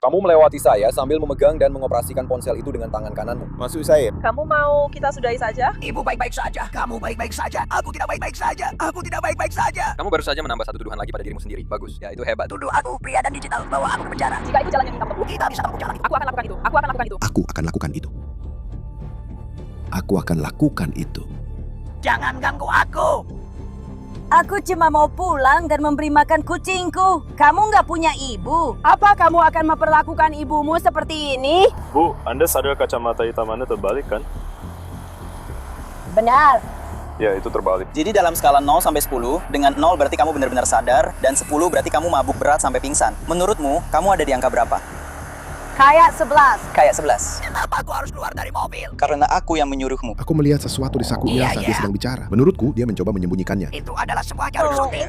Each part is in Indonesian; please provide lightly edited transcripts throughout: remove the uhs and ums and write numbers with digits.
Kamu melewati saya sambil memegang dan mengoperasikan ponsel itu dengan tangan kananmu. Maksud saya, Kamu mau kita sudahi saja? Ibu baik-baik saja, kamu baik-baik saja, aku tidak baik-baik saja, aku tidak baik-baik saja. Kamu baru saja menambah satu tuduhan lagi pada dirimu sendiri. Bagus, ya itu hebat. Tuduh aku pria dan digital, bawa aku ke penjara. Jika itu jalan yang kita tempuh, Kita bisa tempuh jalan itu. aku akan lakukan itu. Aku akan lakukan itu. aku akan lakukan itu. Aku akan lakukan itu. Jangan ganggu aku. Aku cuma mau pulang dan memberi makan kucingku. Kamu nggak punya ibu? Apa kamu akan memperlakukan ibumu seperti ini? Bu, Anda sadar kacamata hitam Anda terbalik kan? Benar. Ya, itu terbalik. Jadi dalam skala 0 sampai 10, dengan 0 berarti kamu benar-benar sadar, dan 10 berarti kamu mabuk berat sampai pingsan. Menurutmu, kamu ada di angka berapa? Kayak 11. Kayak 11. Kenapa aku harus keluar dari mobil? Karena aku yang menyuruhmu. Aku melihat sesuatu di sakunya Iya, saat iya. dia sedang bicara. Menurutku, dia mencoba menyembunyikannya. Itu adalah sebuah jarum suntik.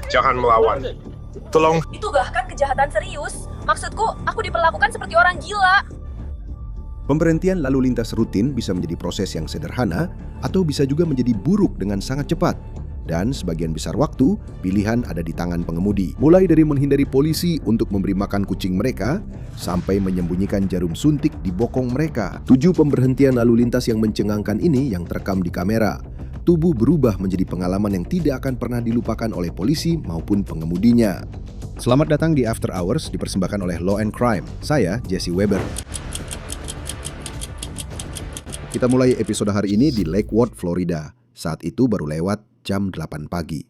Jangan melawan. Tolong. Itu bahkan kejahatan serius. Maksudku, aku diperlakukan seperti orang gila. Pemberhentian lalu lintas rutin bisa menjadi proses yang sederhana atau bisa juga menjadi buruk dengan sangat cepat. Dan sebagian besar waktu, pilihan ada di tangan pengemudi. Mulai dari menghindari polisi untuk memberi makan kucing mereka, sampai menyembunyikan jarum suntik di bokong mereka. 7 pemberhentian lalu lintas yang mencengangkan ini yang terekam di kamera. Tubuh berubah menjadi pengalaman yang tidak akan pernah dilupakan oleh polisi maupun pengemudinya. Selamat datang di After Hours, dipersembahkan oleh Law and Crime. Saya, Jesse Weber. Kita mulai episode hari ini di Lake Worth, Florida. Saat itu baru lewat jam 8 pagi.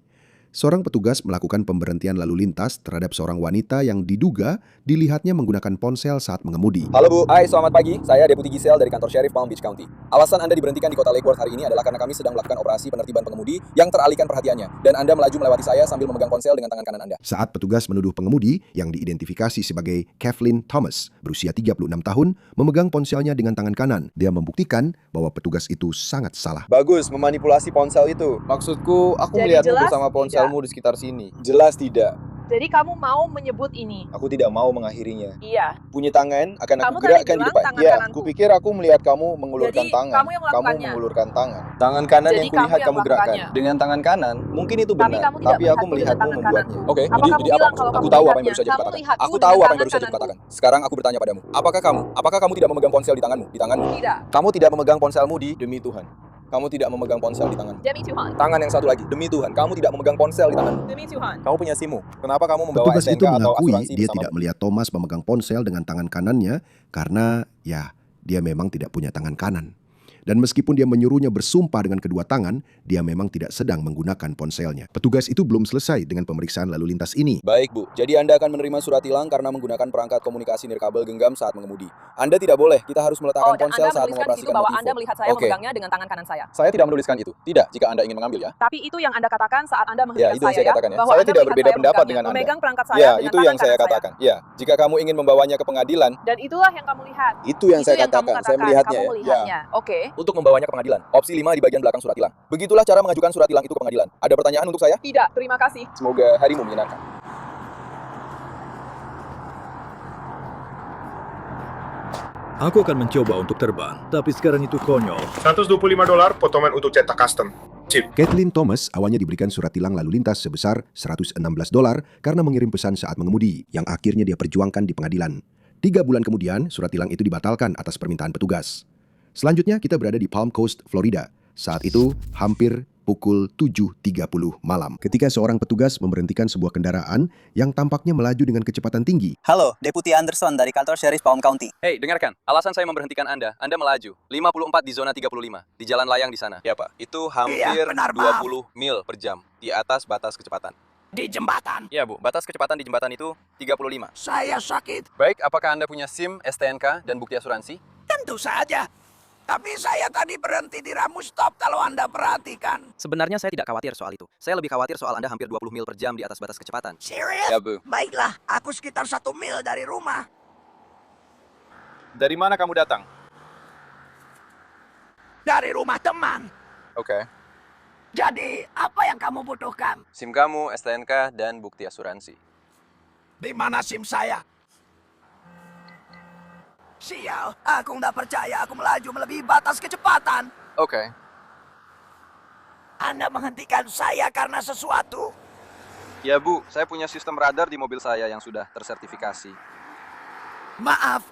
Seorang petugas melakukan pemberhentian lalu lintas terhadap seorang wanita yang diduga dilihatnya menggunakan ponsel saat mengemudi. Halo Bu. Hai, selamat pagi. Saya Deputi Giselle dari kantor Sheriff Palm Beach County. Alasan Anda diberhentikan di kota Lake Worth hari ini adalah karena kami sedang melakukan operasi penertiban pengemudi yang teralihkan perhatiannya. Dan Anda melaju melewati saya sambil memegang ponsel dengan tangan kanan Anda. Saat petugas menuduh pengemudi yang diidentifikasi sebagai Kathleen Thomas, berusia 36 tahun, memegang ponselnya dengan tangan kanan. Dia membuktikan bahwa petugas itu sangat salah. Bagus, memanipulasi ponsel itu. Maksudku, aku Jadi melihatmu jelas bersama ponselmu di sekitar sini. Jelas tidak. Jadi kamu mau menyebut ini? Aku tidak mau mengakhirinya. Iya. Punya tangan akan Kamu aku tadi gerakkan di bilang depan. tangan Ya, kananku. kupikir aku melihat kamu mengulurkan Jadi, tangan. kamu yang melakukannya. mengulurkan tangan. Tangan kanan Jadi yang kulihat kamu yang kamu gerakkan. melakukannya. Dengan tangan kanan, mungkin itu Tapi benar. kamu tidak Tapi aku melihatku dengan melihatmu tangan membuatnya. kananku. Oke, Apa jadi kamu apa? bilang kalau Aku kamu tahu apa yang melihatnya? baru saja Kamu dikatakan. melihatku Aku dengan tahu apa yang tangan baru saja kananku. dikatakan. Sekarang aku bertanya padamu. Apakah kamu tidak memegang ponsel di tanganmu? Di tanganmu? Tidak. Kamu tidak memegang ponselmu demi Tuhan. Kamu tidak memegang ponsel di tanganmu. Demi Tuhan. Tangan yang satu lagi, demi Tuhan. Kamu tidak memegang ponsel di tanganmu. Demi Tuhan. Kamu punya SIM-mu. Kenapa kamu membawa Petugas STNK itu atau mengakui asuransi dia bersamamu? tidak melihat Thomas memegang ponsel dengan tangan kanannya karena dia memang tidak punya tangan kanan. Dan meskipun dia menyuruhnya bersumpah dengan kedua tangan, dia memang tidak sedang menggunakan ponselnya. Petugas itu belum selesai dengan pemeriksaan lalu lintas ini. Baik Bu, jadi Anda akan menerima surat tilang karena menggunakan perangkat komunikasi nirkabel genggam saat mengemudi. Anda tidak boleh, kita harus meletakkan Dan ponsel Anda saat menuliskan di situ mengoperasikan bahwa multifo. Anda melihat saya Oke. memegangnya dengan tangan kanan saya. Saya tidak menuliskan itu. Tidak, jika Anda ingin mengambil ya. Tapi itu yang Anda katakan saat Anda Ya, menghentikan itu yang saya katakan ya. bahwa Saya Anda tidak melihat berbeda saya pendapat memegangnya, dengan Anda. memegang perangkat saya Ya, dengan itu tangan yang saya kanan katakan. Ya, jika kamu ingin membawanya ke pengadilan, Dan itulah yang kamu lihat. Itu yang saya kamu katakan. Saya melihatnya Kamu ya. melihatnya. Oke. untuk membawanya ke pengadilan, opsi 5 di bagian belakang surat tilang. Begitulah cara mengajukan surat tilang itu ke pengadilan. Ada pertanyaan untuk saya? Tidak, terima kasih. Semoga harimu menyenangkan. Aku akan mencoba untuk terbang, tapi sekarang itu konyol. $125 potongan untuk cetak custom. Chip. Kathleen Thomas awalnya diberikan surat tilang lalu lintas sebesar $116 karena mengirim pesan saat mengemudi, yang akhirnya dia perjuangkan di pengadilan. 3 bulan kemudian, surat tilang itu dibatalkan atas permintaan petugas. Selanjutnya, kita berada di Palm Coast, Florida. Saat itu, hampir pukul 7.30 malam. Ketika seorang petugas memberhentikan sebuah kendaraan yang tampaknya melaju dengan kecepatan tinggi. Halo, Deputi Anderson dari kantor Sheriff Palm County. Hei, dengarkan. Alasan saya memberhentikan Anda melaju 54 di zona 35, di jalan layang di sana. Ya Pak, itu hampir Iya, benar, Pak. 20 mil per jam, di atas batas kecepatan. Di jembatan. Ya Bu, batas kecepatan di jembatan itu 35. Saya sakit. Baik, apakah Anda punya SIM, STNK, dan bukti asuransi? Tentu saja. Tapi saya tadi berhenti di rambu stop kalau Anda perhatikan. Sebenarnya saya tidak khawatir soal itu. Saya lebih khawatir soal Anda hampir 20 mil per jam di atas batas kecepatan. Serius? Ya, Bu. Baiklah, aku sekitar 1 mil dari rumah. Dari mana kamu datang? Dari rumah teman. Oke. Jadi, apa yang kamu butuhkan? SIM kamu, STNK, dan bukti asuransi. Di mana SIM saya? Sial, aku nggak percaya aku melaju melebihi batas kecepatan. Oke. Anda menghentikan saya karena sesuatu. Ya Bu, saya punya sistem radar di mobil saya yang sudah tersertifikasi. Maaf,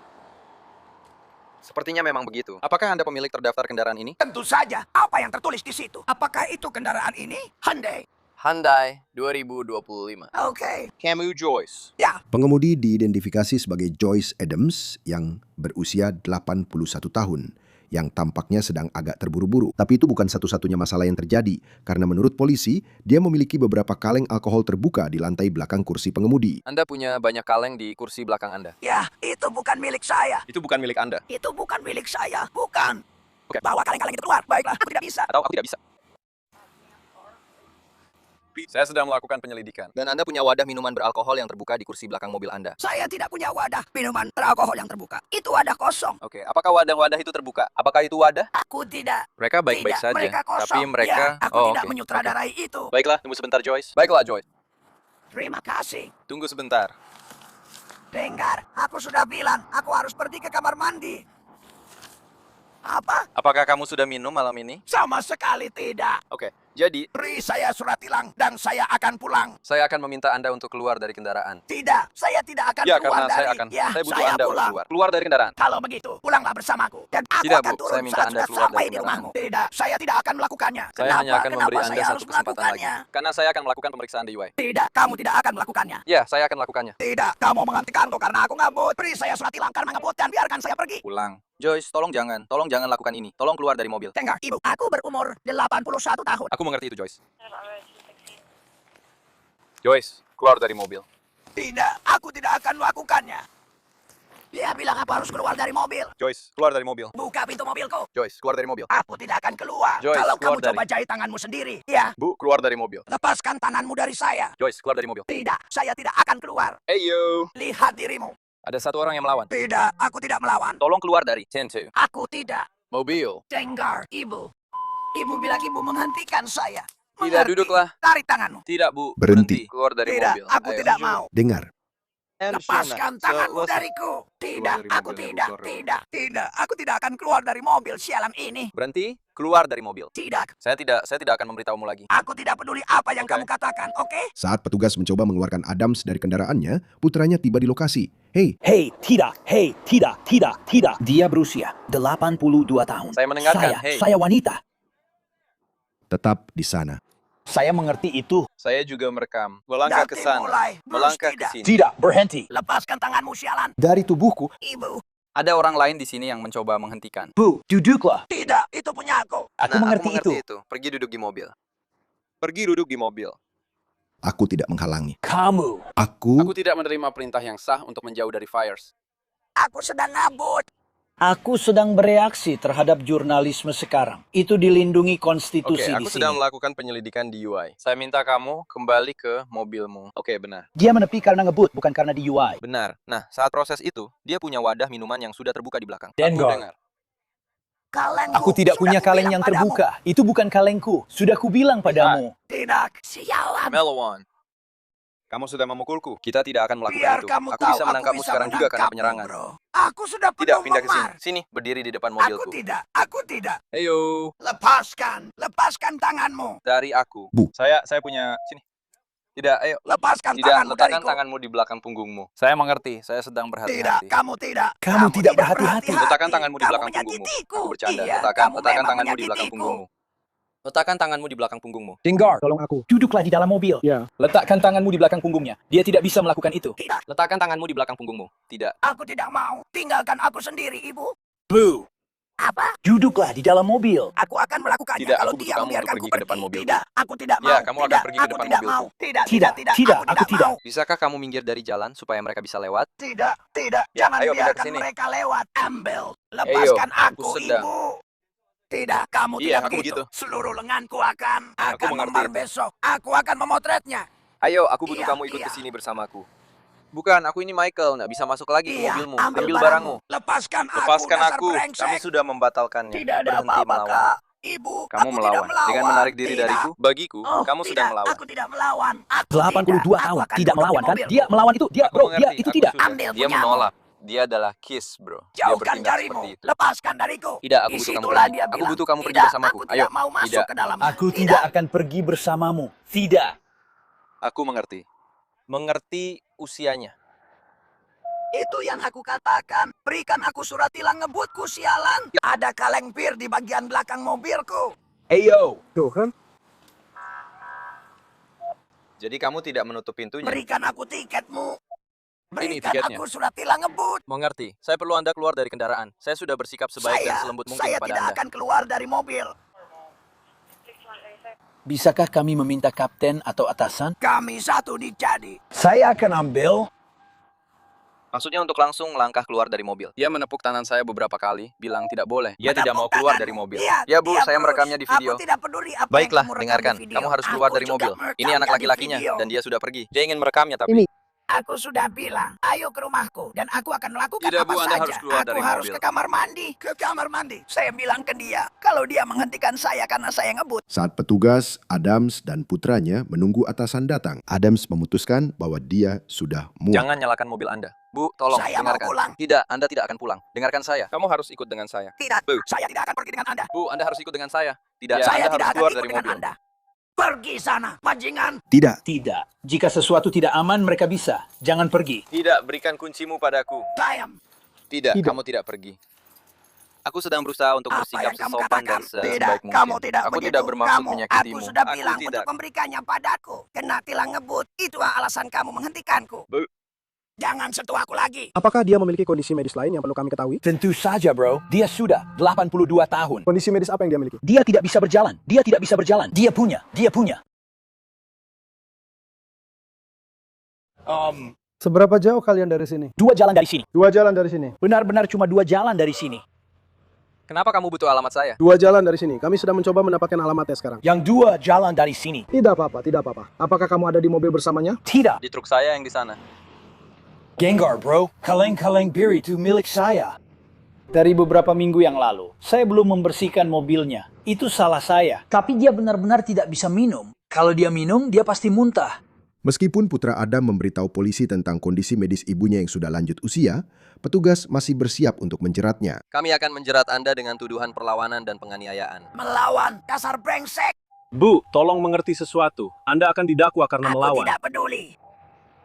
Sepertinya memang begitu. Apakah Anda pemilik terdaftar kendaraan ini? tentu saja. Apa yang tertulis di situ? Apakah itu kendaraan ini? Hyundai. Hyundai 2025. Oke. Camu Joyce. Ya, Pengemudi diidentifikasi sebagai Joyce Adams yang berusia 81 tahun, yang tampaknya sedang agak terburu-buru. Tapi itu bukan satu-satunya masalah yang terjadi, karena menurut polisi, dia memiliki beberapa kaleng alkohol terbuka di lantai belakang kursi pengemudi. Anda punya banyak kaleng di kursi belakang Anda. ya, itu bukan milik saya. Itu bukan milik Anda. Itu bukan milik saya. Bukan. Oke. Bawa kaleng-kaleng itu keluar. Baiklah, aku tidak bisa. Atau aku tidak bisa. Saya sedang melakukan penyelidikan. Dan Anda punya wadah minuman beralkohol yang terbuka di kursi belakang mobil Anda. Saya tidak punya wadah minuman beralkohol yang terbuka. Itu wadah kosong. Oke, apakah wadah-wadah itu terbuka? Apakah itu wadah? Aku tidak. Mereka baik-baik Tidak, saja. mereka kosong. Tapi mereka... Ya, aku tidak oke. menyutradarai itu. Baiklah, tunggu sebentar Joyce. Baiklah Joyce. Terima kasih. Tunggu sebentar. Dengar, aku sudah bilang aku harus pergi ke kamar mandi. Apa? Apakah kamu sudah minum malam ini? Sama sekali tidak. Oke, jadi Beri saya surat tilang dan saya akan pulang. saya akan meminta Anda untuk keluar dari kendaraan. Tidak, saya tidak akan Ya, keluar karena dari. saya butuh Anda untuk pulang. keluar. Keluar dari kendaraan. Kalau begitu, pulanglah bersamaku. Dan aku Tidak, akan Bu. turun Saya minta saat Anda sudah keluar sampai dari di kendaraan. rumahmu. Tidak, saya tidak akan melakukannya. Saya hanya akan memberi Kenapa Anda saya satu harus kesempatan lagi. melakukannya? Karena saya akan melakukan pemeriksaan di UI. Tidak, kamu tidak akan melakukannya. Ya, saya akan melakukannya. Tidak, kamu menghentikanku karena aku ngabut. Beri saya surat tilang karena ngabut dan biarkan saya pergi. Pulang. Joyce, tolong jangan lakukan ini. Tolong keluar dari mobil. Dengar, ibu, aku berumur 81 tahun. Aku mengerti itu, Joyce. Joyce, keluar dari mobil. Tidak, aku tidak akan melakukannya. Dia bilang aku harus keluar dari mobil. Joyce, keluar dari mobil. Buka pintu mobilku. Joyce, keluar dari mobil. Aku tidak akan keluar. Joyce, Kalau keluar kamu coba jahit tanganmu sendiri. Ya, Bu, keluar dari mobil. lepaskan tanganmu dari saya. Joyce, keluar dari mobil. Tidak, saya tidak akan keluar. Yo. Lihat dirimu. Ada satu orang yang melawan. Tidak, aku tidak melawan. Tolong keluar dari 10-2. Aku tidak. Mobil. Dengar, ibu. Ibu bilang ibu menghentikan saya. Tidak, Mengerti? duduklah. Tarik tanganmu. Tidak, Bu. Berhenti. Keluar dari Tidak, mobil. aku Ayo. tidak mau. Dengar, Lepaskan tanganmu dariku. Tidak, dari aku mobil, tidak. keluar. Tidak. Aku tidak akan keluar dari mobil sialan ini. Berhenti. Keluar dari mobil. Tidak. Saya tidak akan memberitahumu lagi. Aku tidak peduli apa yang Oke. kamu katakan, oke? saat petugas mencoba mengeluarkan Adams dari kendaraannya, putranya tiba di lokasi. Hei, Hei, tidak. Dia berusia 82 tahun. Saya mendengarkan, hei. Saya wanita. tetap di sana. Saya mengerti itu. Saya juga merekam. Melangkah ke Nanti sana. mulai. Bruce, Melangkah ke tidak. sini. Tidak, berhenti. Lepaskan tanganmu sialan. Dari tubuhku. Ibu. Ada orang lain di sini yang mencoba menghentikan. Bu, duduklah. Tidak, itu punya aku. Aku mengerti itu. Pergi duduk di mobil. Pergi duduk di mobil. Aku tidak menghalangi. Kamu. Aku tidak menerima perintah yang sah untuk menjauh dari fires. Aku sedang ngabut. Aku sedang bereaksi terhadap jurnalisme sekarang. Itu dilindungi konstitusi di sini. melakukan penyelidikan di UI. Saya minta kamu kembali ke mobilmu. Oke, benar. Dia menepi karena ngebut, bukan karena di UI. Benar. Nah, saat proses itu, dia punya wadah minuman yang sudah terbuka di belakang. Dengar. Aku dengar. Kalengku. Aku tidak Sudah punya kubilang kaleng yang padamu. terbuka. Itu bukan kalengku. Sudah kubilang padamu. Tidak, sialan. Melawan. Kamu sudah memukulku. Kita tidak akan melakukan Biar itu. kamu Aku tahu, bisa menangkapmu sekarang juga karena menangkapmu, penyerangan. bro. Aku sudah Tidak, penuh pindah ke sini. memar. Sini, berdiri di depan Aku mobilku. tidak. Heyo. Lepaskan tanganmu. Dari aku. Bu. Saya punya sini. Tidak, ayo. Lepaskan Tidak, tanganmu letakkan dariku. tanganmu di belakang punggungmu. Saya mengerti, saya sedang Tidak, berhati-hati. kamu tidak. Kamu tidak berhati-hati. Letakkan tanganmu di Kamu belakang menyakitiku. punggungmu. Aku bercanda. Iya, letakkan kamu letakkan memang tanganmu di belakang menyakitiku. punggungmu. Letakkan tanganmu di belakang punggungmu. Dengar, tolong aku. Duduklah di dalam mobil. Ya. Letakkan tanganmu di belakang punggungnya. Dia tidak bisa melakukan itu. Tidak, Letakkan tanganmu di belakang punggungmu. Tidak. aku tidak mau. Tinggalkan aku sendiri, ibu. Bu, Apa? duduklah di dalam mobil. Aku akan melakukannya Tidak, kalau aku butuh dia kamu membiarkanku untuk pergi ke depan pergi. mobilku. Tidak, aku tidak mau. Ya, kamu akan Tidak, pergi ke aku depan tidak mobilku. mau. Tidak, Tidak, aku tidak. mau. Bisakah kamu minggir dari jalan supaya mereka bisa lewat? Tidak. Ya, Jangan ayo pindah ke biarkan sini. mereka lewat. Ambil. Lepaskan aku aku, sedang. ibu. Tidak, kamu Iya, tidak aku begitu. begitu. Seluruh lenganku akan mengerti memar itu. besok. Aku akan memotretnya. Ayo, aku butuh Iya, kamu ikut iya. ke sini bersamaku. Bukan, aku ini Michael, nggak bisa masuk lagi ke Iya, mobilmu. ambil Ambil barangmu. Lepaskan Lepaskan dasar aku. brengsek. Kami sudah membatalkannya. Tidak ada Berhenti apa-apa, melawan. Kak. Ibu, Kamu aku melawan. tidak melawan. Dengan menarik diri Tidak. dariku, bagiku, Oh, kamu tidak, sedang melawan. Aku tidak melawan. Aku 82 tidak. tahun. Aku akan Tidak duduk di melawan kan? mobil. Dia melawan itu. Dia, Aku bro, dia mengerti, itu aku tidak. sudah. Ambil Dia punyamu. menolak. Dia adalah kiss, bro. Dia Jauhkan bertindak jarimu. seperti itu. Lepaskan dariku. Tidak, aku butuh kamu Disitulah pergi. dia Aku bilang, butuh kamu pergi tidak, bersamaku. Aku Ayo. tidak mau masuk Tidak. ke dalamnya. Aku tidak akan pergi bersamamu. Tidak. Aku mengerti. Mengerti usianya. Itu yang aku katakan. Berikan aku surat tilang ngebutku, sialan. Ada kaleng bir di bagian belakang mobilku. Ayo. Tuh kan? Jadi kamu tidak menutup pintunya? Berikan aku tiketmu. Ini Berikan tiketnya. aku surat tilang ngebut. Mengerti. Saya perlu Anda keluar dari kendaraan. Saya sudah bersikap sebaik dan selembut mungkin Saya kepada tidak Anda. akan keluar dari mobil. Bisakah kami meminta kapten atau atasan? Kami satu dijadi. Saya akan ambil. Maksudnya untuk langsung melangkah keluar dari mobil. Dia menepuk tangan saya beberapa kali, bilang tidak boleh. Dia tidak mau keluar dari mobil. Ya Bu, saya merekamnya di video. Aku tidak peduli apa Baiklah, yang kamu rekam dengarkan. di video. Kamu harus keluar Aku dari juga mobil. Ini merekamnya anak di laki-lakinya, video. dan dia sudah pergi. Dia ingin merekamnya, tapi... Aku sudah bilang, ayo ke rumahku dan aku akan melakukan Tidak, apa Bu, Anda saja. harus keluar aku dari harus mobil. ke kamar mandi. Ke kamar mandi. Saya bilang ke dia, kalau dia menghentikan saya karena saya ngebut. Saat petugas, Adams dan putranya menunggu atasan datang, Adams memutuskan bahwa dia sudah muak. Jangan nyalakan mobil Anda. Bu, tolong, Saya mau dengarkan. pulang. Tidak, Anda tidak akan pulang. Dengarkan saya. Kamu harus ikut dengan saya. Tidak, Bu. saya tidak akan pergi dengan Anda. Bu, Anda harus ikut dengan saya. Tidak, Saya Anda tidak harus akan keluar ikut dari dengan mobil. Anda. Pergi sana, bajingan. Tidak. Tidak. Jika sesuatu tidak aman, mereka bisa. Jangan pergi. Tidak, berikan kuncimu padaku. Sayang. Tidak, kamu tidak pergi. Aku sedang berusaha untuk Apa bersikap yang kamu sesopan katakan? dan Tidak, sebaik mungkin. kamu tidak Aku begitu. tidak bermaksud Kamu, menyakitimu. aku sudah Aku bilang tidak. untuk memberikannya padaku. Kena tilang ngebut. Itulah alasan kamu menghentikanku. Bu. Jangan sentuh aku lagi. Apakah dia memiliki kondisi medis lain yang perlu kami ketahui? Tentu saja, bro. Dia sudah 82 tahun. Kondisi medis apa yang dia miliki? Dia tidak bisa berjalan. Dia tidak bisa berjalan. Dia punya. Seberapa jauh kalian dari sini? 2 jalan dari sini. 2 jalan dari sini. Benar-benar cuma 2 jalan dari sini. Kenapa kamu butuh alamat saya? 2 jalan dari sini. Kami sedang mencoba mendapatkan alamatnya sekarang. Yang 2 jalan dari sini. Tidak apa-apa, tidak apa-apa. Apakah kamu ada di mobil bersamanya? Tidak. Di truk saya yang di sana. Gengar, bro. Kaleng-kaleng bir itu milik saya. Dari beberapa minggu yang lalu, saya belum membersihkan mobilnya. Itu salah saya. Tapi dia benar-benar tidak bisa minum. Kalau dia minum, dia pasti muntah. Meskipun putra Adam memberitahu polisi tentang kondisi medis ibunya yang sudah lanjut usia, petugas masih bersiap untuk menjeratnya. Kami akan menjerat Anda dengan tuduhan perlawanan dan penganiayaan. Melawan, dasar brengsek. Bu, tolong mengerti sesuatu. Anda akan didakwa karena Aku melawan. tidak peduli.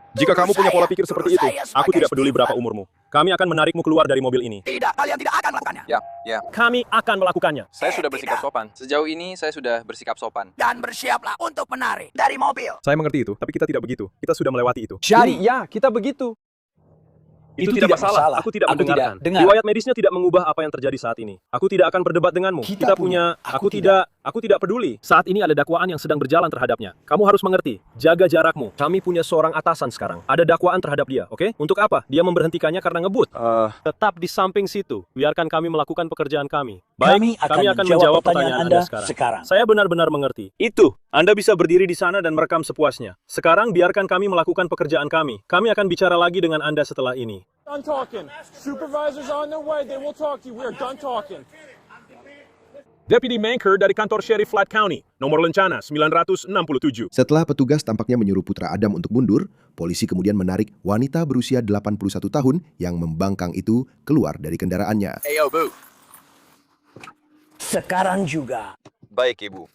Jika kamu punya pola pikir Tuduh seperti itu, saya aku sebagai tidak peduli Steven. berapa umurmu. Kami akan menarikmu keluar dari mobil ini. Tidak, kalian tidak akan melakukannya. Ya. Kami akan melakukannya. Saya sudah bersikap tidak. sopan. Sejauh ini saya sudah bersikap sopan. Dan bersiaplah untuk menarik dari mobil. Saya mengerti itu, tapi kita tidak begitu. Kita sudah melewati itu. Jadi, Ya, kita begitu. Itu tidak tidak masalah. masalah. Aku tidak Aku mendengarkan. tidak dengar. Riwayat medisnya tidak mengubah apa yang terjadi saat ini. Aku tidak akan berdebat denganmu. Kita punya. Aku tidak peduli. Saat ini ada dakwaan yang sedang berjalan terhadapnya. Kamu harus mengerti. Jaga jarakmu. Kami punya seorang atasan sekarang. Ada dakwaan terhadap dia, oke? Untuk apa? Dia memberhentikannya karena ngebut. Tetap di samping situ. Biarkan kami melakukan pekerjaan kami. Kami akan menjawab pertanyaan Anda sekarang. Saya benar-benar mengerti. Itu, Anda bisa berdiri di sana dan merekam sepuasnya. Sekarang biarkan kami melakukan pekerjaan kami. Kami akan bicara lagi dengan Anda setelah ini. Done talking. Supervisors on their way. They will talk to you. We are done talking. Deputy Manker dari kantor Sheriff Flat County, nomor lencana 967. Setelah petugas tampaknya menyuruh putra Adam untuk mundur, polisi kemudian menarik wanita berusia 81 tahun yang membangkang itu keluar dari kendaraannya. Ayo, Bu. Sekarang juga. Baik, Ibu.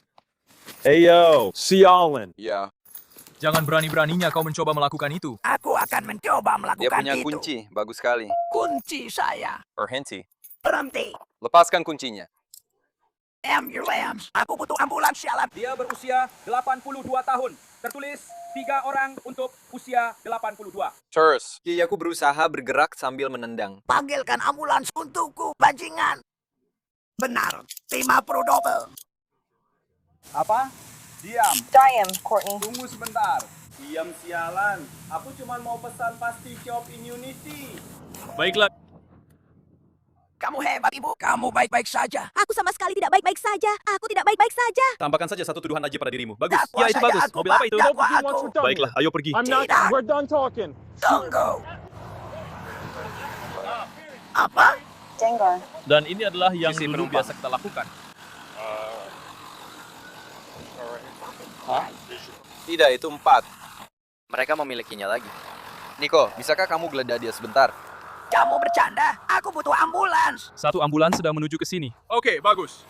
Ayo, sialan. Ya. Jangan berani-beraninya kau mencoba melakukan itu. Aku akan mencoba Dia melakukan punya itu. kunci. Bagus sekali. Kunci saya. Berhenti. Berhenti. Lepaskan kuncinya. Ambulance. Aku butuh ambulans, sialan. Dia berusia 82 tahun. Tertulis 3 orang untuk usia 82. Terus. Aku berusaha bergerak sambil menendang. Panggilkan ambulans untukku, bajingan. Benar. 50 double. Apa? Diam. Diam, Courtney. Tunggu sebentar. Diam sialan. Aku cuma mau pesan pasti job immunity. Baiklah. Kamu hebat, Ibu. Kamu baik-baik saja. Aku sama sekali tidak baik-baik saja. Aku tidak baikbaik saja. Tambahkan saja satu tuduhan aja pada dirimu. Bagus. Dakwa Ya, itu saya bagus. aku, Mobil Pak. apa itu? Dakwa Nobody aku. wants her done Baiklah, here. ayo pergi. I'm not. Tidak. We're done talking. Tunggu. Apa? Gengar. Dan ini adalah yang Sisi dulu penumpang. biasa kita lakukan. Tidak, itu 4. Mereka memilikinya lagi. Niko, bisakah kamu geledah dia sebentar? Kamu bercanda? Aku butuh ambulans. Satu ambulans sedang menuju ke sini. Oke, bagus.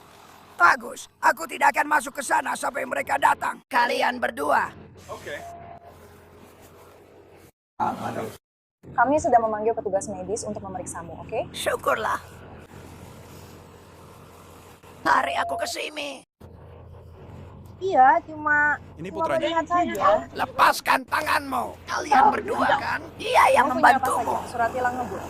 Bagus. Aku tidak akan masuk ke sana sampai mereka datang. Kalian berdua. Oke. Kami sudah memanggil petugas medis untuk memeriksamu, oke? Syukurlah. Tarik aku ke sini. Iya, cuma Ini putranya. Lihat saja. Lepaskan tanganmu. Kalian berdua kan? Dia yang Kamu punya apa membantumu. saja? Surat tilang ngebut.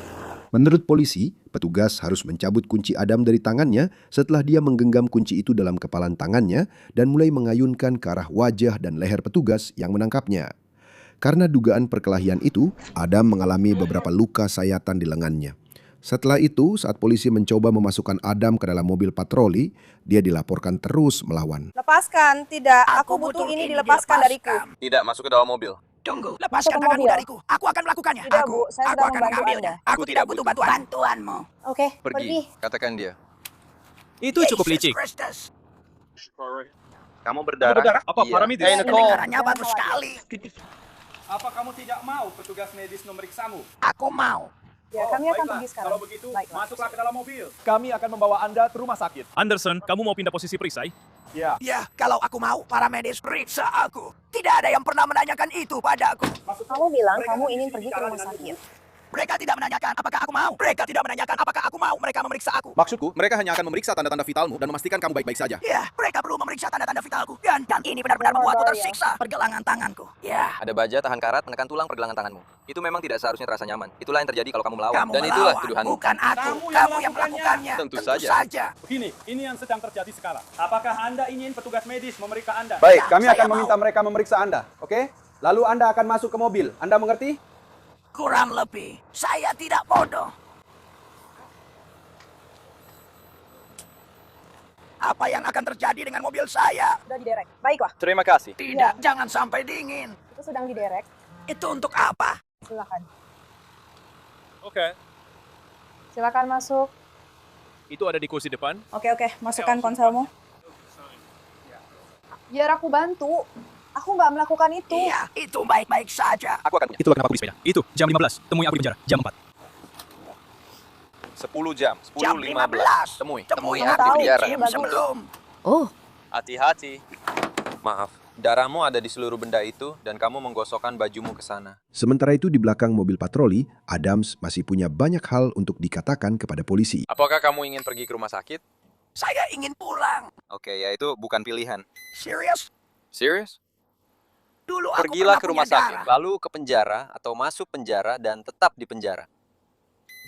Menurut polisi, petugas harus mencabut kunci Adam dari tangannya setelah dia menggenggam kunci itu dalam kepalan tangannya dan mulai mengayunkan ke arah wajah dan leher petugas yang menangkapnya. Karena dugaan perkelahian itu, Adam mengalami beberapa luka sayatan di lengannya. Setelah itu, saat polisi mencoba memasukkan Adam ke dalam mobil patroli, dia dilaporkan terus melawan. Lepaskan, tidak. Aku butuh ini dilepaskan dariku. Tidak, masuk ke dalam mobil. Tunggu, lepaskan Masuk ke tanganmu mobil. dariku. Aku akan melakukannya. Tidak, Bu. Saya aku sedang akan membantu mengambilnya. Anda. Aku tidak butuh bantuanmu. Oke, pergi. Katakan dia. Itu cukup licik. Kristus. Kamu berdarah? Apa Iya. paramedis? Kedengarannya bagus sekali. Apa kamu tidak mau petugas medis memeriksamu? Aku mau. Ya, kami akan Baiklah, pergi sekarang. kalau begitu, Baiklah. masuklah ke dalam mobil. Kami akan membawa Anda ke rumah sakit. Anderson, kamu mau pindah posisi perisai? Ya. Ya, kalau aku mau, para medis periksa aku. Tidak ada yang pernah menanyakan itu padaku. Kamu bilang kamu ingin pergi ke rumah sakit. Mereka tidak menanyakan apakah aku mau. Mereka tidak menanyakan apakah aku mau. Mereka memeriksa aku. Maksudku, mereka hanya akan memeriksa tanda-tanda vitalmu dan memastikan kamu baik-baik saja. Ya, mereka perlu memeriksa tanda-tanda vitalku. Dan ini benar-benar membuatku tersiksa. Pergelangan tanganku. Ya, Ada baja, tahan karat, menekan tulang pergelangan tanganmu. Itu memang tidak seharusnya terasa nyaman. Itulah yang terjadi kalau kamu melawan. kamu Dan itulah melawan. tuduhanmu. Bukan aku. Kamu yang Kamu yang melakukannya. melakukannya. Tentu saja. Begini, ini yang sedang terjadi sekarang. Apakah Anda ingin petugas medis memeriksa Anda? Baik, Ya, kami saya akan mau. meminta mereka memeriksa Anda, oke? Lalu Anda akan masuk ke mobil. Anda mengerti? Kurang lebih. Saya tidak bodoh. Apa yang akan terjadi dengan mobil saya? Sudah diderek. Baiklah, Terima kasih. Tidak, jangan sampai dingin. itu sedang diderek. Itu untuk apa? Silakan. Oke. Silakan masuk. Itu ada di kursi depan. Oke, masukkan ponselmu. Biar aku bantu. Aku nggak melakukan itu. Iya, itu baik-baik saja. Aku akan punya. Itulah kenapa aku di sepeda. Itu, jam 15. Temui aku di penjara. Jam 4. 10 jam. 10, Jam 15. Temui. Temui Kamu aku tahu, di bagus. gym sebelum. Oh, Hati-hati. Maaf. Darahmu ada di seluruh benda itu dan kamu menggosokkan bajumu ke sana. Sementara itu di belakang mobil patroli, Adams masih punya banyak hal untuk dikatakan kepada polisi. Apakah kamu ingin pergi ke rumah sakit? Saya ingin pulang. Oke, ya itu bukan pilihan. Serius? Serius? Dulu aku Pergilah pernah ke rumah punya sakit, darah. lalu ke penjara atau masuk penjara dan tetap di penjara.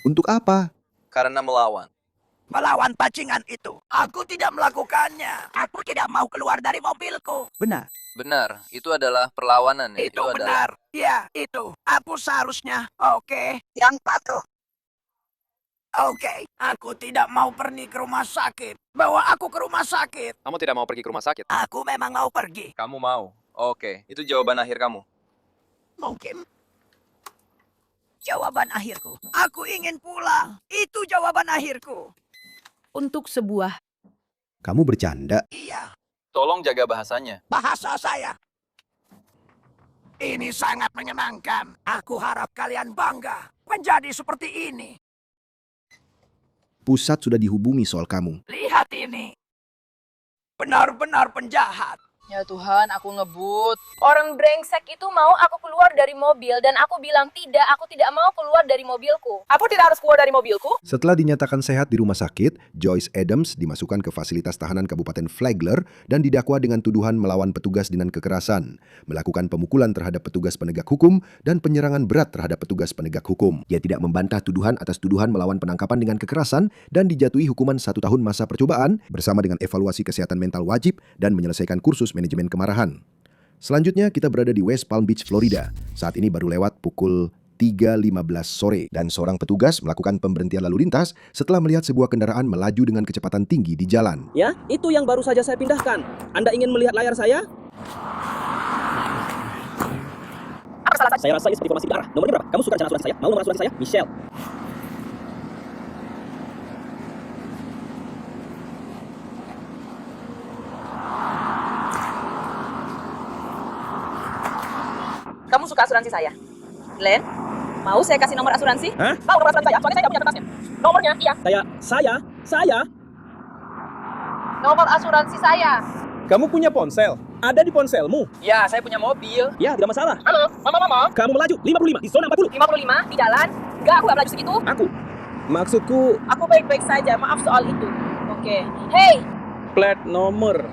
Untuk apa? Karena melawan. Melawan pacingan itu. Aku tidak melakukannya. Aku tidak mau keluar dari mobilku. benar. Benar, itu adalah perlawanan. Ya. Itu benar. Ya, itu. Aku seharusnya. Oke. Yang patuh. Oke. Aku tidak mau pergi ke rumah sakit. Bawa aku ke rumah sakit. Kamu tidak mau pergi ke rumah sakit? Aku memang mau pergi. Kamu mau? Oke, itu jawaban akhir kamu. Mungkin. Jawaban akhirku. Aku ingin pulang. Itu jawaban akhirku. Untuk sebuah Kamu bercanda? Iya. Tolong jaga bahasanya. Bahasa saya. Ini sangat menyenangkan. Aku harap kalian bangga menjadi seperti ini. Pusat sudah dihubungi soal kamu. Lihat ini. Benar-benar penjahat. Ya Tuhan, aku ngebut. Orang brengsek itu mau aku keluar dari mobil dan aku bilang tidak, aku tidak mau keluar dari mobilku. Aku tidak harus keluar dari mobilku. Setelah dinyatakan sehat di rumah sakit, Joyce Adams dimasukkan ke fasilitas tahanan Kabupaten Flagler dan didakwa dengan tuduhan melawan petugas dengan kekerasan, melakukan pemukulan terhadap petugas penegak hukum, dan penyerangan berat terhadap petugas penegak hukum. Dia tidak membantah tuduhan atas tuduhan melawan penangkapan dengan kekerasan dan dijatuhi hukuman 1 tahun masa percobaan bersama dengan evaluasi kesehatan mental wajib dan menyelesaikan kursus manajemen kemarahan. Selanjutnya kita berada di West Palm Beach, Florida. Saat ini baru lewat pukul 3.15 sore dan seorang petugas melakukan pemberhentian lalu lintas setelah melihat sebuah kendaraan melaju dengan kecepatan tinggi di jalan. Ya, itu yang baru saja saya pindahkan. Anda ingin melihat layar saya? Saya rasa ini seperti formasi di arah. Nomornya berapa? Kamu suka rencana asuransi saya? Mau nomor asuransi saya? Michelle. Kamu suka asuransi saya? Glenn, mau saya kasih nomor asuransi? Hah? Mau nomor asuransi saya? Soalnya saya tidak punya kertasnya. Nomornya, iya. Saya. Nomor asuransi saya. Kamu punya ponsel? Ada di ponselmu? Ya, saya punya mobil. Ya, tidak masalah. Halo, mama. Kamu melaju 55 di zona 40. 55 di jalan? Enggak, aku nggak melaju segitu. Maksudku Aku baik-baik saja, maaf soal itu. Oke. Hey, plat nomor.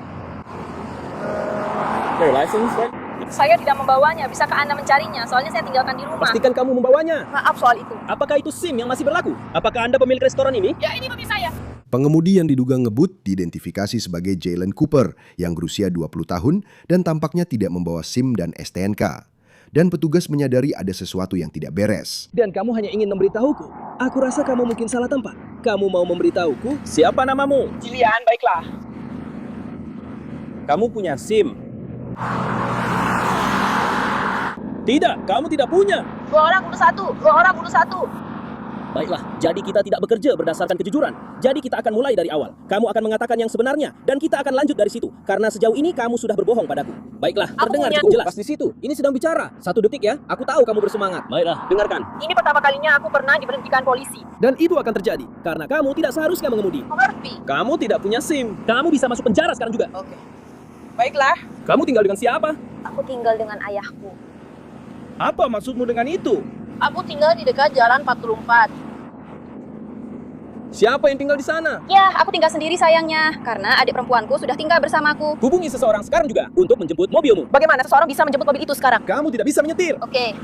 Your license, right? saya tidak membawanya. Bisakah Anda mencarinya? Soalnya saya tinggalkan di rumah. Pastikan kamu membawanya. Maaf soal itu. Apakah itu SIM yang masih berlaku? Apakah Anda pemilik restoran ini? Ya, ini mobil saya. Pengemudi yang diduga ngebut diidentifikasi sebagai Jalen Cooper yang berusia 20 tahun dan tampaknya tidak membawa SIM dan STNK. Dan petugas menyadari ada sesuatu yang tidak beres. Dan kamu hanya ingin memberitahuku. Aku rasa kamu mungkin salah tempat. Kamu mau memberitahuku siapa namamu? Jilian, baiklah. Kamu punya SIM? Tidak, kamu tidak punya. 2 orang bunuh 1. 2 orang bunuh 1. Baiklah, jadi kita tidak bekerja berdasarkan kejujuran. Jadi kita akan mulai dari awal. Kamu akan mengatakan yang sebenarnya, dan kita akan lanjut dari situ. Karena sejauh ini kamu sudah berbohong padaku. Baiklah, terdengar cukup jelas. Pas di situ. Ini sedang bicara. 1 detik ya. Aku tahu kamu bersemangat. Baiklah. Dengarkan. Ini pertama kalinya aku pernah diberhentikan polisi. Dan itu akan terjadi karena kamu tidak seharusnya mengemudi. Mengerti? Kamu tidak punya SIM. Kamu bisa masuk penjara sekarang juga. Oke. Baiklah. Kamu tinggal dengan siapa? Aku tinggal dengan ayahku. Apa maksudmu dengan itu? Aku tinggal di dekat Jalan 44. Siapa yang tinggal di sana? Ya, aku tinggal sendiri sayangnya. Karena adik perempuanku sudah tinggal bersamaku. Hubungi seseorang sekarang juga untuk menjemput mobilmu. Bagaimana seseorang bisa menjemput mobil itu sekarang? Kamu tidak bisa menyetir. Oke.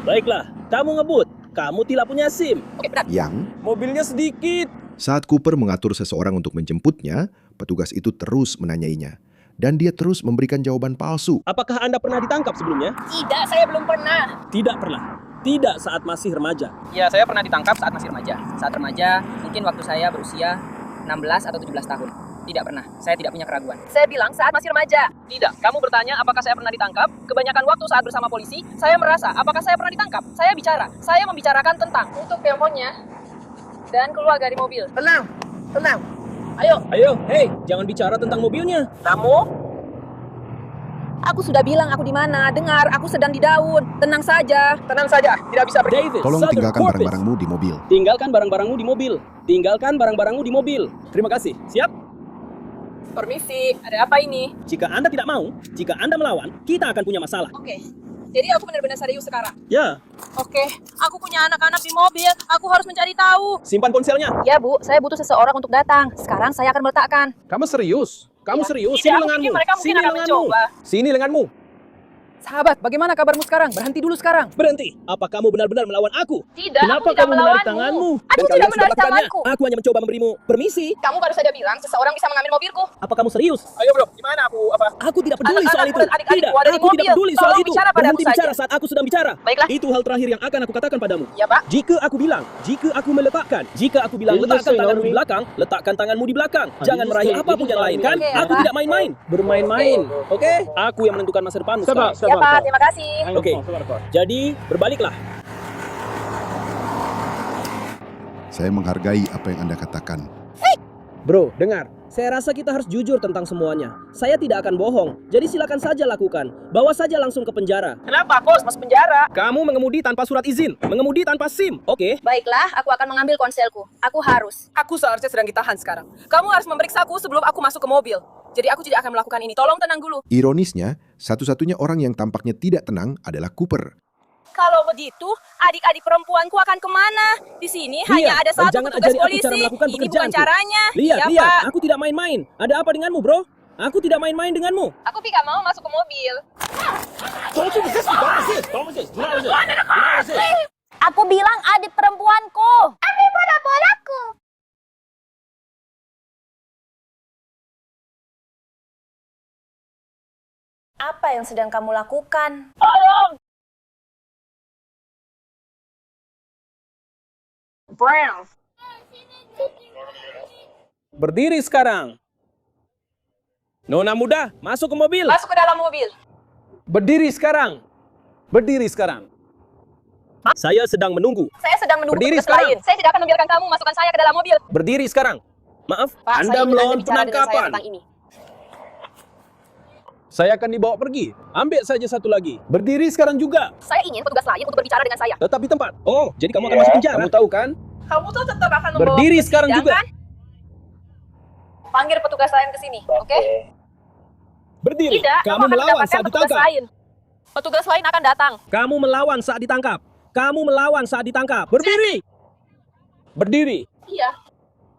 Baiklah, kamu ngebut. Kamu tidak punya SIM. Oke, benar. Yang Mobilnya sedikit. saat Cooper mengatur seseorang untuk menjemputnya, petugas itu terus menanyainya. Dan dia terus memberikan jawaban palsu. Apakah Anda pernah ditangkap sebelumnya? Tidak, saya belum pernah. Tidak pernah. Tidak saat masih remaja. Ya, saya pernah ditangkap saat masih remaja. Saat remaja, mungkin waktu saya berusia 16 atau 17 tahun. Tidak pernah. Saya tidak punya keraguan. Saya bilang saat masih remaja. Tidak. Kamu bertanya apakah saya pernah ditangkap? Kebanyakan waktu saat bersama polisi, saya merasa apakah saya pernah ditangkap? Saya bicara. Saya membicarakan tentang tutup teleponnya dan keluar dari mobil. Tenang. Tenang. Ayo, hei, jangan bicara tentang mobilnya. Kamu? Aku sudah bilang aku di mana. Dengar, aku sedang di daun. Tenang saja. Tenang saja. Tidak bisa pergi. David, Tolong Southern tinggalkan Corpus. barang-barangmu di mobil. Tinggalkan barang-barangmu di mobil. Tinggalkan barang-barangmu di mobil. Terima kasih. Siap? Permisi. Ada apa ini? Jika Anda tidak mau, jika Anda melawan, kita akan punya masalah. Oke. Jadi aku benar-benar serius sekarang. Ya, Oke. Aku punya anak-anak di mobil. Aku harus mencari tahu. Simpan ponselnya. Ya, Bu. Saya butuh seseorang untuk datang. Sekarang saya akan meletakkan. Kamu serius? Kamu Ya, serius? tidak, Sini aku lenganmu. pikir mereka mungkin Sini akan lenganmu. mencoba. Sini lenganmu. Sahabat, bagaimana kabarmu sekarang? Berhenti dulu sekarang. berhenti. Apa kamu benar-benar melawan aku? Tidak, Kenapa aku tidak kamu menarik melawanmu. tanganmu? Aku Dan tidak kalian sudah menarik melakukannya. tanganku. Aku hanya mencoba memberimu permisi. Kamu baru saja bilang seseorang bisa mengambil mobilku. Apa kamu serius? Ayo bro, gimana aku apa? Aku tidak peduli soal Anak-anakku itu. dan adik-adikku Tidak, ada di aku mobil. tidak peduli soal Tolong itu. bicara padaku Berhenti bicara saja. saat aku sedang bicara. Baiklah. Itu hal terakhir yang akan aku katakan padamu. Ya, Pak. Jika aku bilang letakkan tanganmu di belakang, letakkan tanganmu di belakang. Jangan meraih apapun yang lain, kan? Oke, Aku Pak. tidak main-main. Bermain-main. Oke? Aku yang menentukan masa depanmu sekarang. Ya, Pak. Terima kasih. Oke. Jadi, berbaliklah. Saya menghargai apa yang Anda katakan. Bro, dengar. Saya rasa kita harus jujur tentang semuanya. Saya tidak akan bohong. Jadi silakan saja lakukan. Bawa saja langsung ke penjara. Kenapa aku harus masuk penjara? Kamu mengemudi tanpa surat izin. Mengemudi tanpa SIM. Oke? Baiklah, aku akan mengambil ponselku. Aku harus. Aku seharusnya sedang ditahan sekarang. Kamu harus memeriksaku sebelum aku masuk ke mobil. Jadi aku tidak akan melakukan ini. Tolong tenang dulu. Ironisnya, satu-satunya orang yang tampaknya tidak tenang adalah Cooper. Kalau begitu, adik-adik perempuanku akan kemana? Di sini hanya ada dan satu jangan petugas ajari aku polisi. cara melakukan Ini bukan pekerjaanku. caranya. Lihat, Iya, lihat. Pak. Aku tidak main-main. Ada apa denganmu, bro? Aku tidak main-main denganmu. Aku tidak mau masuk ke mobil. Aku bilang adik perempuanku. Adik bola-bolaku. Apa yang sedang kamu lakukan? Brown. Berdiri sekarang. Nona muda, masuk ke mobil. Masuk ke dalam mobil. Berdiri sekarang. Berdiri sekarang. Saya sedang menunggu. Saya sedang menunggu Berdiri petugas sekarang. lain. Saya tidak akan membiarkan kamu masukkan saya ke dalam mobil. Berdiri sekarang. Maaf, Pak, Anda saya ingin melawan bicara dengan saya penangkapan. tentang ini. Saya akan dibawa pergi. Ambil saja satu lagi. Berdiri sekarang juga. Saya ingin petugas lain untuk berbicara dengan saya. Tetap di tempat. Oh, jadi kamu akan masuk penjara. Kamu tahu kan? Kamu tuh tetap akan membawa Berdiri ke sekarang sidang, juga. kan? Panggil petugas lain ke sini, oke? Berdiri. Tidak, Kamu akan melawan mendapatkan saat petugas ditangkap. lain. Petugas lain akan datang. Kamu melawan saat ditangkap. Kamu melawan saat ditangkap. Berdiri. Berdiri. Iya.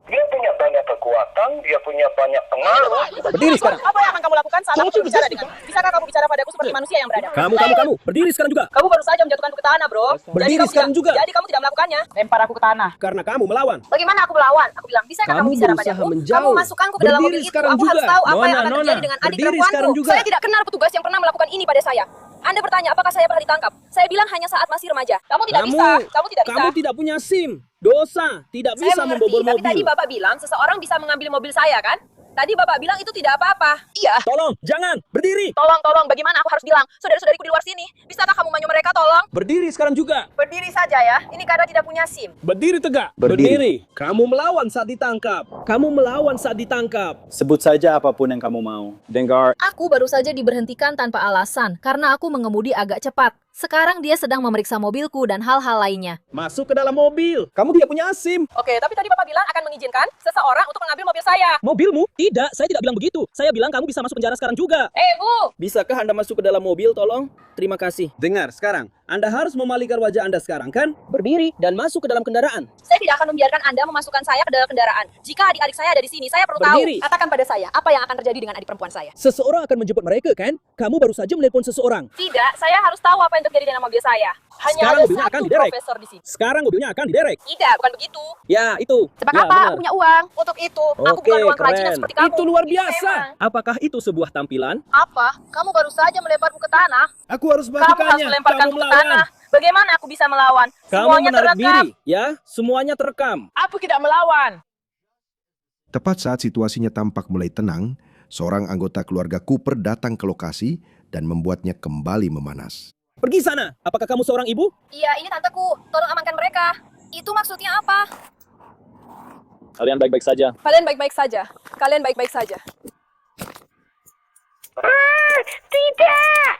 Dia punya banyak kekuatan, dia punya banyak pengaruh. Berdiri sekarang. Apa yang akan kamu lakukan saat aku berbicara dengan? Bisakah kamu bicara padaku seperti manusia yang beradab? Kamu. Berdiri sekarang juga. Kamu baru saja menjatuhkanku ke tanah, bro. Berdiri sekarang juga. Jadi kamu tidak melakukannya. Lempar aku ke tanah. Karena kamu melawan. Bagaimana aku melawan? Aku bilang, bisakah kamu bicara padaku? Kamu masukkanku ke dalam mobil itu. Aku harus tahu apa yang akan terjadi dengan adik perempuanku. Saya tidak kenal petugas yang pernah melakukan ini pada saya. Anda bertanya apakah saya pernah ditangkap? Saya bilang hanya saat masih remaja. Kamu tidak bisa. Kamu tidak bisa. Kamu tidak punya SIM. Dosa. Tidak bisa Saya membobol mengerti, tapi tadi mobil. Bapak bilang seseorang bisa mengambil mobil saya, kan? Tadi Bapak bilang itu tidak apa-apa. Iya. Tolong, jangan. Berdiri. Tolong, bagaimana aku harus bilang? Saudara-saudariku di luar sini, bisakah kamu manyu mereka, tolong? Berdiri sekarang juga. Berdiri saja ya, ini karena tidak punya SIM. Berdiri tegak. Berdiri. Kamu melawan saat ditangkap. Kamu melawan saat ditangkap. Sebut saja apapun yang kamu mau. Dengar. Aku baru saja diberhentikan tanpa alasan karena aku mengemudi agak cepat. Sekarang dia sedang memeriksa mobilku dan hal-hal lainnya. Masuk ke dalam mobil. Kamu tidak punya SIM. Oke, tapi tadi Bapak bilang akan mengizinkan seseorang untuk mengambil mobil saya. Mobilmu? Tidak, saya tidak bilang begitu. Saya bilang kamu bisa masuk penjara sekarang juga. Bu! Bisakah Anda masuk ke dalam mobil, tolong? Terima kasih. Dengar, sekarang. Anda harus memalingkan wajah Anda sekarang, kan? Berdiri dan masuk ke dalam kendaraan. Saya tidak akan membiarkan Anda memasukkan saya ke dalam kendaraan. Jika adik-adik saya ada di sini, saya perlu Berdiri. tahu. Katakan pada saya, apa yang akan terjadi dengan adik perempuan saya? Seseorang akan menjemput mereka, kan? Kamu baru saja menelpon seseorang. Tidak, saya harus tahu apa yang terjadi dalam mobil saya. Hanya Sekarang ada mobilnya akan satu diderek. profesor di sini. Sekarang mobilnya akan diderek. Tidak, bukan begitu. Ya, itu. Cepat Ya, apa? benar. Aku punya uang. Untuk itu, aku Oke, bukan uang kerajinan keren. seperti kamu. Itu luar Ini biasa. memang. Apakah itu sebuah tampilan? Apa? Kamu baru saja melemparku ke tanah. Aku harus Kamu harus melemparkanku ke tanah. Bagaimana aku bisa melawan? Kamu Semuanya menarik terekam. diri, ya? Semuanya terekam. Aku tidak melawan. Tepat saat situasinya tampak mulai tenang, seorang anggota keluarga Cooper datang ke lokasi dan membuatnya kembali memanas. Pergi sana. Apakah kamu seorang ibu? Iya, ini tanteku. Tolong amankan mereka. Itu maksudnya apa? Kalian baik-baik saja. Kalian baik-baik saja. Kalian baik-baik saja. Tidak!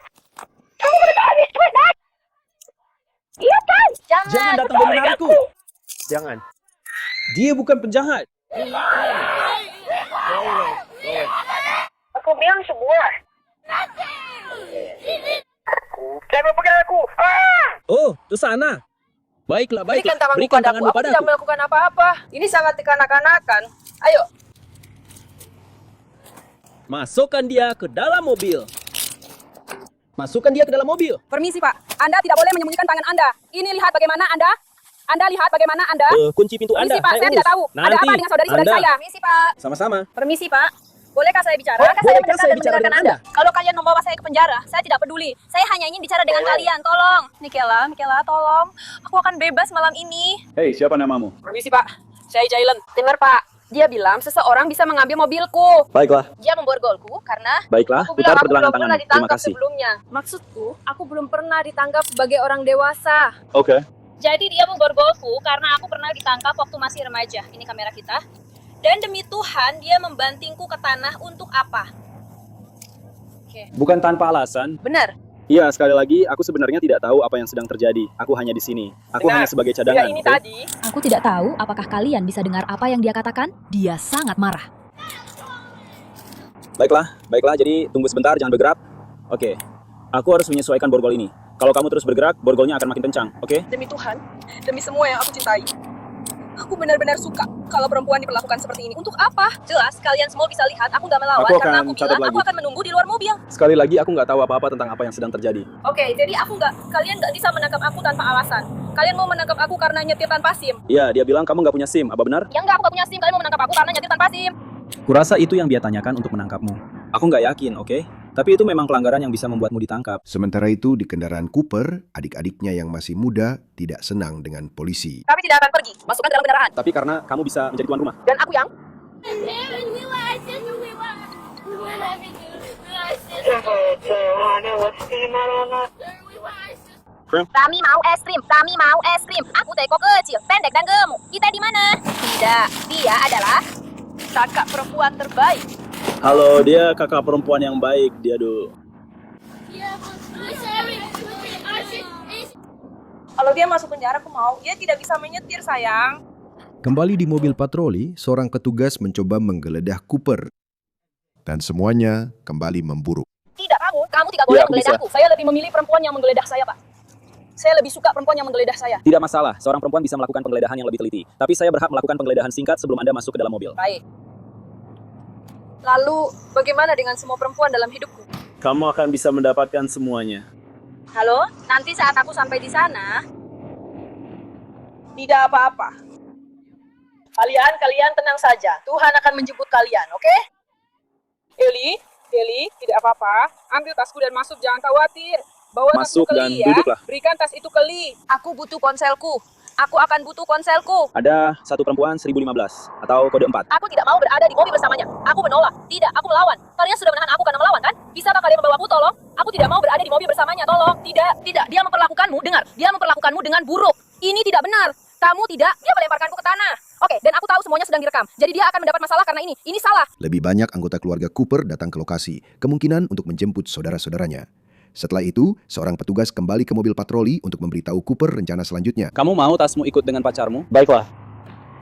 Kamu bertanya sebenarnya. Iya kan? Jangan datang mengenaliku. Jangan. Dia bukan penjahat. Aku bilang semua. Jangan pegang aku. Oh, ke sana. Baiklah, Berikan baiklah. tanganmu Berikan padaku. tanganmu Aku tidak padaku. melakukan apa-apa. Ini sangat kekanak-kanakan. Ayo. Masukkan dia ke dalam mobil. Masukkan dia ke dalam mobil. Permisi, Pak. Anda tidak boleh menyembunyikan tangan Anda. Ini lihat bagaimana Anda. Anda lihat bagaimana Anda. Kunci pintu Permisi, Anda. Pak. Saya tidak tahu. Ada Nanti. apa dengan saudari-saudari Anda. saya? Permisi, Pak. Sama-sama. Permisi, Pak. Bolehkah saya bicara? Bolehkah saya saya mendengar dan bicara mendengarkan dengan Anda? Kalau kalian membawa saya ke penjara, saya tidak peduli. Saya hanya ingin bicara dengan kalian. Tolong. Mikela, tolong. Aku akan bebas malam ini. Hei, siapa namamu? Permisi, Pak. Saya Jailen. Dengar, Pak. Dia bilang seseorang bisa mengambil mobilku. Baiklah. Dia memborgolku karena Baiklah, aku bilang putar aku pergelangan belum pernah tanganmu. Terima ditangkap kasih. sebelumnya. Maksudku, aku belum pernah ditangkap sebagai orang dewasa. Oke. Jadi dia memborgolku karena aku pernah ditangkap waktu masih remaja. Ini kamera kita. Dan demi Tuhan, dia membantingku ke tanah untuk apa? Oke. Bukan tanpa alasan. Benar. Iya, sekali lagi, aku sebenarnya tidak tahu apa yang sedang terjadi. Aku hanya di sini. Aku hanya sebagai cadangan. ini oke? tadi. Aku tidak tahu apakah kalian bisa dengar apa yang dia katakan. Dia sangat marah. Baiklah. Jadi tunggu sebentar, jangan bergerak. Oke. Aku harus menyesuaikan borgol ini. Kalau kamu terus bergerak, borgolnya akan makin kencang. Oke? Demi Tuhan, demi semua yang aku cintai. Aku benar-benar suka kalau perempuan diperlakukan seperti ini. Untuk apa? Jelas, kalian semua bisa lihat aku nggak melawan Aku karena akan aku catat bilang aku lagi. akan menunggu di luar mobil. Sekali lagi, aku nggak tahu apa-apa tentang apa yang sedang terjadi. Oke, jadi kalian nggak bisa menangkap aku tanpa alasan. Kalian mau menangkap aku karena nyetir tanpa SIM. Iya, dia bilang kamu nggak punya SIM. Apa benar? Ya enggak, aku nggak punya SIM. Kalian mau menangkap aku karena nyetir tanpa SIM. Kurasa itu yang dia tanyakan untuk menangkapmu. Aku nggak yakin, oke? Tapi itu memang pelanggaran yang bisa membuatmu ditangkap. Sementara itu di kendaraan Cooper, adik-adiknya yang masih muda tidak senang dengan polisi. Kami tidak akan pergi. Masukkan ke dalam kendaraan. Tapi karena kamu bisa menjadi tuan rumah. Dan aku yang Kami mau es krim, kami mau es krim. Aku teko kecil, pendek dan gemuk. Kita di mana? Tidak, dia adalah kakak perempuan terbaik. Halo, dia kakak perempuan yang baik. Dia dulu. Kalau dia masuk penjara, aku mau. Dia tidak bisa menyetir, sayang. Kembali di mobil patroli, seorang petugas mencoba menggeledah Cooper. dan semuanya kembali memburuk. Tidak, kamu tidak boleh Ya, aku menggeledah aku. Saya lebih memilih perempuan yang menggeledah saya, Pak. Saya lebih suka perempuan yang menggeledah saya. Tidak masalah, seorang perempuan bisa melakukan penggeledahan yang lebih teliti. Tapi saya berhak melakukan penggeledahan singkat sebelum Anda masuk ke dalam mobil. Baik. Lalu, bagaimana dengan semua perempuan dalam hidupku? Kamu akan bisa mendapatkan semuanya. Halo, nanti saat aku sampai di sana, tidak apa-apa. Kalian tenang saja. Tuhan akan menjemput kalian, oke? Eli, tidak apa-apa. Ambil tasku dan masuk, jangan khawatir. Bawa tasku Masuk ke dan Li ya. duduklah. Berikan tas itu ke Li. Aku butuh ponselku. Aku akan butuh ponselku. Ada satu perempuan 1015 atau kode 4. Aku tidak mau berada di mobil bersamanya. Aku menolak. Tidak, aku melawan. Kalian sudah menahan aku karena melawan, kan? Bisakah kalian membawaku, tolong? Aku tidak mau berada di mobil bersamanya, tolong. Tidak. Dia memperlakukanmu, dengar. Dia memperlakukanmu dengan buruk. Ini tidak benar. Kamu tidak. Dia melemparkanku ke tanah. Oke, dan aku tahu semuanya sedang direkam. Jadi dia akan mendapat masalah karena ini. Ini salah. Lebih banyak anggota keluarga Cooper datang ke lokasi, kemungkinan untuk menjemput saudara-saudaranya. Setelah itu, seorang petugas kembali ke mobil patroli untuk memberitahu Cooper rencana selanjutnya. Kamu mau tasmu ikut dengan pacarmu? Baiklah.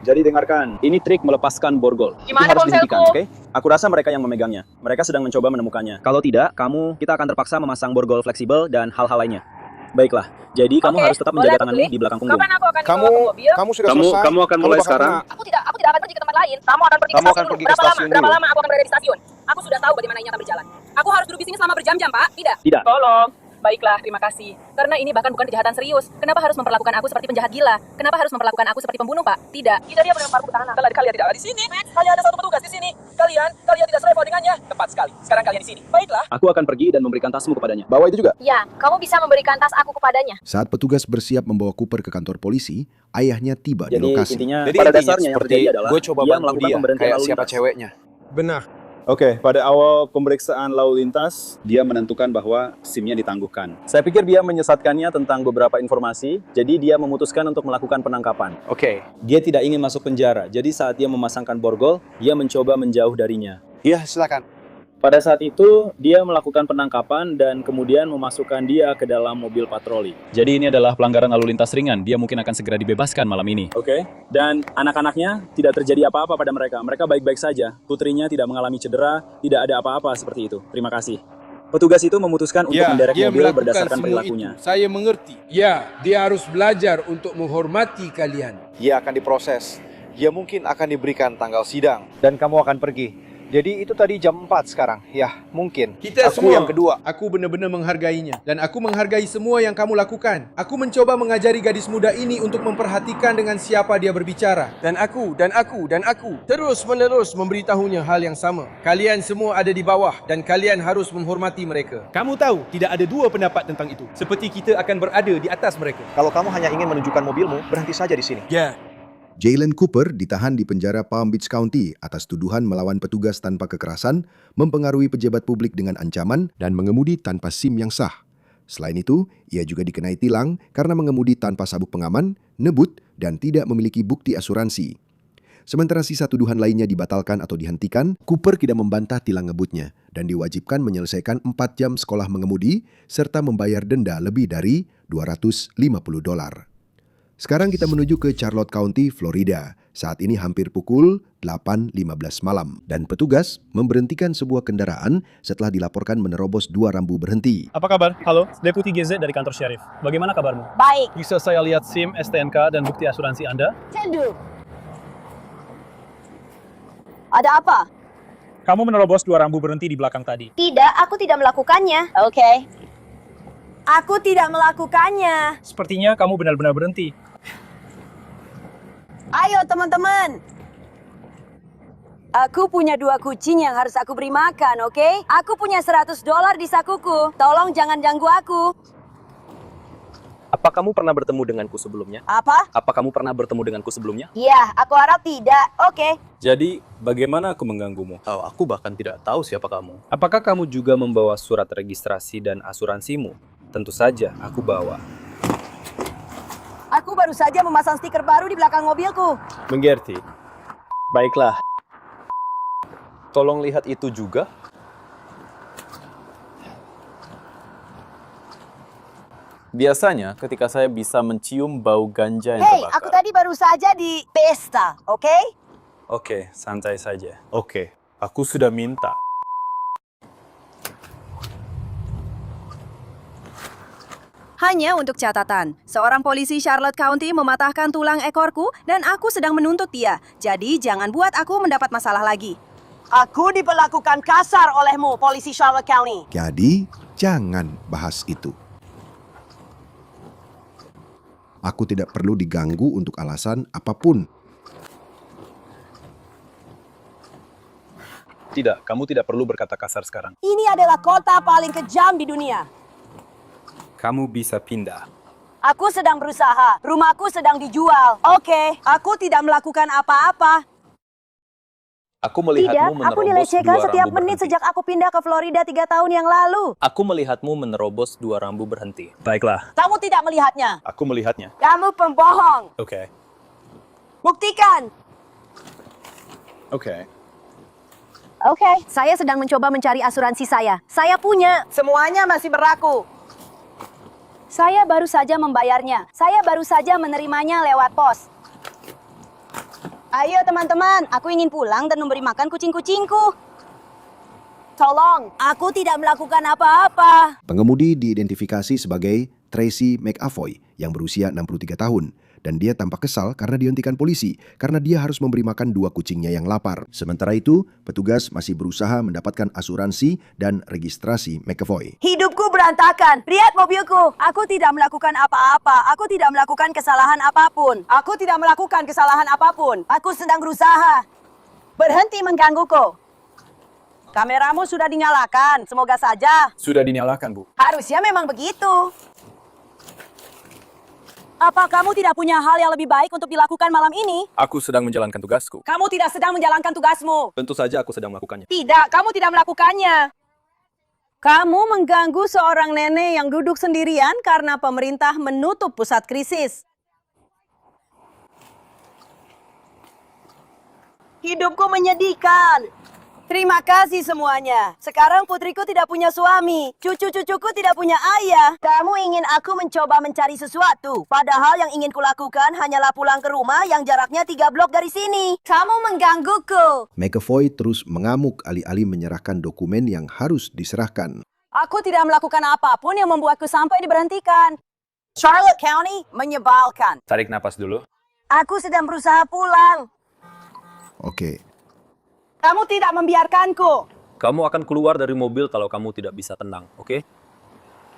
Jadi dengarkan, ini trik melepaskan borgol. Gimana Itu harus ponselku? dihentikan, oke? Aku rasa mereka yang memegangnya. Mereka sedang mencoba menemukannya. Kalau tidak, kita akan terpaksa memasang borgol fleksibel dan hal-hal lainnya. Baiklah, jadi kamu harus tetap menjaga tanganmu di belakang punggung. Kapan aku akan dibawa ke mobil? Kamu sudah selesai. Kamu akan mulai sekarang. Aku tidak akan pergi ke tempat lain. Kamu akan pergi ke Kamu stasiun akan dulu. pergi ke stasiun Berapa dulu. lama aku akan berada di stasiun? Aku sudah tahu bagaimana ini akan berjalan. Aku harus duduk di sini selama berjam-jam, Pak. Tidak. Tidak. Tolong. Baiklah, terima kasih. Karena ini bahkan bukan kejahatan serius. Kenapa harus memperlakukan aku seperti penjahat gila? Kenapa harus memperlakukan aku seperti pembunuh, Pak? Tidak. Tidak, dia melemparku ke tanah. Kalian tidak ada di sini. Hanya ada satu petugas di sini. Kalian tidak selevel dengannya. Tepat sekali. Sekarang kalian di sini. Baiklah. Aku akan pergi dan memberikan tasmu kepadanya. Bawa itu juga. Ya, kamu bisa memberikan tas aku kepadanya. Saat petugas bersiap membawa Cooper ke kantor polisi, ayahnya tiba di Jadi lokasi. intinya, Jadi pada intinya dasarnya yang seperti terjadi adalah gue coba dia bantu melakukan dia, pemberhentian kayak lalu siapa lintas. ceweknya. Benar. Oke, pada awal pemeriksaan lalu lintas, dia menentukan bahwa SIM-nya ditangguhkan. Saya pikir dia menyesatkannya tentang beberapa informasi, jadi dia memutuskan untuk melakukan penangkapan. Oke. Dia tidak ingin masuk penjara, jadi saat dia memasangkan borgol, dia mencoba menjauh darinya. Iya, silakan. Pada saat itu, dia melakukan penangkapan dan kemudian memasukkan dia ke dalam mobil patroli. Jadi ini adalah pelanggaran lalu lintas ringan. Dia mungkin akan segera dibebaskan malam ini. Oke. Dan anak-anaknya tidak terjadi apa-apa pada mereka. Mereka baik-baik saja. Putrinya tidak mengalami cedera, tidak ada apa-apa seperti itu. Terima kasih. Petugas itu memutuskan untuk menderek mobil berdasarkan perilakunya. Saya mengerti. Ya, dia harus belajar untuk menghormati kalian. Dia akan diproses. Dia mungkin akan diberikan tanggal sidang. Dan kamu akan pergi. Jadi itu tadi jam 4 sekarang. Ya, mungkin. Kita Aku semua, yang kedua. aku benar-benar menghargainya. Dan aku menghargai semua yang kamu lakukan. Aku mencoba mengajari gadis muda ini untuk memperhatikan dengan siapa dia berbicara. Dan aku. Terus-menerus memberitahunya hal yang sama. Kalian semua ada di bawah dan kalian harus menghormati mereka. Kamu tahu, tidak ada dua pendapat tentang itu. Seperti kita akan berada di atas mereka. Kalau kamu hanya ingin menunjukkan mobilmu, berhenti saja di sini. Ya. Jalen Cooper ditahan di penjara Palm Beach County atas tuduhan melawan petugas tanpa kekerasan, mempengaruhi pejabat publik dengan ancaman, dan mengemudi tanpa SIM yang sah. Selain itu, ia juga dikenai tilang karena mengemudi tanpa sabuk pengaman, ngebut, dan tidak memiliki bukti asuransi. Sementara sisa tuduhan lainnya dibatalkan atau dihentikan, Cooper tidak membantah tilang ngebutnya dan diwajibkan menyelesaikan 4 jam sekolah mengemudi serta membayar denda lebih dari $250. Sekarang kita menuju ke Charlotte County, Florida. Saat ini hampir pukul 8.15 malam dan petugas memberhentikan sebuah kendaraan setelah dilaporkan menerobos 2 rambu berhenti. Apa kabar? Halo, Deputi GZ dari kantor Sheriff. Bagaimana kabarmu? Baik. Bisa saya lihat SIM, STNK, dan bukti asuransi Anda? Cendu. Ada apa? Kamu menerobos 2 rambu berhenti di belakang tadi. Tidak, aku tidak melakukannya. Oke. Aku tidak melakukannya. Sepertinya kamu benar-benar berhenti. Ayo teman-teman. Aku punya 2 kucing yang harus aku beri makan, oke? Aku punya $100 di sakuku. Tolong jangan ganggu aku. Apa kamu pernah bertemu denganku sebelumnya? Apa? Apa kamu pernah bertemu denganku sebelumnya? Ya, aku harap tidak. Oke. Jadi, bagaimana aku mengganggumu? Oh, aku bahkan tidak tahu siapa kamu. Apakah kamu juga membawa surat registrasi dan asuransimu? Tentu saja, aku bawa. Aku baru saja memasang stiker baru di belakang mobilku. Mengerti. Baiklah. Tolong lihat itu juga. Biasanya ketika saya bisa mencium bau ganja yang Hei, terbakar. aku tadi baru saja di pesta, oke? Oke, santai saja. Oke, aku sudah minta. Hanya untuk catatan, seorang polisi Charlotte County mematahkan tulang ekorku dan aku sedang menuntut dia. Jadi jangan buat aku mendapat masalah lagi. Aku diperlakukan kasar olehmu, polisi Charlotte County. Jadi, jangan bahas itu. Aku tidak perlu diganggu untuk alasan apapun. Tidak, kamu tidak perlu berkata kasar sekarang. Ini adalah kota paling kejam di dunia. Kamu bisa pindah. Aku sedang berusaha. Rumahku sedang dijual. Oke, aku tidak melakukan apa-apa. Aku melihatmu Aku menerobos dilecehkan dua setiap rambu menit berhenti. sejak aku pindah ke Florida 3 tahun yang lalu. Aku melihatmu menerobos dua rambu berhenti. Baiklah, Kamu tidak melihatnya. aku melihatnya. Kamu pembohong. Oke. Buktikan. Oke. Oke, saya sedang mencoba mencari asuransi saya. Saya punya. Semuanya masih berlaku. Saya baru saja membayarnya. Saya baru saja menerimanya lewat pos. Ayo teman-teman, aku ingin pulang dan memberi makan kucing-kucingku. Tolong, aku tidak melakukan apa-apa. Pengemudi diidentifikasi sebagai Tracy McAvoy yang berusia 63 tahun. Dan dia tampak kesal karena dihentikan polisi karena dia harus memberi makan dua kucingnya yang lapar. Sementara itu, petugas masih berusaha mendapatkan asuransi dan registrasi McAvoy. Hidupku berantakan. Lihat mobilku. Aku tidak melakukan apa-apa. Aku tidak melakukan kesalahan apapun. Aku tidak melakukan kesalahan apapun. Aku sedang berusaha. Berhenti menggangguku. Kameramu sudah dinyalakan. Semoga saja. Sudah dinyalakan, Bu. Harusnya memang begitu. Apa kamu tidak punya hal yang lebih baik untuk dilakukan malam ini? Aku sedang menjalankan tugasku. Kamu tidak sedang menjalankan tugasmu. Tentu saja aku sedang melakukannya. Tidak, kamu tidak melakukannya. Kamu mengganggu seorang nenek yang duduk sendirian karena pemerintah menutup pusat krisis. Hidupku menyedihkan. Terima kasih semuanya. Sekarang putriku tidak punya suami. Cucu-cucuku tidak punya ayah. Kamu ingin aku mencoba mencari sesuatu. Padahal yang ingin kulakukan hanyalah pulang ke rumah yang jaraknya 3 blok dari sini. Kamu menggangguku. McAvoy terus mengamuk alih-alih menyerahkan dokumen yang harus diserahkan. Aku tidak melakukan apapun yang membuatku sampai diberhentikan. Charlotte County menyebalkan. Tarik napas dulu. Aku sedang berusaha pulang. Oke. Kamu tidak membiarkanku. Kamu akan keluar dari mobil kalau kamu tidak bisa tenang, oke?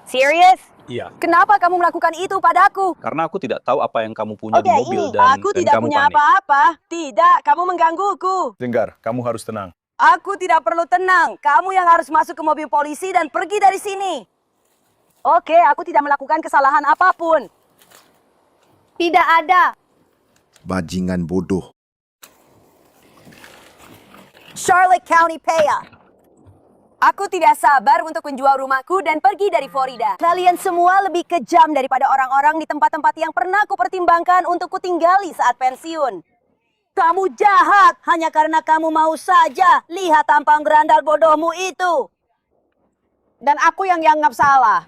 Serius? Iya. Kenapa kamu melakukan itu padaku? Karena aku tidak tahu apa yang kamu punya Oke, di mobil ini. dan Aku dan tidak kamu punya panik. apa-apa. Tidak, kamu menggangguku. Dengar, kamu harus tenang. Aku tidak perlu tenang. Kamu yang harus masuk ke mobil polisi dan pergi dari sini. Oke, aku tidak melakukan kesalahan apapun. Tidak ada. Bajingan bodoh. Charlotte County Paya. Aku tidak sabar untuk menjual rumahku dan pergi dari Florida. Kalian semua lebih kejam daripada orang-orang di tempat-tempat yang pernah kupertimbangkan untuk kutinggali saat pensiun. Kamu jahat hanya karena kamu mau saja. Lihat tampang gerandal bodohmu itu. Dan aku yang dianggap salah.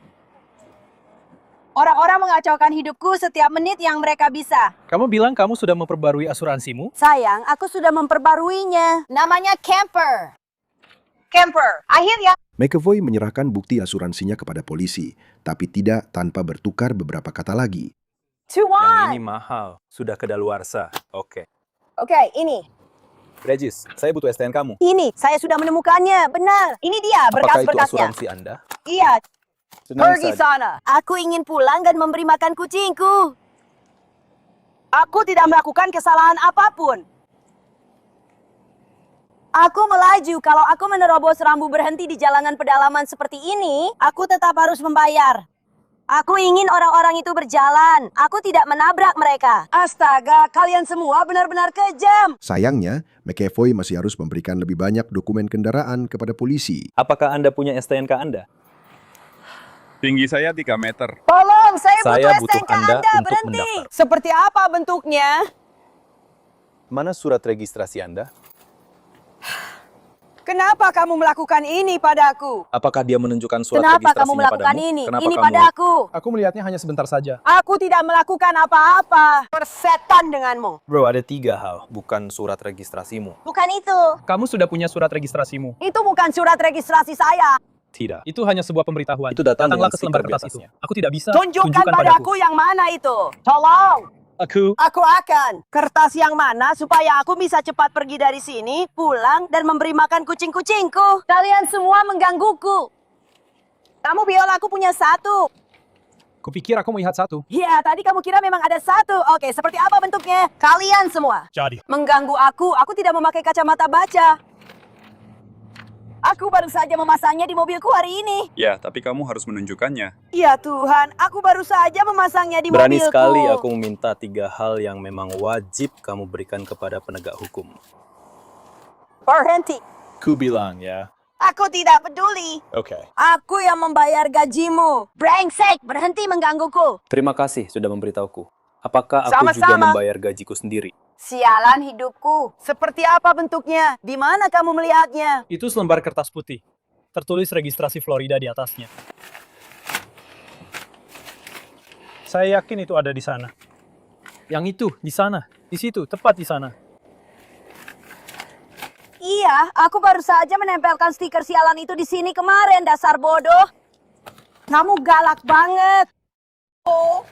Orang-orang mengacaukan hidupku setiap menit yang mereka bisa. Kamu bilang kamu sudah memperbarui asuransimu? Sayang, aku sudah memperbaruinya. Namanya Camper. Camper, akhirnya. McAvoy menyerahkan bukti asuransinya kepada polisi, tapi tidak tanpa bertukar beberapa kata lagi. Yang ini mahal, sudah kedaluarsa. Oke. Oke, ini. Regis, saya butuh STN kamu. Ini, saya sudah menemukannya. Benar. Ini dia Apakah itu berkas-berkasnya. asuransi Anda? Iya. Senang Pergi saja. sana. Aku ingin pulang dan memberi makan kucingku. Aku tidak melakukan kesalahan apapun. Aku melaju. Kalau aku menerobos rambu berhenti di jalanan pedalaman seperti ini, aku tetap harus membayar. Aku ingin orang-orang itu berjalan. Aku tidak menabrak mereka. Astaga, kalian semua benar-benar kejam. Sayangnya, McAvoy masih harus memberikan lebih banyak dokumen kendaraan kepada polisi. Apakah Anda punya STNK Anda? Tinggi saya 3 meter. Tolong, saya Saya butuh butuh STNK Anda Anda. untuk Berhenti. mendaftar. Seperti apa bentuknya? Mana surat registrasi Anda? Kenapa kamu melakukan ini padaku? Apakah dia menunjukkan surat Kenapa registrasinya kamu melakukan padamu? ini? Kenapa Ini kamu... padaku. Aku melihatnya hanya sebentar saja. Aku tidak melakukan apa-apa. Persetan denganmu. Bro, ada 3 hal, bukan surat registrasimu. Bukan itu. Kamu sudah punya surat registrasimu. Itu bukan surat registrasi saya. Tidak. Itu hanya sebuah pemberitahuan. Itu datang Datanglah dengan ke selembar stiker di kertas itu. atasnya. Aku tidak bisa. Tunjukkan padaku yang mana itu. Tolong. Aku akan. Kertas yang mana supaya aku bisa cepat pergi dari sini, pulang, dan memberi makan kucing-kucingku. Kalian semua menggangguku. Kamu biola, aku punya satu. Kupikir aku melihat satu. Ya, tadi kamu kira memang ada satu. Oke, seperti apa bentuknya? Kalian semua Jadi. mengganggu aku tidak memakai kacamata baca. Aku baru saja memasangnya di mobilku hari ini. Ya, tapi kamu harus menunjukkannya. Ya Tuhan, aku baru saja memasangnya di Berani mobilku. sekali aku meminta 3 hal yang memang wajib kamu berikan kepada penegak hukum. Berhenti. Ku bilang ya. Aku tidak peduli. Oke. Aku yang membayar gajimu. Brengsek, berhenti menggangguku. Terima kasih sudah memberitahuku. Apakah aku juga Sama-sama. membayar gajiku sendiri? Sialan hidupku. Seperti apa bentuknya? Di mana kamu melihatnya? Itu selembar kertas putih. Tertulis registrasi Florida di atasnya. Saya yakin itu ada di sana. Yang itu, di sana. Di situ, tepat di sana. Iya, aku baru saja menempelkan stiker sialan itu di sini kemarin, dasar bodoh. Kamu galak banget. Oh.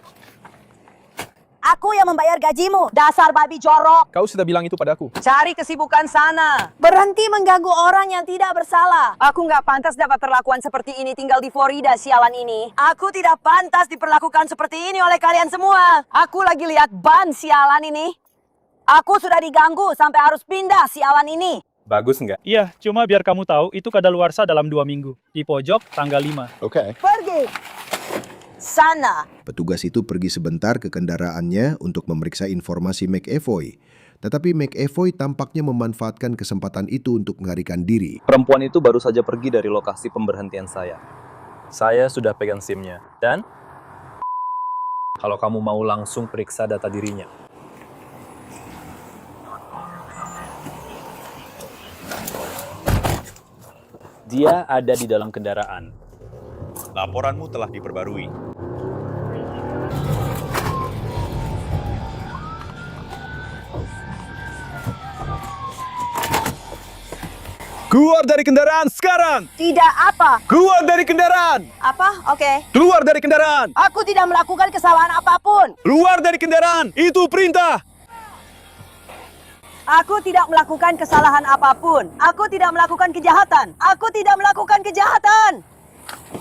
Aku yang membayar gajimu, dasar babi jorok. Kau sudah bilang itu padaku. Cari kesibukan sana. Berhenti mengganggu orang yang tidak bersalah. Aku nggak pantas dapat perlakuan seperti ini tinggal di Florida, sialan ini. Aku tidak pantas diperlakukan seperti ini oleh kalian semua. Aku lagi lihat ban sialan ini. Aku sudah diganggu sampai harus pindah sialan ini. Bagus nggak? Iya, cuma biar kamu tahu, itu kadaluarsa dalam 2 minggu. Di pojok, tanggal 5. Oke. Pergi. Sana. Petugas itu pergi sebentar ke kendaraannya untuk memeriksa informasi McAvoy. Tetapi McAvoy tampaknya memanfaatkan kesempatan itu untuk melarikan diri. Perempuan itu baru saja pergi dari lokasi pemberhentian saya. Saya sudah pegang SIM-nya. Dan kalau kamu mau langsung periksa data dirinya. Dia ada di dalam kendaraan. Laporanmu telah diperbarui. Keluar dari kendaraan sekarang! Tidak apa? Keluar dari kendaraan! Apa? Oke. Keluar dari kendaraan! Aku tidak melakukan kesalahan apapun. Keluar dari kendaraan! Itu perintah! Aku tidak melakukan kesalahan apapun. Aku tidak melakukan kejahatan. Aku tidak melakukan kejahatan.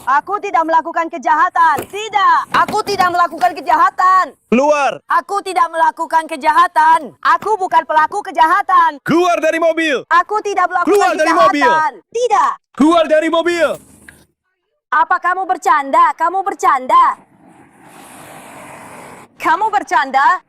Aku tidak melakukan kejahatan. Tidak. Aku tidak melakukan kejahatan. Keluar! Aku tidak melakukan kejahatan. Aku bukan pelaku kejahatan. Keluar dari mobil! Aku tidak melakukan Keluar dari mobil! kejahatan. Tidak. Keluar dari mobil! Apa kamu bercanda? Kamu bercanda? Kamu bercanda?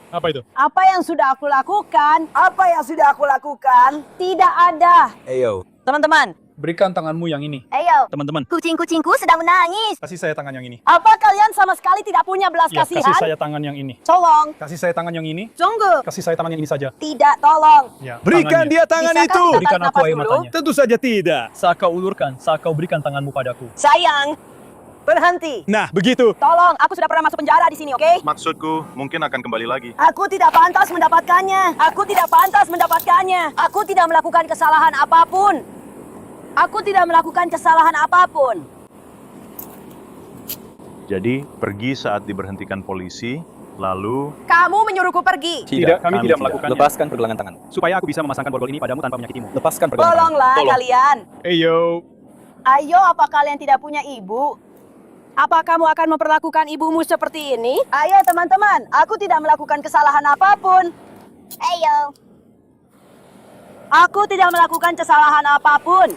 Apa itu? Apa yang sudah aku lakukan? Apa yang sudah aku lakukan? Tidak ada. Ayo. Teman-teman. Berikan tanganmu yang ini. Ayo. Teman-teman. Kucing-kucingku sedang menangis. Kasih saya tangan yang ini. Apa kalian sama sekali tidak punya belas Ya, kasihan? kasih saya tangan yang ini. Tolong. Kasih saya tangan yang ini. Tunggu. Kasih saya tangan yang ini saja. Tidak, tolong. Ya, Berikan tangannya. dia tangan Bisakah itu! kita Berikan tarik aku napas air dulu? matanya. Tentu saja tidak. Saat kau ulurkan, saat kau berikan tanganmu padaku. Sayang. Berhenti. Nah, begitu. Tolong, aku sudah pernah masuk penjara di sini, oke? Maksudku, mungkin akan kembali lagi. Aku tidak pantas mendapatkannya. Aku tidak pantas mendapatkannya. Aku tidak melakukan kesalahan apapun. Aku tidak melakukan kesalahan apapun. Jadi, pergi saat diberhentikan polisi, lalu... Kamu menyuruhku pergi. Tidak, kami tidak melakukannya. Lepaskan pergelangan tangan. Supaya aku bisa memasangkan borgol ini padamu tanpa menyakitimu. Lepaskan pergelangan tangan. Tolonglah kalian. Ayo. Ayo, apa kalian tidak punya ibu? Apa kamu akan memperlakukan ibumu seperti ini? Ayo teman-teman, aku tidak melakukan kesalahan apapun. Ayo. Aku tidak melakukan kesalahan apapun.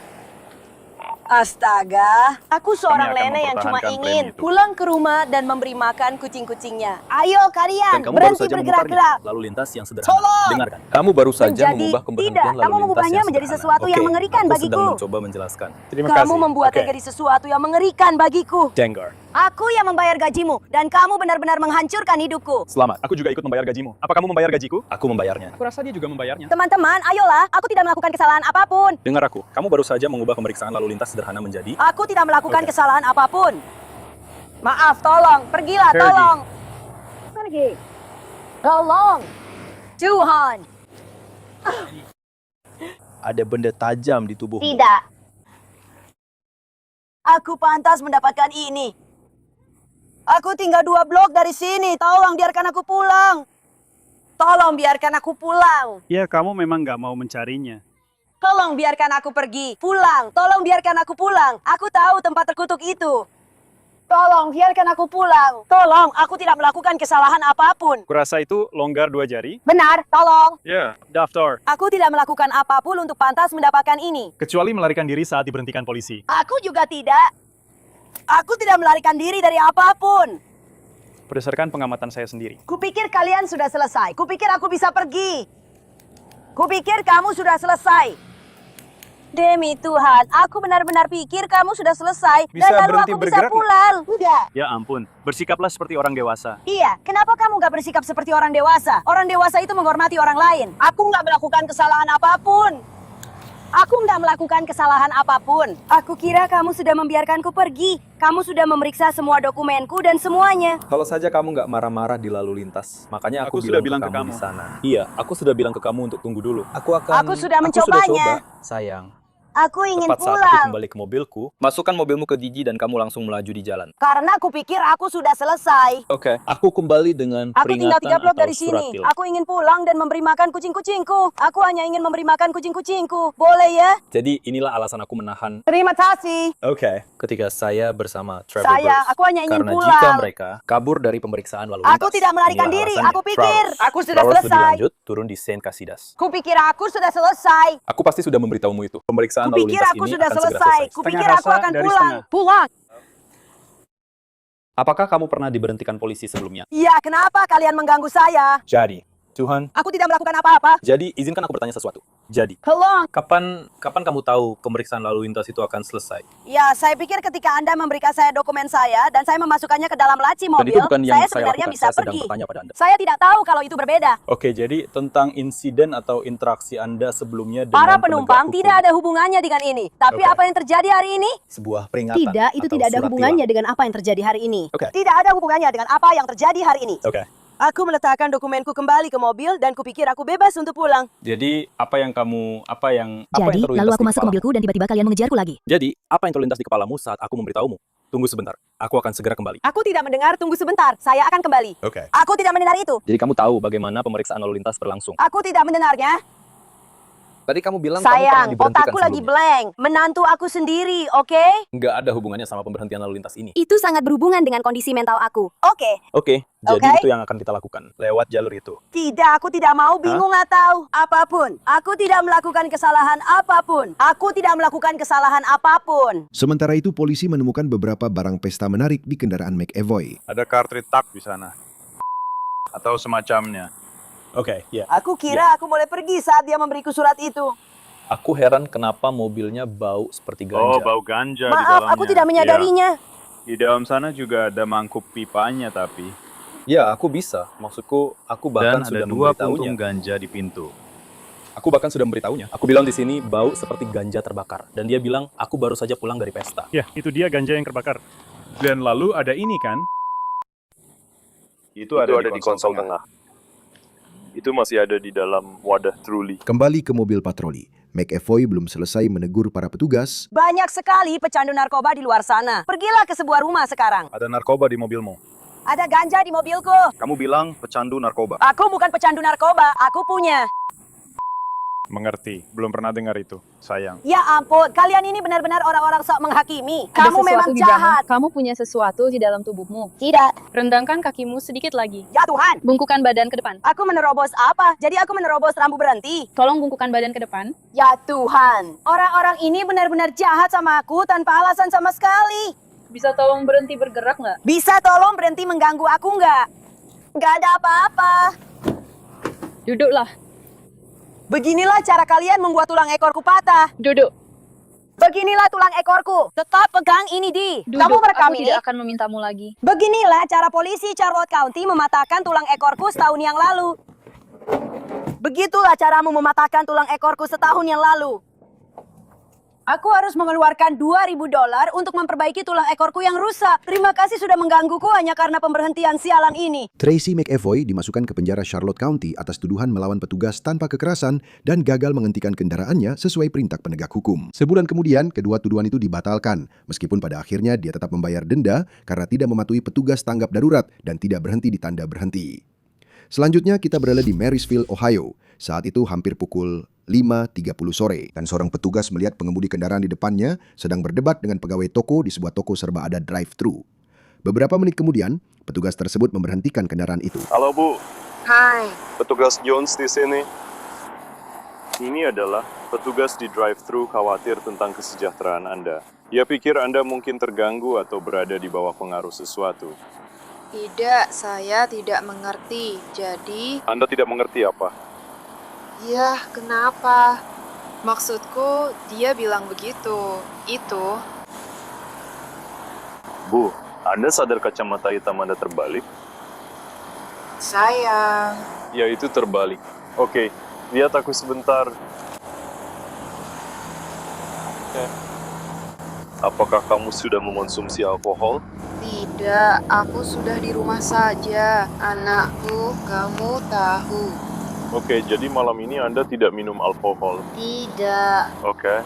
Astaga, aku seorang Kami akan nenek yang cuma mempertahankan ingin klaim itu. pulang ke rumah dan memberi makan kucing-kucingnya. Ayo kalian, Dan kamu baru berhenti saja bergerak-gerak. memutarnya. Lalu lintas yang sederhana. Tolong! Dengarkan. Kamu baru saja Menjadi- mengubah pemberhentian tidak, lalu kamu lintas mengubahnya yang menjadi sederhana. sesuatu yang Oke, mengerikan aku bagiku. sedang mencoba menjelaskan. Terima Kamu kasih. membuatnya Oke. jadi sesuatu yang mengerikan bagiku. Dengar. Aku yang membayar gajimu, dan kamu benar-benar menghancurkan hidupku. Selamat. Aku juga ikut membayar gajimu. Apa kamu membayar gajiku? Aku membayarnya. Aku rasa dia juga membayarnya. Teman-teman, ayolah, aku tidak melakukan kesalahan apapun. Dengar aku. Kamu baru saja mengubah pemeriksaan lalu lintas sederhana menjadi... Aku tidak melakukan kesalahan apapun. Maaf, tolong, pergilah, Pergi. tolong. Pergi. Tolong. Tuhan. Ada benda tajam di tubuhmu. Tidak. Aku pantas mendapatkan ini. Aku tinggal 2 blok dari sini. Tolong biarkan aku pulang. Tolong biarkan aku pulang. Ya, kamu memang nggak mau mencarinya. Tolong biarkan aku pergi. Pulang. Tolong biarkan aku pulang. Aku tahu tempat terkutuk itu. Tolong biarkan aku pulang. Tolong, aku tidak melakukan kesalahan apapun. Kurasa itu longgar 2 jari? Benar, tolong. Ya, daftar. Aku tidak melakukan apapun untuk pantas mendapatkan ini. Kecuali melarikan diri saat diberhentikan polisi. Aku juga tidak. Aku tidak melarikan diri dari apapun. Berdasarkan pengamatan saya sendiri. Kupikir kalian sudah selesai. Kupikir aku bisa pergi. Kupikir kamu sudah selesai. Demi Tuhan, aku benar-benar pikir kamu sudah selesai. Bisa dan lalu berhenti aku bisa bergerak pulang. Udah. Ya ampun, bersikaplah seperti orang dewasa. Iya, kenapa kamu gak bersikap seperti orang dewasa? Orang dewasa itu menghormati orang lain. Aku gak melakukan kesalahan apapun. Aku nggak melakukan kesalahan apapun. Aku kira kamu sudah membiarkanku pergi. Kamu sudah memeriksa semua dokumenku dan semuanya. Kalau saja kamu nggak marah-marah di lalu lintas, makanya aku sudah bilang ke kamu di sana. Iya, aku sudah bilang ke kamu untuk tunggu dulu. Aku sudah mencobanya. Coba, sayang. Aku ingin Tepat saat aku pulang. kembali ke mobilku, masukkan mobilmu ke Gigi dan kamu langsung melaju di jalan. Karena aku pikir aku sudah selesai. Oke. Aku kembali dengan Aku tinggal 3 blok atau dari surat sini. tilang. Aku ingin pulang dan memberi makan kucing-kucingku. Aku hanya ingin memberi makan kucing-kucingku. Boleh ya? Jadi inilah alasan aku menahan. Terima kasih. Oke. Ketika saya bersama Trevor Sayang, Burns. aku hanya ingin Karena pulang. jika mereka kabur dari pemeriksaan lalu lintas. Aku tidak melarikan inilah diri. alasannya. Aku pikir aku sudah Flowers lebih selesai. lanjut turun di Saint Casidas. Kupikir aku sudah selesai. Aku pasti sudah memberitahumu itu. Pemeriksaan lalu Kupikir lintas aku ini sudah akan segera selesai. Kupikir aku akan pulang. Pulang. Apakah kamu pernah diberhentikan polisi sebelumnya? Iya, kenapa kalian mengganggu saya? Jadi, Tuhan. Aku tidak melakukan apa-apa. Jadi, izinkan aku bertanya sesuatu. Jadi, Tolong. kapan kamu tahu pemeriksaan lalu lintas itu akan selesai? Ya, saya pikir ketika Anda memberikan saya dokumen saya dan saya memasukkannya ke dalam laci mobil, itu bukan yang saya saya sebenarnya lakukan. bisa Saya sedang pergi. bertanya pada Anda. Saya tidak tahu kalau itu berbeda. Oke, jadi tentang insiden atau interaksi Anda sebelumnya dengan Para penegak penumpang hukum. tidak ada hubungannya dengan ini. Tapi Oke. apa yang terjadi hari ini? Sebuah peringatan. Tidak, itu atau tidak ada surat hubungannya tilang. dengan apa yang terjadi hari ini. Oke. Tidak ada hubungannya dengan apa yang terjadi hari ini. Oke. Aku meletakkan dokumenku kembali ke mobil dan kupikir aku bebas untuk pulang. Jadi, apa yang Jadi, terlintas lalu aku di masuk ke kepala- mobilku dan tiba-tiba kalian mengejarku lagi. Jadi, apa yang terlintas di kepalamu saat aku memberitahumu? Tunggu sebentar, aku akan segera kembali. Aku tidak mendengar, tunggu sebentar. Saya akan kembali. Oke. Aku tidak mendengar itu. Jadi kamu tahu bagaimana pemeriksaan lalu lintas berlangsung. Aku tidak mendengarnya. Tadi kamu bilang kamu pernah Sayang, diberhentikan otakku lagi sebelumnya. blank. Menantu aku sendiri, oke? Nggak ada hubungannya sama pemberhentian lalu lintas ini. Itu sangat berhubungan dengan kondisi mental aku. Oke. Oke, jadi Oke. itu yang akan kita lakukan. Lewat jalur itu. Tidak, aku tidak mau bingung atau apapun. Aku tidak melakukan kesalahan apapun. Aku tidak melakukan kesalahan apapun. Sementara itu polisi menemukan beberapa barang pesta menarik di kendaraan McAvoy. Ada cartridge tak di sana. Atau semacamnya. Oke, ya. Aku kira aku boleh pergi saat dia memberiku surat itu. Aku heran kenapa mobilnya bau seperti ganja. Oh, bau ganja di Maaf, dalamnya. aku tidak menyadarinya. Iya. Di dalam sana juga ada mangkuk pipanya tapi. Ya, aku bisa. Maksudku, aku bahkan Dan ada sudah 2 memberitahunya. puntung ganja di pintu. Aku bahkan sudah memberitahunya. Aku bilang di sini bau seperti ganja terbakar. Dan dia bilang, aku baru saja pulang dari pesta. Ya, itu dia ganja yang terbakar. Dan lalu ada ini kan? Itu ada di konsol tengah. Itu masih ada di dalam wadah truli. Kembali ke mobil patroli, McAvoy belum selesai menegur para petugas. Banyak sekali pecandu narkoba di luar sana. Pergilah ke sebuah rumah sekarang. Ada narkoba di mobilmu. Ada ganja di mobilku. Kamu bilang pecandu narkoba. Aku bukan pecandu narkoba, aku punya. Mengerti. Belum pernah dengar itu. Sayang. Ya ampun, kalian ini benar-benar orang-orang sok menghakimi. Kamu memang jahat. Kamu punya sesuatu di dalam tubuhmu. Tidak. Rendangkan kakimu sedikit lagi. Ya Tuhan. Bungkukan badan ke depan. Aku menerobos apa? Jadi aku menerobos rambu berhenti. Tolong bungkukan badan ke depan. Ya Tuhan. Orang-orang ini benar-benar jahat sama aku tanpa alasan sama sekali. Bisa tolong berhenti bergerak nggak? Bisa tolong berhenti mengganggu aku nggak? Nggak ada apa-apa. Duduklah. Beginilah cara kalian membuat tulang ekorku patah. Duduk. Beginilah tulang ekorku. Tetap pegang ini di. Duduk. Kamu merekam Aku ini? tidak akan memintamu lagi. Beginilah cara polisi Charlotte County mematahkan tulang ekorku setahun yang lalu. Begitulah caramu mematahkan tulang ekorku setahun yang lalu. Aku harus mengeluarkan $2.000 untuk memperbaiki tulang ekorku yang rusak. Terima kasih sudah menggangguku hanya karena pemberhentian sialan ini. Tracy McAvoy dimasukkan ke penjara Charlotte County atas tuduhan melawan petugas tanpa kekerasan dan gagal menghentikan kendaraannya sesuai perintah penegak hukum. Sebulan kemudian, kedua tuduhan itu dibatalkan, meskipun pada akhirnya dia tetap membayar denda karena tidak mematuhi petugas tanggap darurat dan tidak berhenti di tanda berhenti. Selanjutnya kita berada di Marysville, Ohio. Saat itu hampir pukul 5.30 sore dan seorang petugas melihat pengemudi kendaraan di depannya sedang berdebat dengan pegawai toko di sebuah toko serba ada drive-thru. Beberapa menit kemudian, petugas tersebut memberhentikan kendaraan itu. Halo Bu, Hai. petugas Jones di sini. Ini adalah petugas di drive-thru khawatir tentang kesejahteraan Anda. Dia pikir Anda mungkin terganggu atau berada di bawah pengaruh sesuatu. Tidak, saya tidak mengerti. Jadi, Anda tidak mengerti apa? ya kenapa? Maksudku, dia bilang begitu. Itu. Bu, Anda sadar kacamata hitam Anda terbalik? Sayang. Ya, itu terbalik. Oke, lihat aku sebentar. Apakah kamu sudah mengonsumsi alkohol? Tidak, aku sudah di rumah saja. Anakku, kamu tahu. Oke, jadi malam ini Anda tidak minum alkohol? Tidak. Oke.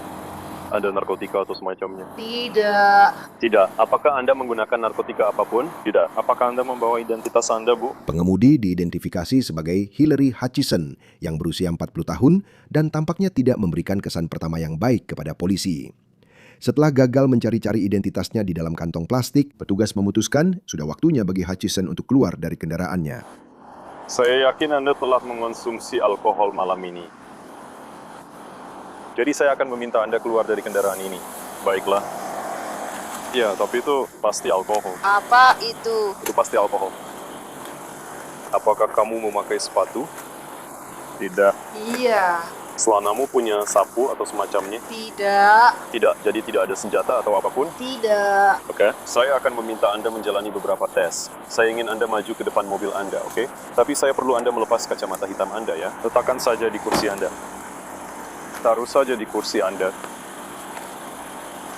Ada narkotika atau semacamnya? Tidak. Tidak. Apakah Anda menggunakan narkotika apapun? Tidak. Apakah Anda membawa identitas Anda, Bu? Pengemudi diidentifikasi sebagai Hillary Hutchison yang berusia 40 tahun dan tampaknya tidak memberikan kesan pertama yang baik kepada polisi. Setelah gagal mencari-cari identitasnya di dalam kantong plastik, petugas memutuskan sudah waktunya bagi Hutchison untuk keluar dari kendaraannya. Saya yakin Anda telah mengonsumsi alkohol malam ini. Jadi saya akan meminta Anda keluar dari kendaraan ini. Baiklah. Ya, tapi itu pasti alkohol. Apa itu? Itu pasti alkohol. Apakah kamu memakai sepatu? Tidak. Iya. Celanamu punya sapu atau semacamnya? Tidak. Tidak. Jadi tidak ada senjata atau apapun? Tidak. Oke. Saya akan meminta Anda menjalani beberapa tes. Saya ingin Anda maju ke depan mobil Anda, oke? Tapi saya perlu Anda melepas kacamata hitam Anda ya. Letakkan saja di kursi Anda. Taruh saja di kursi Anda.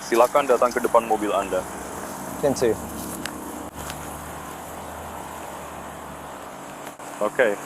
Silakan datang ke depan mobil Anda. Sensei. Oke.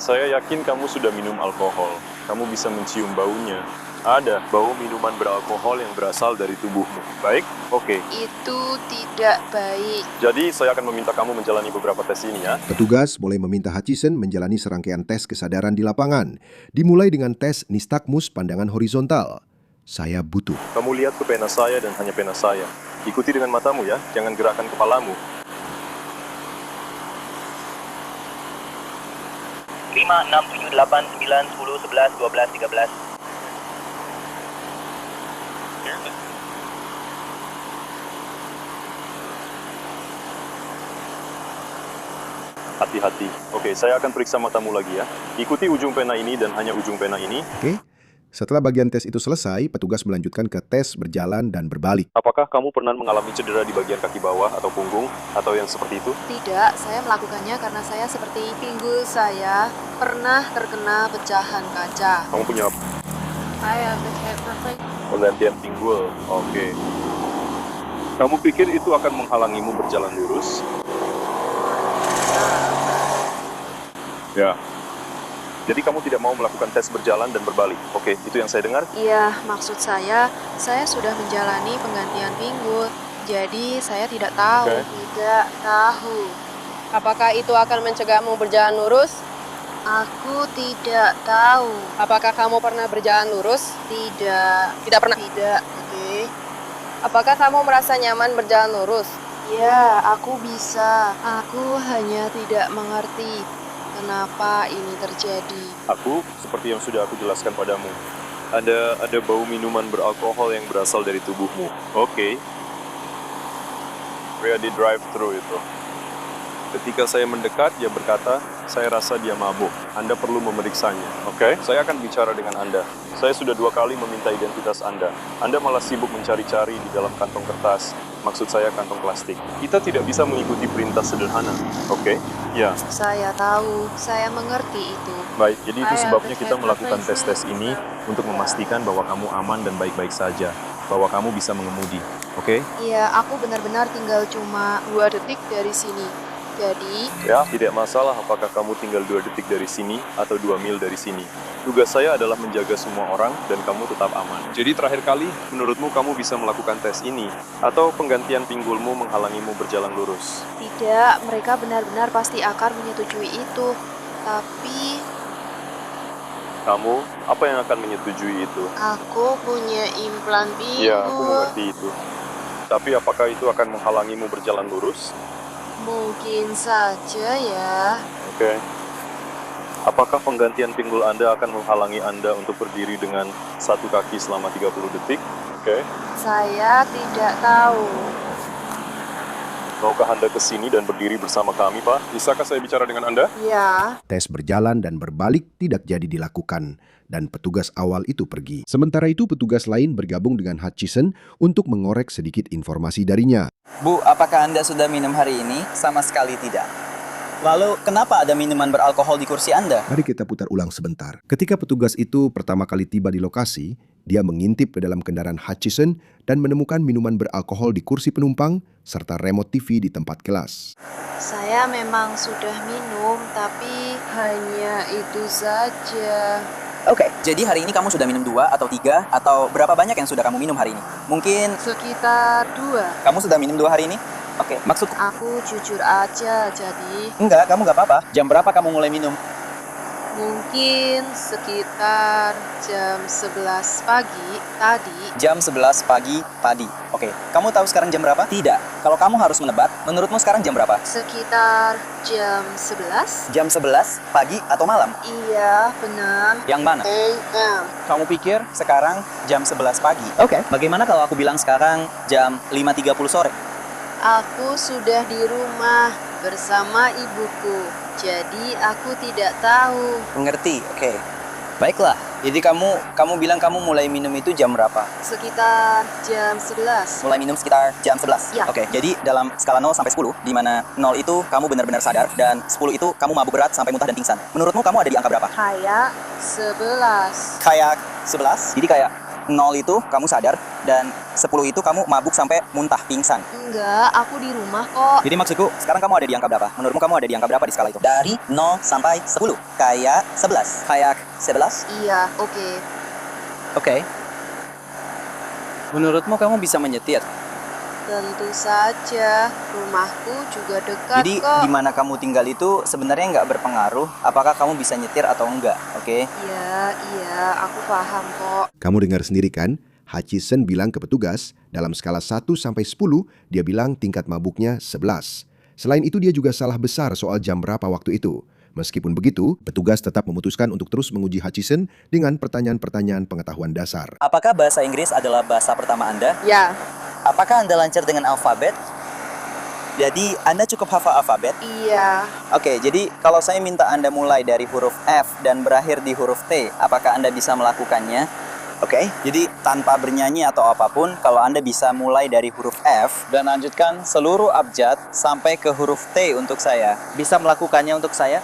Saya yakin kamu sudah minum alkohol. Kamu bisa mencium baunya. Ada bau minuman beralkohol yang berasal dari tubuhmu. Baik? Oke. Itu tidak baik. Jadi saya akan meminta kamu menjalani beberapa tes ini ya. Petugas mulai meminta Hutchison menjalani serangkaian tes kesadaran di lapangan, dimulai dengan tes nistagmus pandangan horizontal. Saya butuh. Kamu lihat ke pena saya dan hanya pena saya. Ikuti dengan matamu ya, jangan gerakkan kepalamu. 5, 6, 7, 8, 9, 10, 11, 12, 13. Hati-hati. Oke, saya akan periksa matamu lagi ya. Ikuti ujung pena ini dan hanya ujung pena ini. Oke. Setelah bagian tes itu selesai, petugas melanjutkan ke tes berjalan dan berbalik. Apakah kamu pernah mengalami cedera di bagian kaki bawah atau punggung atau yang seperti itu? Tidak, saya melakukannya karena saya seperti pinggul saya pernah terkena pecahan kaca. Kamu punya Saya perfect. penggantian pinggul. Oke. Kamu pikir itu akan menghalangimu berjalan lurus? Ya. Jadi kamu tidak mau melakukan tes berjalan dan berbalik. Oke, itu yang saya dengar? Iya, maksud saya sudah menjalani penggantian pinggul. Jadi saya tidak tahu. Oke. Tidak tahu. Apakah itu akan mencegahmu berjalan lurus? Aku tidak tahu. Apakah kamu pernah berjalan lurus? Tidak. Tidak pernah? Tidak. Oke. Apakah kamu merasa nyaman berjalan lurus? Ya, aku bisa. Aku hanya tidak mengerti kenapa ini terjadi. Aku, seperti yang sudah aku jelaskan padamu, ada bau minuman beralkohol yang berasal dari tubuhmu. Oke. Pria di drive-thru itu. Ketika saya mendekat, dia berkata, saya rasa dia mabuk. Anda perlu memeriksanya. Oke? Saya akan bicara dengan Anda. Saya sudah 2 kali meminta identitas Anda. Anda malah sibuk mencari-cari di dalam kantong kertas. Maksud saya kantong plastik. Kita tidak bisa mengikuti perintah sederhana, oke? Ya, Saya tahu, saya mengerti itu. baik. Jadi itu Saya sebabnya kita berterima melakukan kasih. tes-tes ini untuk memastikan bahwa kamu aman dan baik-baik saja. Bahwa kamu bisa mengemudi, oke? Iya, aku benar-benar tinggal cuma 2 detik dari sini. Jadi, Ya, tidak masalah apakah kamu tinggal 2 detik dari sini atau 2 mil dari sini. Tugas saya adalah menjaga semua orang dan kamu tetap aman. Jadi terakhir kali, menurutmu kamu bisa melakukan tes ini? Atau penggantian pinggulmu menghalangimu berjalan lurus? tidak, mereka benar-benar pasti akan menyetujui itu. Tapi, Kamu, apa yang akan menyetujui itu? aku punya implan pinggul. Ya, aku mengerti itu. Tapi apakah itu akan menghalangimu berjalan lurus? Mungkin saja ya. Oke. Apakah penggantian pinggul Anda akan menghalangi Anda untuk berdiri dengan satu kaki selama 30 detik? Oke. Saya tidak tahu. Maukah Anda ke sini dan berdiri bersama kami, Pak? Bisakah saya bicara dengan Anda? Ya. Tes berjalan dan berbalik tidak jadi dilakukan, dan petugas awal itu pergi. Sementara itu, petugas lain bergabung dengan Hutchison untuk mengorek sedikit informasi darinya. Bu, apakah Anda sudah minum hari ini? Sama sekali tidak. Lalu, kenapa ada minuman beralkohol di kursi Anda? Mari kita putar ulang sebentar. Ketika petugas itu pertama kali tiba di lokasi, dia mengintip ke dalam kendaraan Hutchison dan menemukan minuman beralkohol di kursi penumpang serta remote TV di tempat kelas. Saya memang sudah minum, tapi hanya itu saja. Oke, jadi hari ini kamu sudah minum 2 atau 3 atau berapa banyak yang sudah kamu minum hari ini? Mungkin Sekitar 2. kamu sudah minum 2 hari ini? Oke, maksud Aku jujur aja, jadi enggak, kamu nggak apa-apa. Jam berapa kamu mulai minum? mungkin sekitar jam 11 pagi tadi. Jam 11 pagi tadi. Oke, kamu tahu sekarang jam berapa? Tidak. Kalau kamu harus menebak, menurutmu sekarang jam berapa? Sekitar jam 11. Jam 11 pagi atau malam? Iya, benar. Yang mana? AM. Kamu pikir sekarang jam 11 pagi? Oke. Bagaimana kalau aku bilang sekarang jam 5.30 sore? Aku sudah di rumah bersama ibuku, jadi aku tidak tahu. Mengerti? Oke. Baiklah. Jadi kamu bilang kamu mulai minum itu jam berapa? Sekitar jam 11. Mulai minum sekitar jam 11? Ya. Oke, jadi dalam skala 0 sampai 10, di mana 0 itu kamu benar-benar sadar, dan 10 itu kamu mabuk berat sampai muntah dan pingsan. Menurutmu kamu ada di angka berapa? Kayak 11. Kayak 11? Jadi kayak 0 itu kamu sadar, dan 10 itu kamu mabuk sampai muntah pingsan. Enggak, aku di rumah kok. Jadi maksudku, sekarang kamu ada di angka berapa? Menurutmu kamu ada di angka berapa di skala itu? Dari 0 sampai 10. Kayak 11. Kayak 11? Iya, oke. Oke. Menurutmu kamu bisa menyetir? Tentu saja, rumahku juga dekat Jadi kok. di mana kamu tinggal itu sebenarnya nggak berpengaruh apakah kamu bisa nyetir atau enggak, oke? Iya, aku paham kok. Kamu dengar sendiri kan? Hutchison bilang ke petugas, dalam skala 1 sampai 10, dia bilang tingkat mabuknya 11. Selain itu dia juga salah besar soal jam berapa waktu itu. Meskipun begitu, petugas tetap memutuskan untuk terus menguji Hutchison dengan pertanyaan-pertanyaan pengetahuan dasar. Apakah bahasa Inggris adalah bahasa pertama Anda? Ya. Apakah Anda lancar dengan alfabet? Jadi Anda cukup hafal alfabet? Iya. Oke, jadi kalau saya minta Anda mulai dari huruf F dan berakhir di huruf T, apakah Anda bisa melakukannya? Oke, jadi tanpa bernyanyi atau apapun, kalau Anda bisa mulai dari huruf F dan lanjutkan seluruh abjad sampai ke huruf T untuk saya. Bisa melakukannya untuk saya?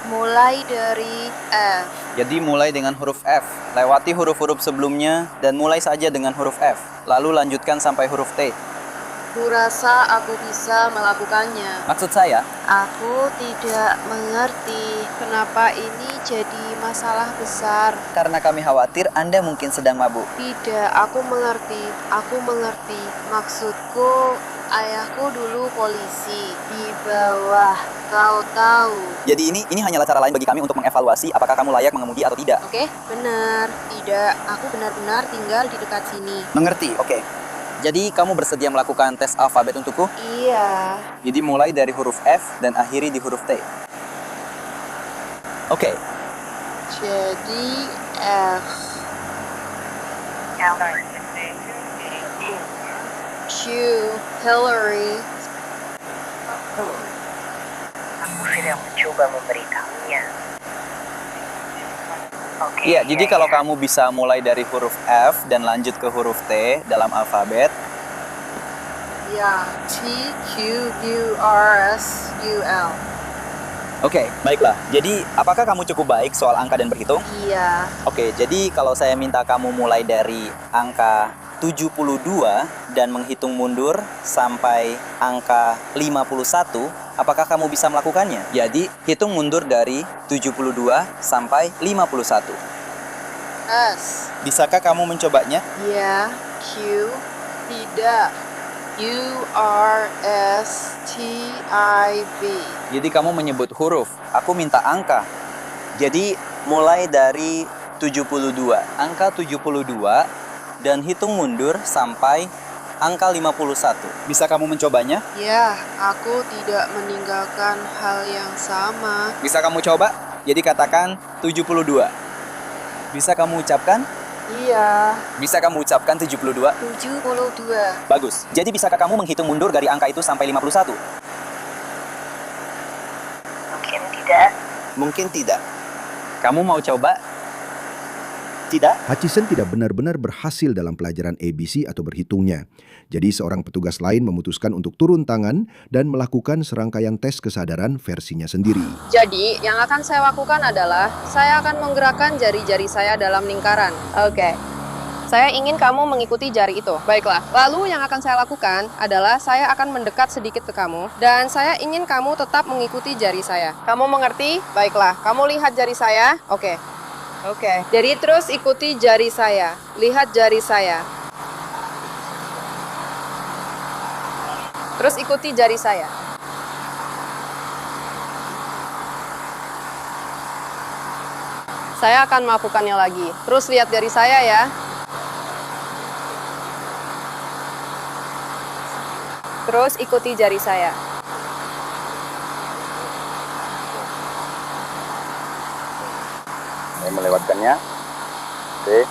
Mulai dari F. Jadi mulai dengan huruf F, lewati huruf-huruf sebelumnya dan mulai saja dengan huruf F. Lalu lanjutkan sampai huruf T. Kurasa aku bisa melakukannya. Maksud saya, Aku tidak mengerti kenapa ini jadi masalah besar. karena kami khawatir Anda mungkin sedang mabuk. Tidak, aku mengerti. Aku mengerti. Maksudku, ayahku dulu polisi di bawah. Kau tahu. Jadi ini hanyalah cara lain bagi kami untuk mengevaluasi apakah kamu layak mengemudi atau tidak. Oke, benar. Tidak, aku benar-benar tinggal di dekat sini. Mengerti? Oke. Jadi kamu bersedia melakukan tes alfabet untukku? Iya. Jadi mulai dari huruf F dan akhiri di huruf T. Oke. Jadi F. Q. Hillary. Aku sedang mencoba memberitahunya. Iya, jadi kalau kamu bisa mulai dari huruf F dan lanjut ke huruf T dalam alfabet. Ya, TQURSUL. Oke, baiklah. Jadi, apakah kamu cukup baik soal angka dan berhitung? Iya. Oke, jadi kalau saya minta kamu mulai dari angka 72 dan menghitung mundur sampai angka 51, apakah kamu bisa melakukannya? Jadi, hitung mundur dari 72 sampai 51. S. Bisakah kamu mencobanya? Ya, Q. Tidak. URSTIV. Jadi kamu menyebut huruf, aku minta angka. Jadi mulai dari 72, angka 72 dan hitung mundur sampai angka 51. Bisa kamu mencobanya? Ya, aku tidak meninggalkan hal yang sama. Bisa kamu coba? Jadi katakan 72. Bisa kamu ucapkan? Iya. Bisa kamu ucapkan 72? 72. Bagus. Jadi bisakah kamu menghitung mundur dari angka itu sampai 51? Mungkin tidak. Mungkin tidak. Kamu mau coba? Tidak? Hutchison tidak benar-benar berhasil dalam pelajaran ABC atau berhitungnya. Jadi seorang petugas lain memutuskan untuk turun tangan dan melakukan serangkaian tes kesadaran versinya sendiri. Jadi, yang akan saya lakukan adalah saya akan menggerakkan jari-jari saya dalam lingkaran. Oke. Saya ingin kamu mengikuti jari itu. Baiklah. Lalu yang akan saya lakukan adalah saya akan mendekat sedikit ke kamu dan saya ingin kamu tetap mengikuti jari saya. Kamu mengerti? Baiklah. Kamu lihat jari saya? Oke. Jadi terus ikuti jari saya. Lihat jari saya. Terus ikuti jari saya. Saya akan melakukannya lagi. Terus lihat jari saya ya. Terus ikuti jari saya. Saya melewatkannya. Oke.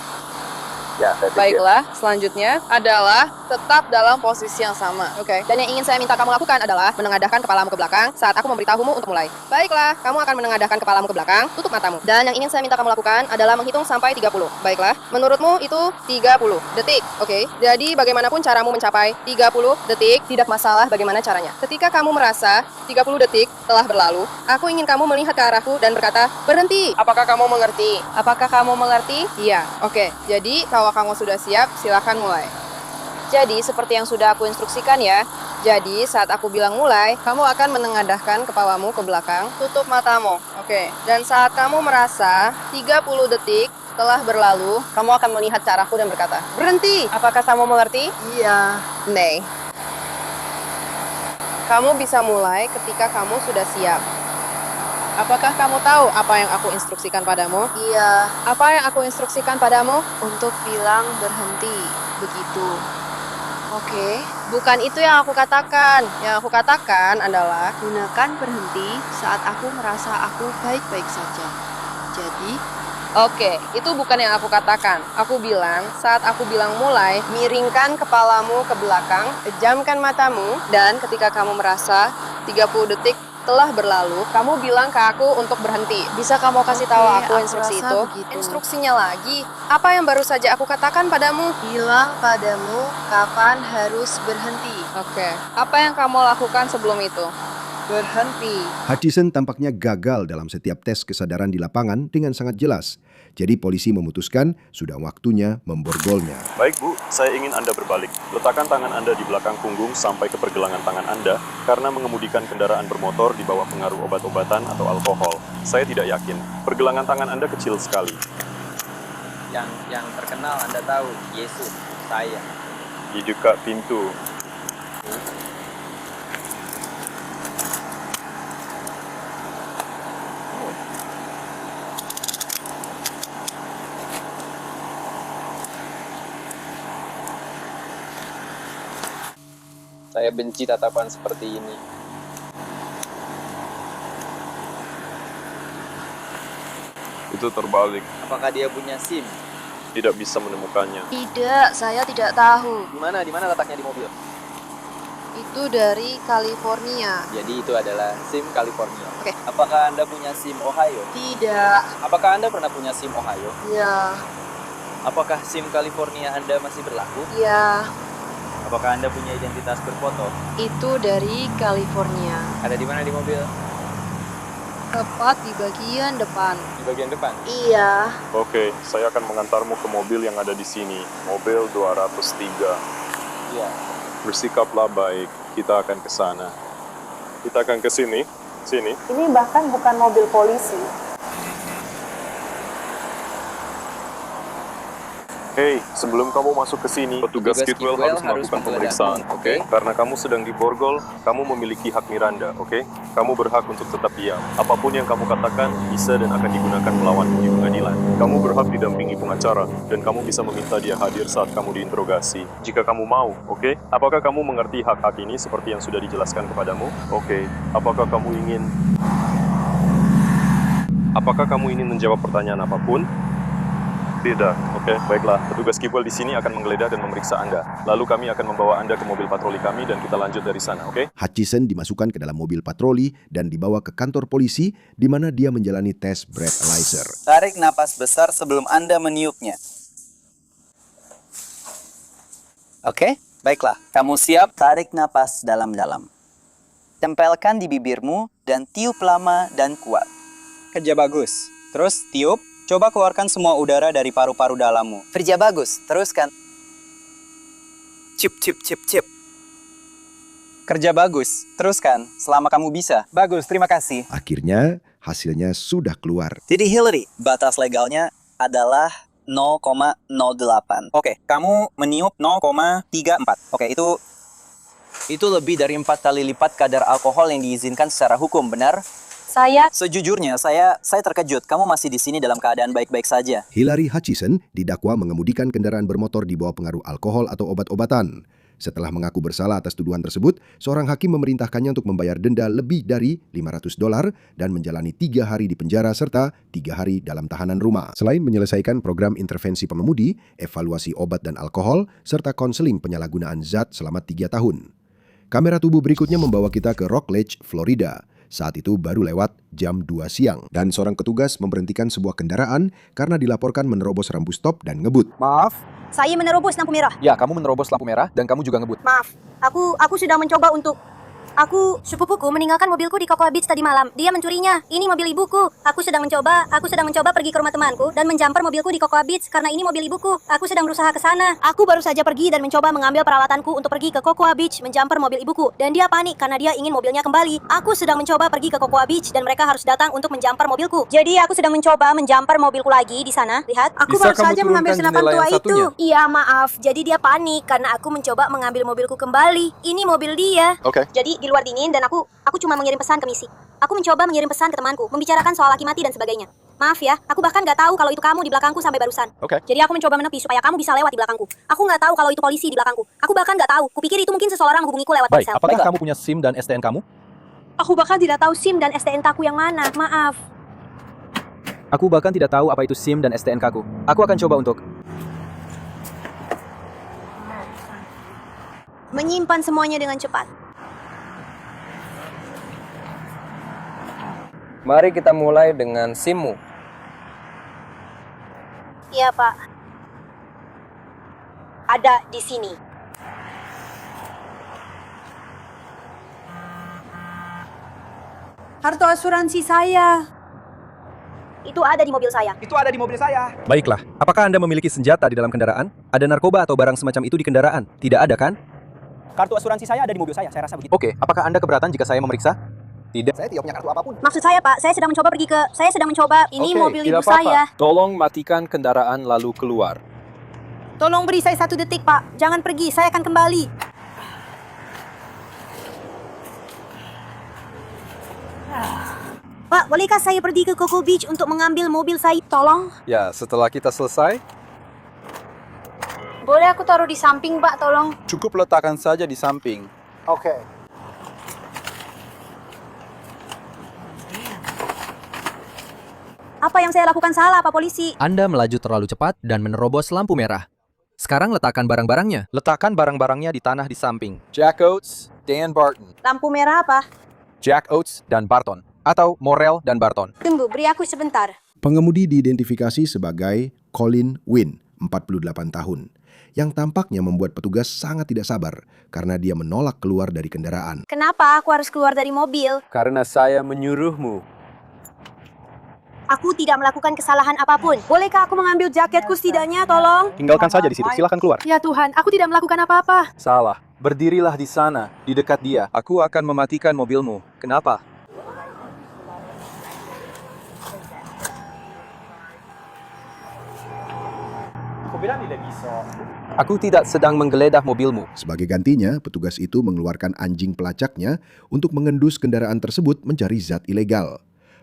Ya, saya pikir. Baiklah, selanjutnya adalah tetap dalam posisi yang sama. Oke. Dan yang ingin saya minta kamu lakukan adalah menengadahkan kepalamu ke belakang saat aku memberitahumu untuk mulai. Baiklah, kamu akan menengadahkan kepalamu ke belakang, tutup matamu. Dan yang ingin saya minta kamu lakukan adalah menghitung sampai 30. Baiklah, menurutmu itu 30 detik. Oke. Jadi bagaimanapun caramu mencapai 30 detik, tidak masalah bagaimana caranya. Ketika kamu merasa 30 detik telah berlalu, aku ingin kamu melihat ke arahku dan berkata, "Berhenti." Apakah kamu mengerti? Apakah kamu mengerti? Iya. Oke. Jadi kalau kamu sudah siap, silakan mulai. Jadi, seperti yang sudah aku instruksikan ya. Jadi, saat aku bilang mulai, kamu akan menengadahkan kepalamu ke belakang, tutup matamu. Oke. Dan saat kamu merasa 30 detik telah berlalu, kamu akan melihat ke arahku dan berkata, "Berhenti." Apakah kamu mengerti? Iya. Nay. Kamu bisa mulai ketika kamu sudah siap. Apakah kamu tahu apa yang aku instruksikan padamu? Iya. Apa yang aku instruksikan padamu? Untuk bilang berhenti. Begitu. Oke. Bukan itu yang aku katakan. Yang aku katakan adalah gunakan berhenti saat aku merasa aku baik-baik saja. Jadi, oke, itu bukan yang aku katakan. Aku bilang, saat aku bilang mulai, miringkan kepalamu ke belakang, pejamkan matamu, dan ketika kamu merasa 30 detik telah berlalu, kamu bilang ke aku untuk berhenti. Bisa kamu kasih tahu aku instruksi itu? Instruksinya lagi. Apa yang baru saja aku katakan padamu? Bilang padamu kapan harus berhenti. Oke. Apa yang kamu lakukan sebelum itu? Berhenti. Hutchison tampaknya gagal dalam setiap tes kesadaran di lapangan dengan sangat jelas. Jadi polisi memutuskan sudah waktunya memborgolnya. Baik Bu, saya ingin Anda berbalik. Letakkan tangan Anda di belakang punggung sampai ke pergelangan tangan Anda karena mengemudikan kendaraan bermotor di bawah pengaruh obat-obatan atau alkohol. Saya tidak yakin. Pergelangan tangan Anda kecil sekali. Yang terkenal Anda tahu, Yesus, saya. Dibuka pintu. Saya benci tatapan seperti ini. Itu terbalik. Apakah dia punya SIM? Tidak bisa menemukannya. Tidak, saya tidak tahu. Di mana letaknya di mobil? Itu dari California. Jadi itu adalah SIM California. Oke. Apakah Anda punya SIM Ohio? Tidak. Apakah Anda pernah punya SIM Ohio? Iya. Apakah SIM California Anda masih berlaku? Iya. Apakah Anda punya identitas berfoto? Itu dari California. Ada di mana di mobil? Tepat di bagian depan. Di bagian depan? Iya. Oke, saya akan mengantarmu ke mobil yang ada di sini. Mobil 203. Iya. Bersikaplah baik, kita akan ke sana. Kita akan ke sini. Sini. Ini bahkan bukan mobil polisi. Hei, sebelum kamu masuk ke sini, petugas Kidwell harus melakukan pemeriksaan, oke? Karena kamu sedang diborgol, kamu memiliki hak Miranda, oke? Kamu berhak untuk tetap diam. Apapun yang kamu katakan bisa dan akan digunakan melawanmu di pengadilan. Kamu berhak didampingi pengacara, dan kamu bisa meminta dia hadir saat kamu diinterogasi. Jika kamu mau, oke? Apakah kamu mengerti hak-hak ini seperti yang sudah dijelaskan kepadamu? Oke. Apakah kamu ingin menjawab pertanyaan apapun? Tidak. Oke, baiklah. Petugas Kidwell di sini akan menggeledah dan memeriksa Anda. Lalu kami akan membawa Anda ke mobil patroli kami dan kita lanjut dari sana, oke? Hutchison dimasukkan ke dalam mobil patroli dan dibawa ke kantor polisi di mana dia menjalani tes breathalyzer. Tarik napas besar sebelum Anda meniupnya. Oke, baiklah. Kamu siap? Tarik napas dalam-dalam. Tempelkan di bibirmu dan tiup lama dan kuat. Kerja bagus. Terus tiup. Coba keluarkan semua udara dari paru-paru dalammu. Kerja bagus. Teruskan. Cip, cip, cip, cip. Kerja bagus. Teruskan. Selama kamu bisa. Bagus, terima kasih. Akhirnya, hasilnya sudah keluar. Jadi Hillary, batas legalnya adalah 0,08. Oke, kamu meniup 0,34. Oke, itu lebih dari 4 kali lipat kadar alkohol yang diizinkan secara hukum, benar? Sejujurnya, saya terkejut. Kamu masih di sini dalam keadaan baik-baik saja. Hillary Hutchison didakwa mengemudikan kendaraan bermotor di bawah pengaruh alkohol atau obat-obatan. Setelah mengaku bersalah atas tuduhan tersebut, seorang hakim memerintahkannya untuk membayar denda lebih dari $500 dan menjalani 3 hari di penjara serta 3 hari dalam tahanan rumah. Selain menyelesaikan program intervensi pengemudi, evaluasi obat dan alkohol, serta konseling penyalahgunaan zat selama 3 tahun. Kamera tubuh berikutnya membawa kita ke Rockledge, Florida. Saat itu baru lewat jam 2 siang dan seorang petugas memberhentikan sebuah kendaraan karena dilaporkan menerobos rambu stop dan ngebut. Maaf? Saya menerobos lampu merah. Ya, kamu menerobos lampu merah dan kamu juga ngebut. Maaf, aku sedang mencoba untuk... Sepupuku meninggalkan mobilku di Cocoa Beach tadi malam. Dia mencurinya. Ini mobil ibuku. Aku sedang mencoba pergi ke rumah temanku dan menjamper mobilku di Cocoa Beach karena ini mobil ibuku. Aku sedang berusaha ke sana. Aku baru saja pergi dan mencoba mengambil peralatanku untuk pergi ke Cocoa Beach menjamper mobil ibuku. Dan dia panik karena dia ingin mobilnya kembali. Aku sedang mencoba pergi ke Cocoa Beach dan mereka harus datang untuk menjamper mobilku. Jadi aku sedang mencoba menjamper mobilku lagi di sana. Lihat, aku baru saja mengambil senapan tua itu. Iya, maaf. Jadi dia panik karena aku mencoba mengambil mobilku kembali. Ini mobil dia. Oke. Jadi di luar dingin dan aku cuma mengirim pesan ke misi. Aku mencoba mengirim pesan ke temanku, membicarakan soal laki mati dan sebagainya. Maaf ya, aku bahkan nggak tahu kalau itu kamu di belakangku sampai barusan. Oke. Jadi aku mencoba menepi supaya kamu bisa lewat di belakangku. Aku nggak tahu kalau itu polisi di belakangku. Aku bahkan nggak tahu. Kupikir itu mungkin seseorang menghubungiku lewat Baik, ponsel. apakah kamu punya SIM dan STN kamu? Aku bahkan tidak tahu SIM dan STNK-ku yang mana. Maaf. Aku bahkan tidak tahu apa itu SIM dan STNK-ku. Aku akan coba untuk... Menyimpan semuanya dengan cepat. Mari kita mulai dengan SIM-mu. Iya, Pak. Ada di sini. Kartu asuransi saya. Itu ada di mobil saya. Baiklah, apakah Anda memiliki senjata di dalam kendaraan? Ada narkoba atau barang semacam itu di kendaraan? Tidak ada kan? Kartu asuransi saya ada di mobil saya rasa begitu. Oke, apakah Anda keberatan jika saya memeriksa? Tidak. Saya tidak punya kartu apapun. Maksud saya, Pak, saya sedang mencoba ini mobil ibu saya. Tolong matikan kendaraan lalu keluar. Tolong beri saya 1 detik, Pak. Jangan pergi, saya akan kembali. Pak, bolehkah saya pergi ke Cocoa Beach untuk mengambil mobil saya? Tolong. Ya, setelah kita selesai, Boleh aku taruh di samping, Pak, tolong? cukup letakkan saja di samping. Oke. Apa yang saya lakukan salah, Pak Polisi? Anda melaju terlalu cepat dan menerobos lampu merah. Sekarang letakkan barang-barangnya. Letakkan barang-barangnya di tanah di samping. Jack Oates, Dan Barton. Lampu merah apa? Jack Oates dan Barton. Atau Morrell dan Barton. Tunggu, beri aku sebentar. Pengemudi diidentifikasi sebagai Colin Wynn, 48 tahun. yang tampaknya membuat petugas sangat tidak sabar karena dia menolak keluar dari kendaraan. Kenapa aku harus keluar dari mobil? Karena saya menyuruhmu. Aku tidak melakukan kesalahan apapun. Bolehkah aku mengambil jaketku setidaknya, tolong? Tinggalkan saja di situ, silahkan keluar. Ya Tuhan, aku tidak melakukan apa-apa. Salah. Berdirilah di sana, di dekat dia. Aku akan mematikan mobilmu. Kenapa? Aku tidak sedang menggeledah mobilmu. Sebagai gantinya, petugas itu mengeluarkan anjing pelacaknya untuk mengendus kendaraan tersebut mencari zat ilegal.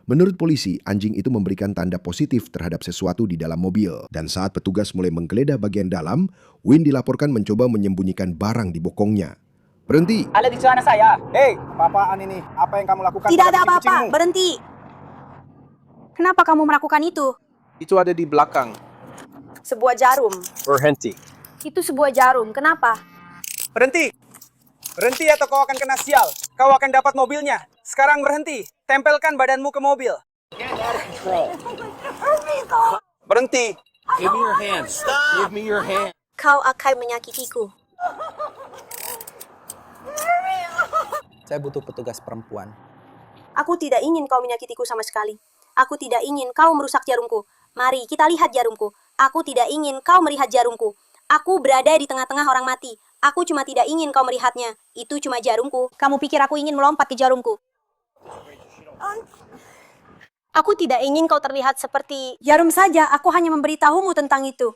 Menurut polisi, anjing itu memberikan tanda positif terhadap sesuatu di dalam mobil. Dan saat petugas mulai menggeledah bagian dalam, Win dilaporkan mencoba menyembunyikan barang di bokongnya. Berhenti! Ada di celana saya. Hei, apaan ini? Apa yang kamu lakukan? Tidak pada ada kucing apa-apa, kucingmu? berhenti. Kenapa kamu melakukan itu? Itu ada di belakang. Sebuah jarum. Berhenti. Itu sebuah jarum, kenapa? Berhenti! Berhenti atau kau akan kena sial. Kau akan dapat mobilnya. Sekarang berhenti. Tempelkan badanmu ke mobil. Berhenti. Give me your hand. Give me your hand. Kau akan menyakitiku. Saya butuh petugas perempuan. Aku tidak ingin kau menyakitiku sama sekali. Aku tidak ingin kau merusak jarumku. Mari kita lihat jarumku. Aku tidak ingin kau melihat jarumku. Aku berada di tengah-tengah orang mati. Aku cuma tidak ingin kau melihatnya. Itu cuma jarumku. Kamu pikir aku ingin melompat ke jarumku? Aku tidak ingin kau terlihat seperti jarum saja. Aku hanya memberitahumu tentang itu.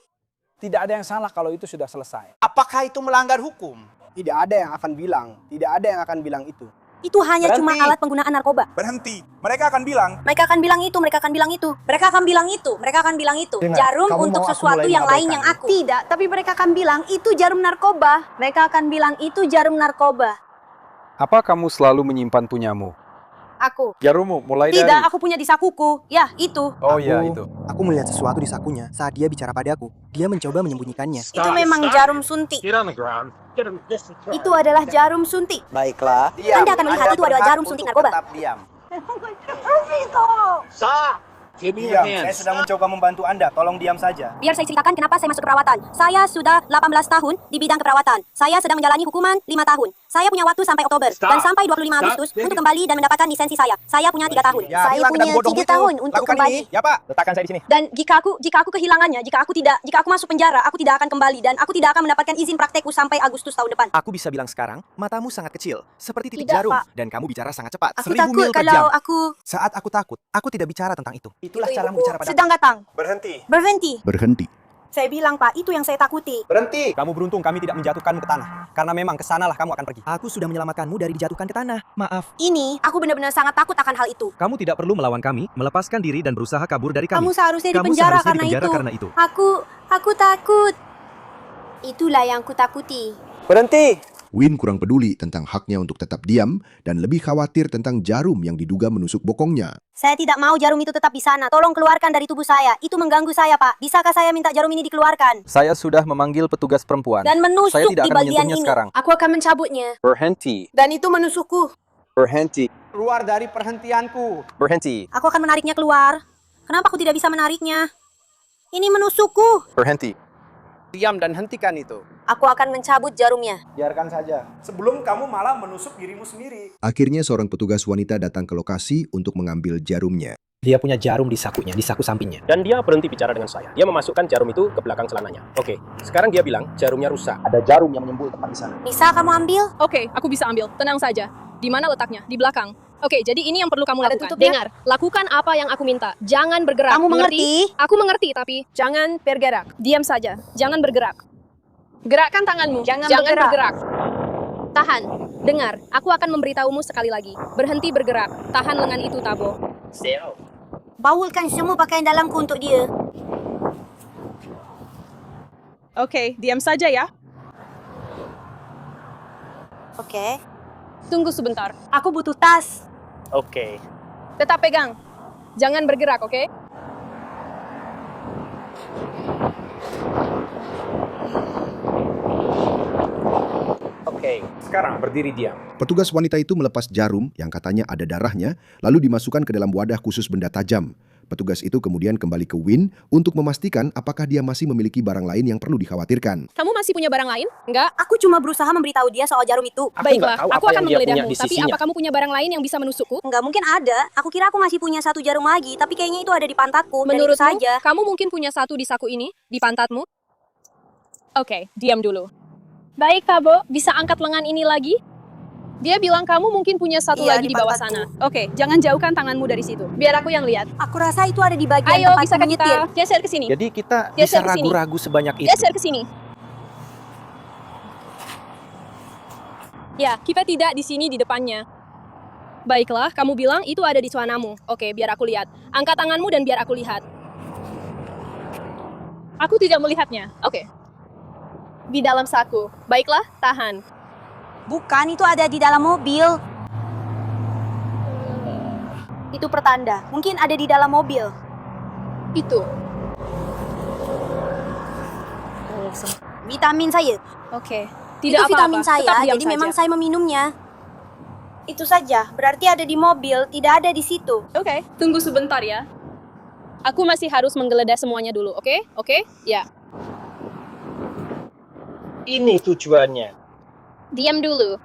Tidak ada yang salah kalau itu sudah selesai. Apakah itu melanggar hukum? Tidak ada yang akan bilang. Tidak ada yang akan bilang itu. Itu hanya Berhenti. cuma alat penggunaan narkoba. Berhenti. Mereka akan bilang. Mereka akan bilang itu, mereka akan bilang itu. Mereka akan bilang itu, mereka akan bilang itu. Dengar, Jarum kamu untuk mau aku sesuatu mulai yang lain mengabaikan yang aku. Tidak, tapi mereka akan bilang itu jarum narkoba. Mereka akan bilang itu jarum narkoba. Apa kamu selalu menyimpan punyamu? Aku. Jarummu mulai Tidak, dari... aku punya di sakuku. Ya, itu. Oh iya, itu. Aku melihat sesuatu di sakunya saat dia bicara padaku. Dia mencoba menyembunyikannya. Itu memang jarum suntik. Itu adalah jarum suntik. Baiklah. Anda akan melihat itu adalah jarum suntik narkoba. Tetap diam. Diam, saya sedang mencoba membantu Anda. Tolong diam saja. Biar saya ceritakan kenapa saya masuk keperawatan. Saya sudah 18 tahun di bidang keperawatan. Saya sedang menjalani hukuman 5 tahun. Saya punya waktu sampai Oktober dan sampai 25 Agustus untuk kembali dan mendapatkan lisensi saya. Saya punya 3 tahun. Ya, Saya bilang punya dan bodoh 3 itu. tahun untuk Lakukan kembali. ini. Ya, Pak. Letakkan saya di sini. Dan jika aku kehilangannya, jika aku masuk penjara, aku tidak akan kembali dan aku tidak akan mendapatkan izin praktekku sampai Agustus tahun depan. Aku bisa bilang sekarang, matamu sangat kecil, seperti titik Tidak, jarum, Pak. dan kamu bicara sangat cepat. Aku 1000 takut mil per kalau jam. aku Saat aku takut, aku tidak bicara tentang itu. Itulah caramu bicara pada sedang datang. Berhenti. Berhenti. Berhenti. Saya bilang, Pak, itu yang saya takuti. Berhenti. Kamu beruntung kami tidak menjatuhkanmu ke tanah. Karena memang ke sanalah kamu akan pergi. Aku sudah menyelamatkanmu dari dijatuhkan ke tanah. Maaf. Ini, aku benar-benar sangat takut akan hal itu. Kamu tidak perlu melawan kami, melepaskan diri dan berusaha kabur dari kami. Kamu seharusnya Kamu dipenjara seharusnya karena dipenjara itu. karena itu. Aku takut. Itulah yang ku takuti. Berhenti. Win kurang peduli tentang haknya untuk tetap diam dan lebih khawatir tentang jarum yang diduga menusuk bokongnya. Saya tidak mau jarum itu tetap di sana. Tolong keluarkan dari tubuh saya. Itu mengganggu saya, Pak. Bisakah saya minta jarum ini dikeluarkan? Saya sudah memanggil petugas perempuan. Dan menusuk Saya tidak di akan bagian menyentuhnya ini. sekarang. Aku akan mencabutnya. Berhenti. Dan itu menusukku. Berhenti. Keluar dari perhentianku. Berhenti. Aku akan menariknya keluar. Kenapa aku tidak bisa menariknya? Ini menusukku. Berhenti. Diam dan hentikan itu. Aku akan mencabut jarumnya. Biarkan saja. Sebelum kamu malah menusuk dirimu sendiri. Akhirnya seorang petugas wanita datang ke lokasi untuk mengambil jarumnya. Dia punya jarum di sakunya, di saku sampingnya. Dan dia berhenti bicara dengan saya. Dia memasukkan jarum itu ke belakang celananya. Oke, sekarang dia bilang jarumnya rusak. Ada jarum yang menyembul tepat di sana. Bisa kamu ambil? Oke, aku bisa ambil. Tenang saja. Di mana letaknya? Di belakang. Oke, jadi ini yang perlu kamu Ada lakukan. tutupnya? Dengar, lakukan apa yang aku minta. Jangan bergerak. Kamu mengerti? Aku mengerti, tapi jangan bergerak. Diam saja. Jangan bergerak. Gerakkan tanganmu. Jangan bergerak. bergerak. Tahan. Dengar, aku akan memberitahumu sekali lagi. Berhenti bergerak. Tahan lengan itu, Tabo. Baulkan semua pakaian dalamku untuk dia. Oke, diam saja ya. Oke. Tunggu sebentar. Aku butuh tas. Oke. Tetap pegang. Jangan bergerak, oke? Oke, sekarang berdiri diam. Petugas wanita itu melepas jarum yang katanya ada darahnya, lalu dimasukkan ke dalam wadah khusus benda tajam. Petugas itu kemudian kembali ke Win untuk memastikan apakah dia masih memiliki barang lain yang perlu dikhawatirkan. Kamu masih punya barang lain? Enggak. Aku cuma berusaha memberitahu dia soal jarum itu. Baiklah, aku akan menggeledamu. Tapi apa kamu punya barang lain yang bisa menusukku? Enggak mungkin ada. Aku kira aku masih punya satu jarum lagi, tapi kayaknya itu ada di pantatku. Menurutmu, dan itu saja. kamu mungkin punya satu di saku ini, di pantatmu? Oke, diam dulu. Baik, Kabo, bisa angkat lengan ini lagi? Dia bilang kamu mungkin punya satu Iya, lagi di di bawah pantatku. sana. Oke, jangan jauhkan tanganmu dari situ. Biar aku yang lihat. Aku rasa itu ada di bagian Ayo, tempat bisa menyetir. kita geser ke sini. Jadi kita Geser bisa ke sini. ragu-ragu sebanyak itu. Geser ke sini. Ya, kita tidak di sini di depannya. Baiklah, kamu bilang itu ada di celanamu. Oke, biar aku lihat. Angkat tanganmu dan biar aku lihat. Aku tidak melihatnya. Oke. Di dalam saku. Baiklah, tahan. Bukan, itu ada di dalam mobil. Itu pertanda. Mungkin ada di dalam mobil. Itu. Vitamin saya. Oke. Itu Tidak vitamin apa-apa. saya, Tetap diam jadi saja. memang saya meminumnya. Itu saja, berarti ada di mobil, tidak ada di situ. Oke, tunggu sebentar ya. Aku masih harus menggeledah semuanya dulu, oke? Oke? Ya. Ini tujuannya. Diam dulu.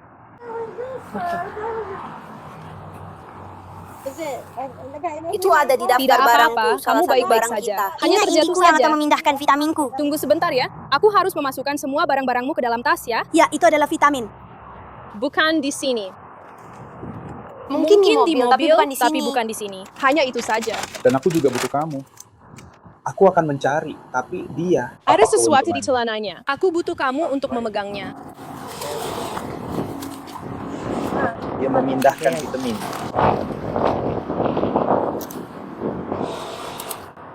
Itu ada di daftar Tidak barangku, apa-apa, salah kamu satu baik-baik barang saja. kita. Hanya Ingat, terjatuh ibuku yang saja. akan memindahkan vitaminku. Tunggu sebentar ya. Aku harus memasukkan semua barang-barangmu ke dalam tas ya. Ya, itu adalah vitamin. Bukan di sini. Mungkin di mobil, tapi bukan di tapi sini. bukan di sini. Hanya itu saja. Dan aku juga butuh kamu. Aku akan mencari, tapi dia... Ada Apa sesuatu di keuntungan? celananya. Aku butuh kamu untuk memegangnya. Dia memindahkan vitamin.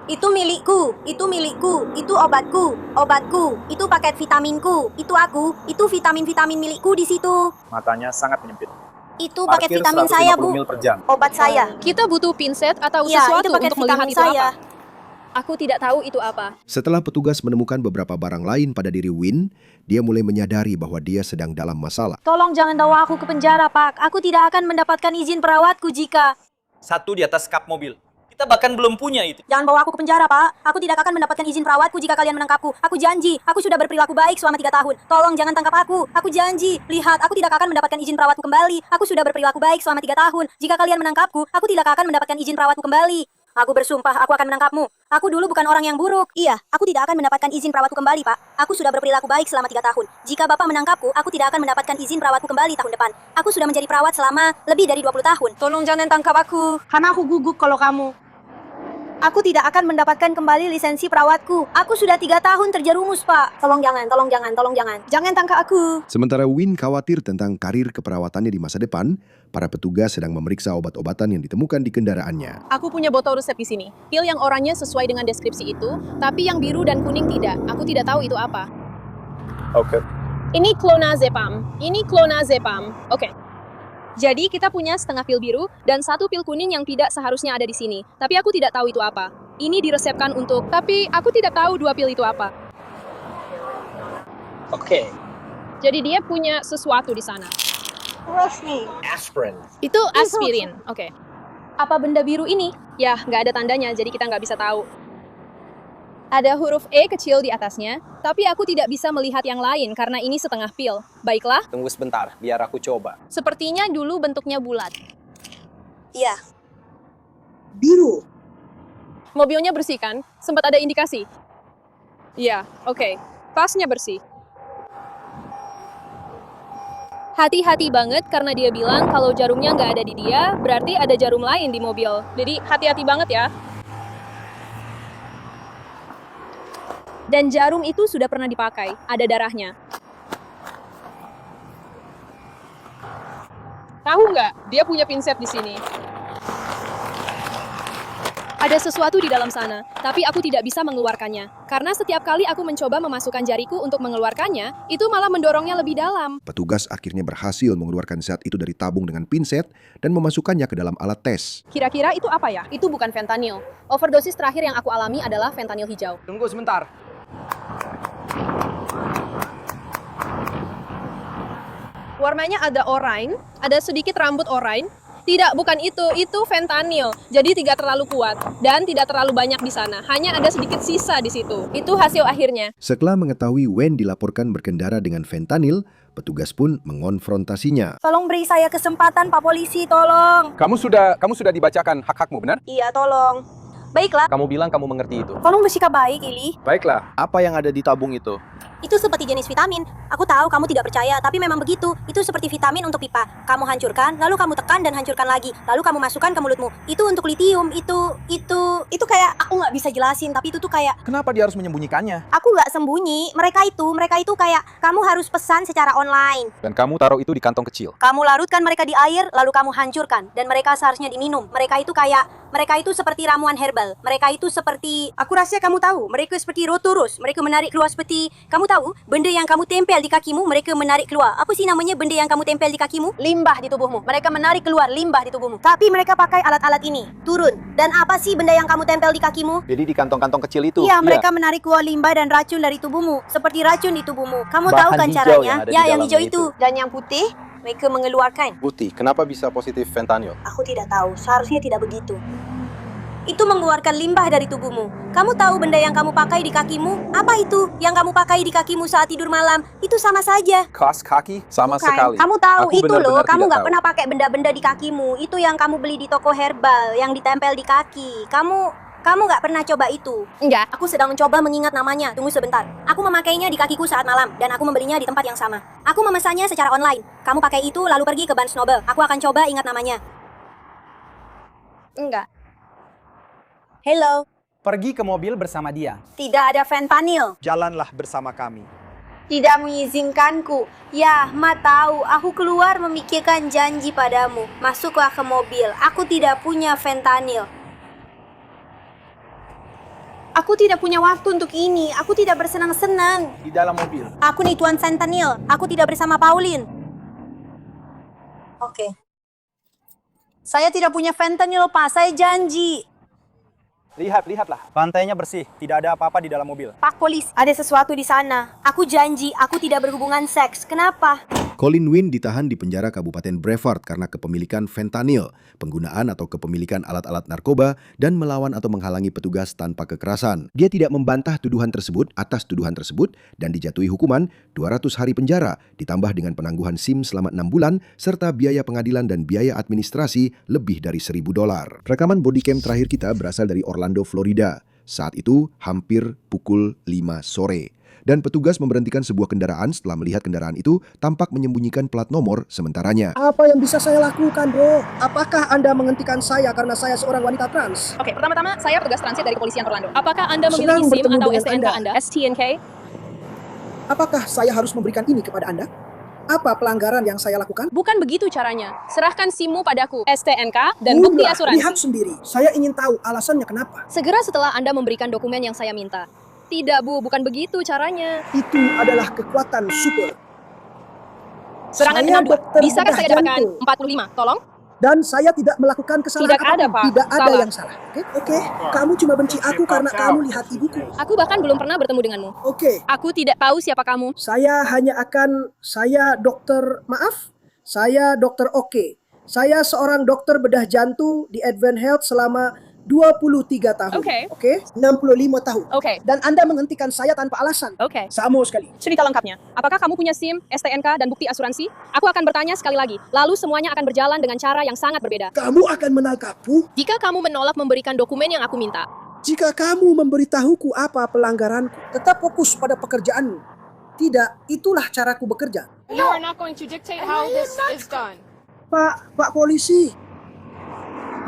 Itu milikku, itu milikku, itu obatku, obatku, itu paket vitaminku, itu aku, itu vitamin-vitamin milikku di situ. Matanya sangat menyempit. Itu paket Parkir vitamin 150 saya, Bu. mil per jam. Obat saya. Kita butuh pinset atau Ya, sesuatu itu paket untuk melihat vitamin itu saya. apa. Aku tidak tahu itu apa. Setelah petugas menemukan beberapa barang lain pada diri Win, dia mulai menyadari bahwa dia sedang dalam masalah. Tolong jangan bawa aku ke penjara, Pak. Aku tidak akan mendapatkan izin perawatku jika... Satu di atas kap mobil. Kita bahkan belum punya itu. Jangan bawa aku ke penjara, Pak. Aku tidak akan mendapatkan izin perawatku jika kalian menangkapku. Aku janji, aku sudah berperilaku baik selama 3 tahun. Tolong jangan tangkap aku. Aku janji. Lihat, aku tidak akan mendapatkan izin perawatku kembali. Aku sudah berperilaku baik selama 3 tahun. Jika kalian menangkapku, aku tidak akan mendapatkan izin perawatku kembali. Aku bersumpah, aku akan menangkapmu. Aku dulu bukan orang yang buruk. Iya, aku tidak akan mendapatkan izin perawatku kembali, Pak. Aku sudah berperilaku baik selama 3 tahun. Jika Bapak menangkapku, aku tidak akan mendapatkan izin perawatku kembali tahun depan. Aku sudah menjadi perawat selama lebih dari 20 tahun. Tolong jangan tangkap aku. Karena aku gugup kalau kamu. Aku tidak akan mendapatkan kembali lisensi perawatku. Aku sudah 3 tahun terjerumus, Pak. Tolong jangan, tolong jangan, tolong jangan. Jangan tangkap aku. Sementara Win khawatir tentang karir keperawatannya di masa depan, para petugas sedang memeriksa obat-obatan yang ditemukan di kendaraannya. Aku punya botol resep di sini. Pil yang oranye sesuai dengan deskripsi itu, tapi yang biru dan kuning tidak. Aku tidak tahu itu apa. Oke. Ini clonazepam. Ini clonazepam. Oke. Jadi kita punya setengah pil biru dan 1 pil kuning yang tidak seharusnya ada di sini. Tapi aku tidak tahu itu apa. Ini diresepkan untuk, tapi aku tidak tahu 2 pil itu apa. Oke. Jadi dia punya sesuatu di sana. Aspirin. Itu aspirin. Oke. Apa benda biru ini? Ya, nggak ada tandanya, jadi kita nggak bisa tahu. Ada huruf E kecil di atasnya, tapi aku tidak bisa melihat yang lain karena ini setengah pil. Baiklah, Tunggu sebentar, biar aku coba. sepertinya dulu bentuknya bulat. Iya. Biru. Mobilnya bersih kan? Sempat ada indikasi? Iya, oke. Tasnya bersih. Hati-hati banget karena dia bilang kalau jarumnya nggak ada di dia, berarti ada jarum lain di mobil. Jadi hati-hati banget ya. Dan jarum itu sudah pernah dipakai, ada darahnya. Tahu nggak? Dia punya pinset di sini. Ada sesuatu di dalam sana, tapi aku tidak bisa mengeluarkannya. Karena setiap kali aku mencoba memasukkan jariku untuk mengeluarkannya, itu malah mendorongnya lebih dalam. Petugas akhirnya berhasil mengeluarkan zat itu dari tabung dengan pinset dan memasukkannya ke dalam alat tes. Kira-kira itu apa ya? Itu bukan fentanyl. Overdosis terakhir yang aku alami adalah fentanyl hijau. Tunggu sebentar. Warnanya ada oranye, ada sedikit rambut oranye, Tidak, bukan itu. Itu fentanyl. Jadi tidak terlalu kuat dan tidak terlalu banyak di sana. Hanya ada sedikit sisa di situ. Itu hasil akhirnya. Setelah mengetahui Wen dilaporkan berkendara dengan fentanyl, petugas pun mengonfrontasinya. Tolong beri saya kesempatan, Pak Polisi, tolong. Kamu sudah dibacakan hak-hakmu, benar? Iya, tolong. Baiklah, Kamu bilang kamu mengerti itu. tolong bersikap baik, Ili. Baiklah, apa yang ada di tabung itu? Itu seperti jenis vitamin. Aku tahu kamu tidak percaya, tapi memang begitu. Itu seperti vitamin untuk pipa. Kamu hancurkan, lalu kamu tekan dan hancurkan lagi. Lalu kamu masukkan ke mulutmu. Itu untuk litium. Itu kayak, aku nggak bisa jelasin, tapi itu tuh kayak... Kenapa dia harus menyembunyikannya? Aku nggak sembunyi. Mereka itu kayak, kamu harus pesan secara online. Dan kamu taruh itu di kantong kecil. Kamu larutkan mereka di air, lalu kamu hancurkan. Dan mereka seharusnya diminum. Mereka itu seperti ramuan herbal. Mereka itu seperti... Aku rasa kamu tahu. Mereka seperti roturus. Mereka menarik keluar seperti... Kamu tahu? Benda yang kamu tempel di kakimu, mereka menarik keluar. Apa sih namanya benda yang kamu tempel di kakimu? Limbah di tubuhmu. Mereka menarik keluar limbah di tubuhmu. Tapi mereka pakai alat-alat ini. Turun. Dan apa sih benda yang kamu tempel di kakimu? Jadi di kantong-kantong kecil itu? Iya, mereka menarik keluar limbah dan racun dari tubuhmu. Seperti racun di tubuhmu. Kamu Bahan tahu kan hijau caranya? yang ada di Ya, yang dalamnya hijau itu. itu. Dan yang putih, mereka mengeluarkan. Putih, kenapa bisa positif fentanyl? Aku tidak tahu, seharusnya tidak begitu. Itu mengeluarkan limbah dari tubuhmu. Kamu tahu benda yang kamu pakai di kakimu? Apa itu? Yang kamu pakai di kakimu saat tidur malam? Itu sama saja. Kaos kaki? Sama Bukan. sekali. Kamu tahu Aku itu benar-benar loh, kamu tidak nggak tahu. pernah pakai benda-benda di kakimu. Itu yang kamu beli di toko herbal, yang ditempel di kaki. Kamu nggak pernah coba itu? Enggak. Aku sedang mencoba mengingat namanya. Tunggu sebentar. Aku memakainya di kakiku saat malam, dan aku membelinya di tempat yang sama. Aku memesannya secara online. Kamu pakai itu lalu pergi ke Barnes Noble. Aku akan coba ingat namanya. Enggak. Hello. Pergi ke mobil bersama dia. Tidak ada fentanyl. Jalanlah bersama kami. Tidak mengizinkanku. Ya, Ma tahu. Aku keluar memikirkan janji padamu. Masuklah ke mobil. Aku tidak punya fentanyl. Aku tidak punya waktu untuk ini. Aku tidak bersenang-senang. Di dalam mobil. Aku nih Tuan fentanyl. Aku tidak bersama Pauline. Oke. Saya tidak punya fentanyl, Pak. Saya janji. Lihatlah. Pantainya bersih. Tidak ada apa-apa di dalam mobil. Pak Polisi, ada sesuatu di sana. Aku janji, aku tidak berhubungan seks. Kenapa? Colin Wynn ditahan di penjara Kabupaten Brevard karena kepemilikan fentanyl, penggunaan atau kepemilikan alat-alat narkoba, dan melawan atau menghalangi petugas tanpa kekerasan. Dia tidak membantah tuduhan tersebut dan dijatuhi hukuman 200 hari penjara, ditambah dengan penangguhan SIM selama 6 bulan, serta biaya pengadilan dan biaya administrasi lebih dari $1.000. Rekaman bodycam terakhir kita berasal dari Orlando, Florida. Saat itu hampir pukul 5 sore. Dan petugas memberhentikan sebuah kendaraan setelah melihat kendaraan itu tampak menyembunyikan plat nomor sementaranya. Apa yang bisa saya lakukan, bro? Apakah Anda menghentikan saya karena saya seorang wanita trans? Oke, pertama-tama saya petugas transit dari kepolisian Orlando. Apakah Anda Senang memiliki SIM bertemu atau dengan STNK Anda. STNK? Apakah saya harus memberikan ini kepada Anda? Apa pelanggaran yang saya lakukan? Bukan begitu caranya. Serahkan SIM-mu padaku, STNK, dan bukti asuransi. Lihat sendiri. Saya ingin tahu alasannya kenapa. Segera setelah Anda memberikan dokumen yang saya minta. Tidak, Bu. Bukan begitu caranya. Itu adalah kekuatan super. Serangan Saya 62. dokter Bisakah bedah saya dapatkan jantung. 45? Tolong. Dan saya tidak melakukan kesalahan Tidak ada, apapun. Pak. Tidak ada Salah. yang salah. Oke. Kamu cuma benci aku karena kamu lihat ibuku. Aku bahkan belum pernah bertemu denganmu. Oke. Aku tidak tahu siapa kamu. Saya dokter Oke. Saya seorang dokter bedah jantung di Advent Health selama 23 tahun. Oke. 65 tahun. Oke. Dan Anda menghentikan saya tanpa alasan. Oke. Sama sekali. Cerita lengkapnya. Apakah kamu punya SIM, STNK, dan bukti asuransi? Aku akan bertanya sekali lagi. Lalu semuanya akan berjalan dengan cara yang sangat berbeda. Kamu akan menangkapku Jika kamu menolak memberikan dokumen yang aku minta. jika kamu memberitahuku apa pelanggaranku. Tetap fokus pada pekerjaanmu. Tidak, itulah caraku bekerja. You are not going to dictate how this is done. Pak Polisi.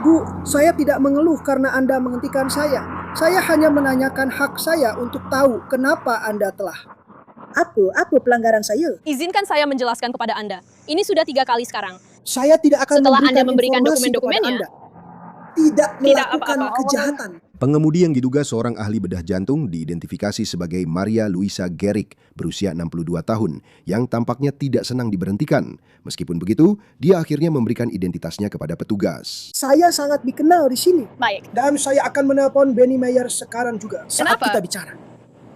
Bu, saya tidak mengeluh karena Anda menghentikan saya. Saya hanya menanyakan hak saya untuk tahu kenapa Anda telah. Apa pelanggaran saya? Izinkan saya menjelaskan kepada Anda. Ini sudah 3 kali sekarang. Saya tidak akan Setelah Anda memberikan memberikan informasi kepada dokumen-dokumennya. Anda. Tidak melakukan apa-apa. kejahatan. Pengemudi yang diduga seorang ahli bedah jantung diidentifikasi sebagai Maria Luisa Garrick, berusia 62 tahun, yang tampaknya tidak senang diberhentikan. Meskipun begitu, dia akhirnya memberikan identitasnya kepada petugas. Saya sangat dikenal di sini. Baik. Dan saya akan menelpon Benny Mayer sekarang juga saat Kenapa? kita bicara.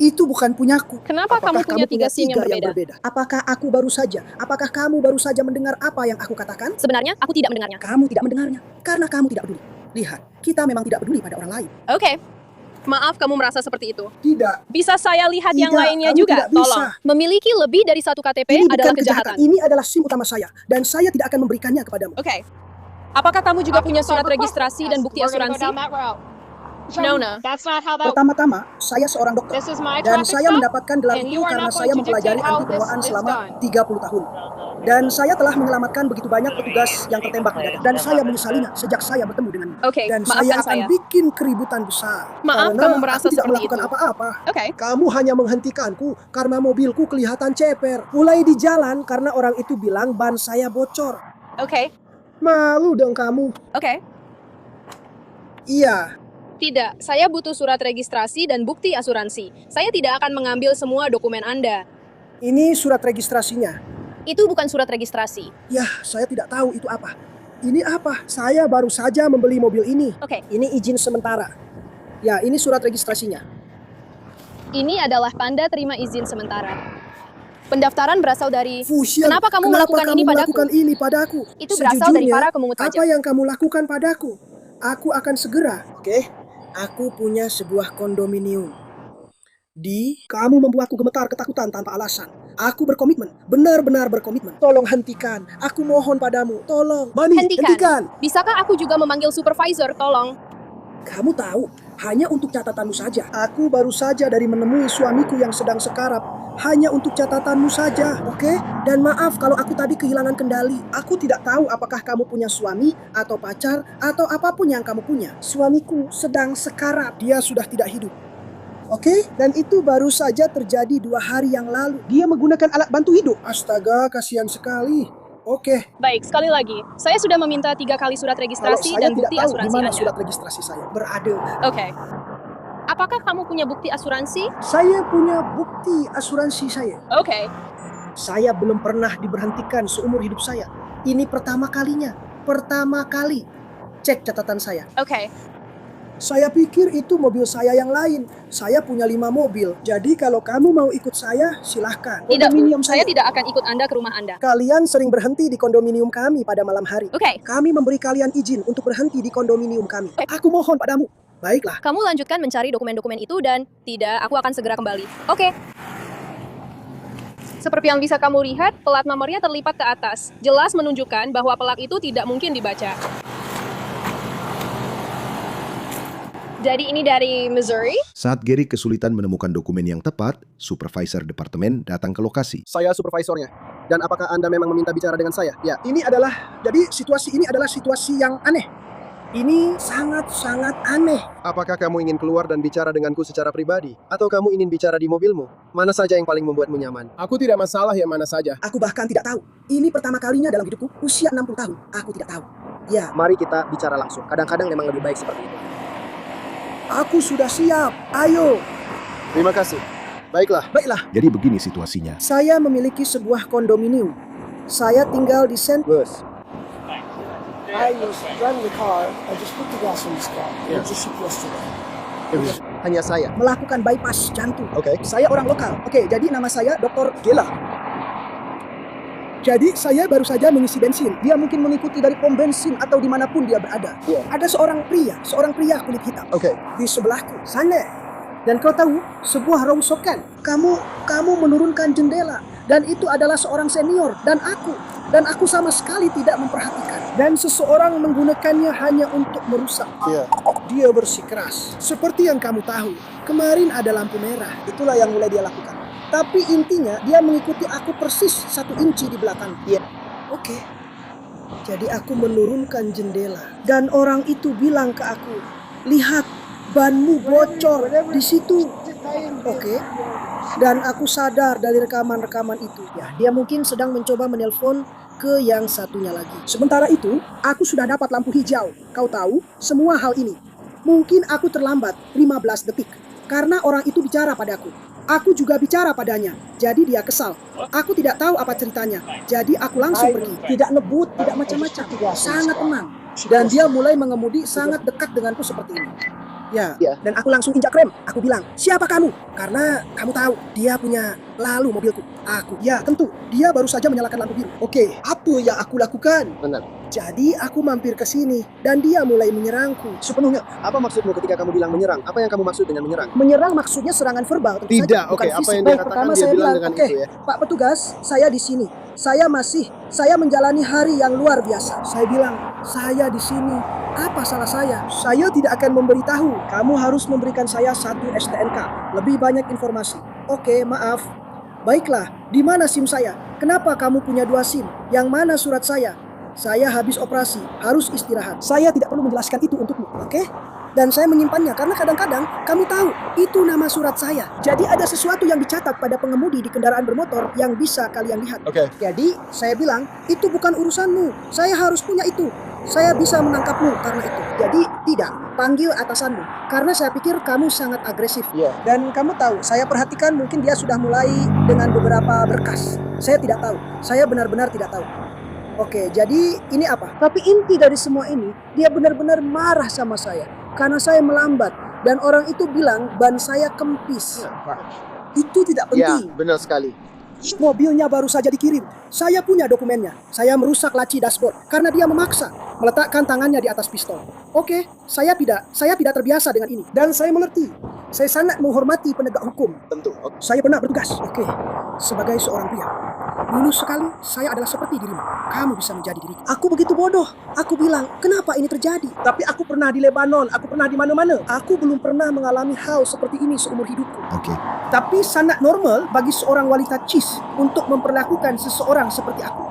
Itu bukan punyaku. Kenapa kamu punya tiga SIM yang tiga berbeda? Apakah kamu baru saja mendengar apa yang aku katakan? Sebenarnya aku tidak mendengarnya. Kamu tidak mendengarnya karena kamu tidak peduli. Lihat, kita memang tidak peduli pada orang lain. Oke. Maaf kamu merasa seperti itu. Tidak. Bisa saya lihat yang Tidak, lainnya kamu juga? tidak bisa. Tolong. Memiliki lebih dari satu KTP Ini adalah bukan kejahatan. Ini adalah SIM utama saya dan saya tidak akan memberikannya kepadamu. Oke. Apakah kamu juga punya surat registrasi dan bukti asuransi? Nona. Pertama-tama, saya seorang dokter dan saya mendapatkan gelar itu karena saya mempelajari anti bawaan selama 30 tahun. Dan saya telah menyelamatkan begitu banyak petugas yang tertembak di dada. Dan saya menyesalinya sejak saya bertemu dengannya. Oke, dan maafkan saya akan saya. bikin keributan besar. Maaf karena kamu merasa aku tidak seperti melakukan itu. apa-apa. Oke. Kamu hanya menghentikanku karena mobilku kelihatan ceper. Mulai di jalan karena orang itu bilang ban saya bocor. Oke. Malu dong kamu. Oke. Iya. Tidak, saya butuh surat registrasi dan bukti asuransi. Saya tidak akan mengambil semua dokumen Anda. Ini surat registrasinya. Itu bukan surat registrasi. Yah, saya tidak tahu itu apa. Ini apa? Saya baru saja membeli mobil ini. Oke. Ini izin sementara. Ya, ini surat registrasinya. Ini adalah tanda terima izin sementara. Pendaftaran berasal dari... Fusion, Kenapa kamu melakukan ini padaku? melakukan ini padaku? Itu berasal dari Sejujurnya, para pemungut pajak. Apa yang kamu lakukan padaku? Aku akan segera. Oke, aku punya sebuah kondominium. Kamu membuatku gemetar ketakutan tanpa alasan. Aku berkomitmen, benar-benar berkomitmen. Tolong hentikan, aku mohon padamu, tolong. Mani, hentikan. Bisakah aku juga memanggil supervisor, tolong? Kamu tahu, hanya untuk catatanmu saja. Aku baru saja dari menemui suamiku yang sedang sekarat. Hanya untuk catatanmu saja, oke? Dan maaf kalau aku tadi kehilangan kendali. Aku tidak tahu apakah kamu punya suami, atau pacar, atau apapun yang kamu punya. Suamiku sedang sekarat. Dia sudah tidak hidup. Oke? Dan itu baru saja terjadi 2 hari yang lalu. Dia menggunakan alat bantu hidup. Astaga, kasihan sekali. Oke. Baik, sekali lagi. Saya sudah meminta 3 kali surat registrasi dan bukti tahu asuransi di mana Anda. surat registrasi saya berada. Oke. Apakah kamu punya bukti asuransi? Saya punya bukti asuransi saya. Oke. Saya belum pernah diberhentikan seumur hidup saya. Ini pertama kalinya. Pertama kali. Cek catatan saya. Oke. Saya pikir itu mobil saya yang lain. Saya punya 5 mobil. Jadi kalau kamu mau ikut saya, silahkan. Tidak, Kondominium saya tidak akan ikut Anda ke rumah Anda. Kalian sering berhenti di kondominium kami pada malam hari. Oke. Kami memberi kalian izin untuk berhenti di kondominium kami. Aku mohon padamu. Baiklah. Kamu lanjutkan mencari dokumen-dokumen itu dan tidak, aku akan segera kembali. Oke. Seperti yang bisa kamu lihat, plat nomornya terlipat ke atas. Jelas menunjukkan bahwa plat itu tidak mungkin dibaca. Jadi ini dari Missouri? Saat Gary kesulitan menemukan dokumen yang tepat, supervisor departemen datang ke lokasi. Saya supervisornya. Dan apakah Anda memang meminta bicara dengan saya? Ya, jadi situasi ini adalah situasi yang aneh. Ini sangat-sangat aneh. Apakah kamu ingin keluar dan bicara denganku secara pribadi? Atau kamu ingin bicara di mobilmu? Mana saja yang paling membuatmu nyaman? Aku tidak masalah yang mana saja. Aku bahkan tidak tahu. Ini pertama kalinya dalam hidupku, usia 60 tahun. Aku tidak tahu. Ya. Mari kita bicara langsung. Kadang-kadang memang lebih baik seperti itu. Aku sudah siap. Ayo. Terima kasih. Baiklah. Jadi begini situasinya. Saya memiliki sebuah kondominium. Saya tinggal di St. Louis. I was driving the car. I just put the gas in this car. Yeah. It just shipped yesterday. Hanya saya. Melakukan bypass jantung. Oke. Saya orang lokal. Oke, jadi nama saya Dr. Gela. Jadi saya baru saja mengisi bensin. Dia mungkin mengikuti dari pom bensin atau dimanapun dia berada. Yeah. Ada seorang pria kulit hitam. Oke. Di sebelahku, sana. Dan kau tahu, sebuah rongsokan. Kamu menurunkan jendela. Dan itu adalah seorang senior. Dan aku sama sekali tidak memperhatikan. Dan seseorang menggunakannya hanya untuk merusak. Iya. Dia bersikeras. Seperti yang kamu tahu, kemarin ada lampu merah. Itulah yang mulai dia lakukan. Tapi intinya dia mengikuti aku persis 1 inci di belakang. Iya. Oke. Jadi aku menurunkan jendela. Dan orang itu bilang ke aku, lihat, banmu bocor di situ. Oke. Dan aku sadar dari rekaman-rekaman itu. Ya, dia mungkin sedang mencoba menelpon ke yang satunya lagi. Sementara itu, aku sudah dapat lampu hijau. Kau tahu, semua hal ini. Mungkin aku terlambat 15 detik. Karena orang itu bicara padaku. Aku juga bicara padanya. Jadi dia kesal. Aku tidak tahu apa ceritanya. Jadi aku langsung pergi. Tidak ngebut, tidak macam-macam. Sangat tenang. Dan dia mulai mengemudi sangat dekat denganku seperti ini. Ya, dan aku langsung injak rem. Aku bilang, siapa kamu? Karena kamu tahu, dia punya lalu mobilku. Aku, ya tentu, dia baru saja menyalakan lampu biru. Oke, apa yang aku lakukan? Benar. Jadi aku mampir ke sini dan dia mulai menyerangku. Sepenuhnya. Apa maksudmu ketika kamu bilang menyerang? Apa yang kamu maksud dengan menyerang? Menyerang maksudnya serangan verbal. Tentu Tidak, saja, bukan oke, apa fisik. yang dia Baik, katakan pertama dia saya bilang bilang, dengan oke, itu ya? Pak petugas, saya di sini. Saya menjalani hari yang luar biasa. Saya bilang, saya di sini. Apa salah saya? Saya tidak akan memberitahu. Kamu harus memberikan saya 1 STNK. Lebih banyak informasi. Oke, maaf. Baiklah, di mana SIM saya? Kenapa kamu punya 2 SIM? Yang mana surat saya? Saya habis operasi, harus istirahat. Saya tidak perlu menjelaskan itu untukmu, oke? Dan saya menyimpannya karena kadang-kadang kamu tahu, itu nama surat saya. Jadi ada sesuatu yang dicatat pada pengemudi di kendaraan bermotor yang bisa kalian lihat. Oke. Jadi saya bilang, itu bukan urusanmu. Saya harus punya itu. Saya bisa menangkapmu karena itu. Jadi tidak, panggil atasanmu. Karena saya pikir kamu sangat agresif. Dan kamu tahu, saya perhatikan mungkin dia sudah mulai dengan beberapa berkas. Saya tidak tahu. Saya benar-benar tidak tahu. Oke, jadi ini apa? Tapi inti dari semua ini, dia benar-benar marah sama saya. Karena saya melambat. Dan orang itu bilang ban saya kempis. Itu tidak penting. Ya, benar sekali. Mobilnya baru saja dikirim. Saya punya dokumennya. Saya merusak laci dashboard karena dia memaksa meletakkan tangannya di atas pistol. Oke, saya tidak terbiasa dengan ini. Dan saya mengerti. Saya sangat menghormati penegak hukum. Tentu. Saya pernah bertugas. Oke, sebagai seorang pria. Dulu sekali saya adalah seperti dirimu. Kamu bisa menjadi diriku. Aku begitu bodoh. Aku bilang, kenapa ini terjadi? Tapi aku pernah di Lebanon. Aku pernah di mana-mana. Aku belum pernah mengalami hal seperti ini seumur hidupku. Oke. Tapi sangat normal bagi seorang wanita cis untuk memperlakukan seseorang seperti aku.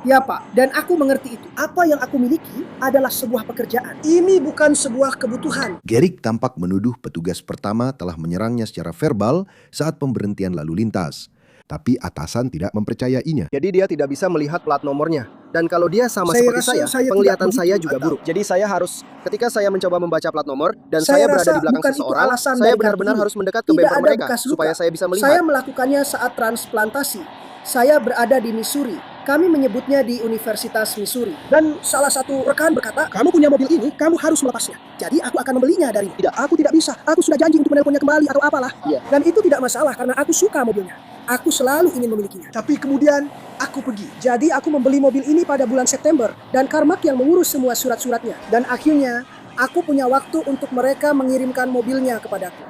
Ya Pak, dan aku mengerti itu. Apa yang aku miliki adalah sebuah pekerjaan. Ini bukan sebuah kebutuhan. Gerik tampak menuduh petugas pertama telah menyerangnya secara verbal saat pemberhentian lalu lintas. Tapi atasan tidak mempercayainya. Jadi dia tidak bisa melihat plat nomornya. Dan kalau dia sama Saya seperti rasa saya penglihatan tidak saya begitu, juga atau- buruk. Jadi saya harus, ketika saya mencoba membaca plat nomor dan Saya saya berada rasa di belakang bukan itu seseorang, alasan saya dari benar-benar kartu harus ini. mendekat ke Tidak bumper ada mereka bekas luka. supaya saya bisa melihat. Saya melakukannya saat transplantasi. Saya berada di Missouri. Kami menyebutnya di Universitas Missouri. Dan salah satu rekan berkata, kamu punya mobil ini, kamu harus melepasnya. Jadi aku akan membelinya dari. Tidak, aku tidak bisa. Aku sudah janji untuk menelponnya kembali atau apalah. Dan itu tidak masalah karena aku suka mobilnya. Aku selalu ingin memilikinya. Tapi kemudian aku pergi. Jadi aku membeli mobil ini pada bulan September. Dan Carmack yang mengurus semua surat-suratnya. Dan akhirnya aku punya waktu untuk mereka mengirimkan mobilnya kepadaku.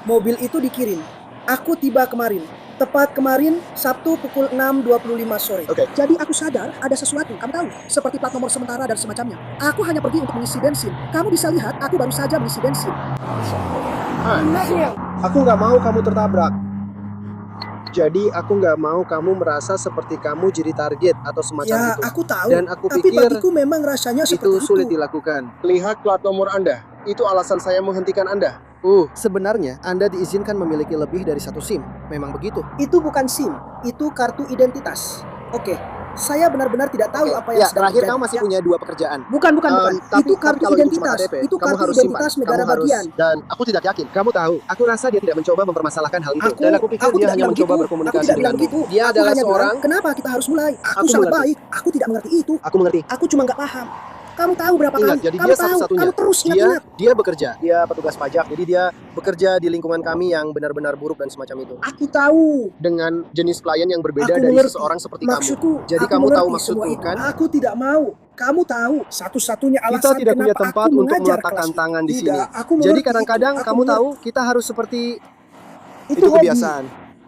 Mobil itu dikirim. Aku tiba kemarin. Tepat kemarin, Sabtu pukul 6.25 sore. Jadi aku sadar ada sesuatu, kamu tahu, seperti plat nomor sementara dan semacamnya. Aku hanya pergi untuk mengisi bensin. Kamu bisa lihat, aku baru saja mengisi bensin. Aku nggak mau kamu tertabrak. Jadi aku nggak mau kamu merasa seperti kamu jadi target atau semacam Ya, itu. aku tahu. Dan aku Tapi pikir bagiku memang rasanya itu seperti sulit dilakukan. Lihat plat nomor Anda. Itu alasan saya menghentikan Anda. Sebenarnya Anda diizinkan memiliki lebih dari 1 SIM. Memang begitu. Itu bukan SIM, itu kartu identitas. Oke, saya benar-benar tidak tahu apa yang sedang terakhir terjadi. kamu masih punya 2 pekerjaan. Bukan. Tapi Itu kartu kalau identitas. cuma KTP, Itu kamu kartu harus identitas simpan. negara Kamu harus- bagian. Dan aku tidak yakin. Kamu tahu, aku rasa dia tidak mencoba mempermasalahkan hal itu. Dan aku pikir dia tidak hanya bilang mencoba begitu. berkomunikasi Aku tidak bilang denganmu. begitu. Dia Aku adalah hanya bilang, seorang. kenapa kita harus mulai? Aku Aku sangat mengerti. baik. Aku tidak mengerti itu. Aku mengerti. Aku cuma nggak paham. Kamu tahu berapa Ingat, kali? jadi Kamu dia tahu. satu-satunya. Kamu terus Dia ingat-ingat. bekerja. Dia petugas pajak. Jadi dia bekerja di lingkungan kami yang benar-benar buruk dan semacam itu. Aku tahu. Dengan jenis klien yang berbeda Aku dari mengerti. seseorang seperti Maksudku, kamu. Jadi aku kamu tahu mengerti semua maksudku itu. kan? Aku tidak mau. Kamu tahu, satu-satunya Kita alasan tidak punya kenapa tempat aku untuk mengajar meletakkan kelas tangan di Tidak, sini. aku Jadi mengerti kadang-kadang itu. Aku kamu mengerti. tahu kita harus seperti Itu hobi. kebiasaan.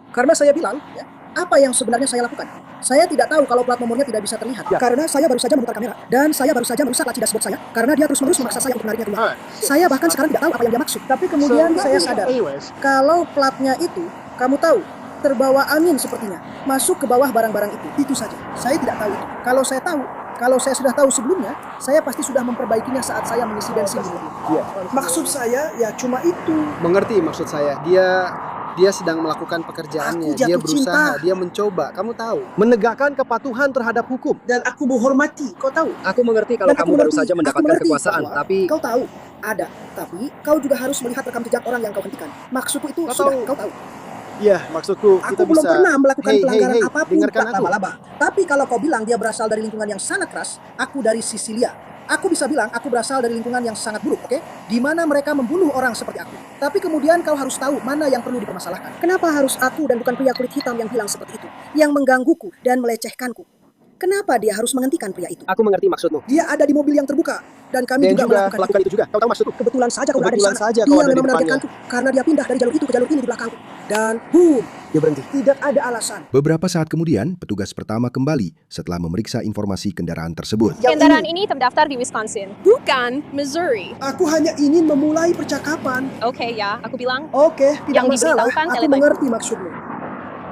Karena saya bilang, ya, apa yang sebenarnya saya lakukan? Saya tidak tahu kalau plat nomornya tidak bisa terlihat. Karena saya baru saja memutar kamera. Dan saya baru saja merusak laci dashboard saya. Karena dia terus-menerus memaksa saya untuk menariknya keluar. Saya bahkan sekarang tidak tahu apa yang dia maksud. Tapi kemudian saya sadar, kalau platnya itu, kamu tahu, terbawa angin sepertinya. Masuk ke bawah barang-barang itu. Itu saja. Saya tidak tahu itu. Kalau saya sudah tahu sebelumnya, saya pasti sudah memperbaikinya saat saya mengisi bensin di mobil. Maksud saya, ya cuma itu. Mengerti maksud saya. Dia sedang melakukan pekerjaannya. Aku jatuh Dia berusaha, cinta. dia mencoba. Kamu tahu, menegakkan kepatuhan terhadap hukum. Dan aku menghormati, kau tahu. Aku mengerti kalau Dan aku kamu baru mengerti, saja aku mendapatkan mengerti kekuasaan, bahwa tapi kau tahu ada, tapi kau juga harus melihat rekam jejak orang yang kau hentikan. Maksudku itu Kau sudah tahu. kau tahu. ya maksudku Aku kita belum bisa. pernah melakukan pelanggaran apapun, dengarkan Pak aku. Laba-Laba. Tapi kalau kau bilang dia berasal dari lingkungan yang sangat keras, aku dari Sisilia. Aku bisa bilang aku berasal dari lingkungan yang sangat buruk, oke? Di mana mereka membunuh orang seperti aku. Tapi kemudian kau harus tahu mana yang perlu dipermasalahkan. Kenapa harus aku dan bukan pria kulit hitam yang bilang seperti itu? Yang menggangguku dan melecehkanku. Kenapa dia harus menghentikan pria itu? Aku mengerti maksudmu. Dia ada di mobil yang terbuka. Dan kami juga melakukan itu juga. Kau tahu maksudku? Kebetulan saja kau ada di sana. saja Dia kau ada di memang depannya. menargetkanku. Karena dia pindah dari jalur itu ke jalur ini di belakangku. Dan boom, Dia berhenti. tidak ada alasan. Beberapa saat kemudian, petugas pertama kembali setelah memeriksa informasi kendaraan tersebut. Kendaraan ini terdaftar di Wisconsin. Bukan Missouri. Aku hanya ingin memulai percakapan. Oke ya, aku bilang. Oke, tidak Yang masalah. diberitahukan Aku telepon. mengerti maksudmu.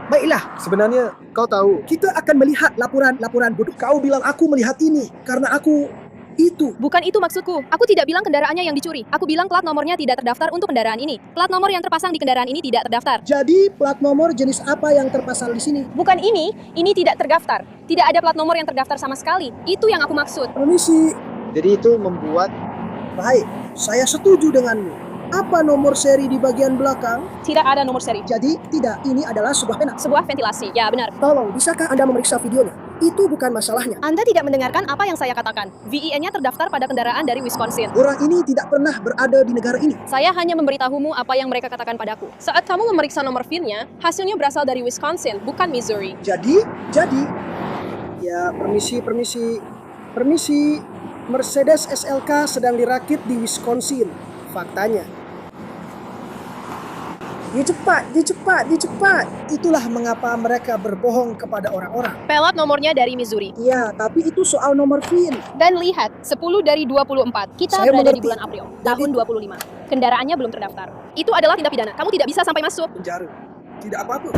Baiklah, Sebenarnya kau tahu, kita akan melihat laporan-laporan bodoh. Kau bilang aku melihat ini karena aku itu. Bukan itu maksudku. Aku tidak bilang kendaraannya yang dicuri. Aku bilang plat nomornya tidak terdaftar untuk kendaraan ini. Plat nomor yang terpasang di kendaraan ini tidak terdaftar. Jadi plat nomor jenis apa yang terpasang di sini? Bukan ini tidak terdaftar. Tidak ada plat nomor yang terdaftar sama sekali. Itu yang aku maksud. Permisi. jadi itu membuat Baik, saya setuju denganmu. Apa nomor seri di bagian belakang? Tidak ada nomor seri. Jadi tidak, ini adalah sebuah pena. Sebuah ventilasi. Ya, benar. Tolong, bisakah Anda memeriksa videonya? Itu bukan masalahnya. Anda tidak mendengarkan apa yang saya katakan. VIN-nya terdaftar pada kendaraan dari Wisconsin. Orang ini tidak pernah berada di negara ini. Saya hanya memberitahumu apa yang mereka katakan padaku. Saat kamu memeriksa nomor VIN-nya, hasilnya berasal dari Wisconsin, bukan Missouri. Jadi, ya permisi. Mercedes SLK sedang dirakit di Wisconsin. Faktanya. Dia cepat. Itulah mengapa mereka berbohong kepada orang-orang. Pelat nomornya dari Missouri. Ya, tapi itu soal nomor VIN. Dan lihat, 10 dari 24. Kita Saya berada di mengerti. bulan April, tahun 25. Kendaraannya belum terdaftar. Itu adalah tindak pidana. Kamu tidak bisa sampai masuk. Penjara. Tidak apa-apa.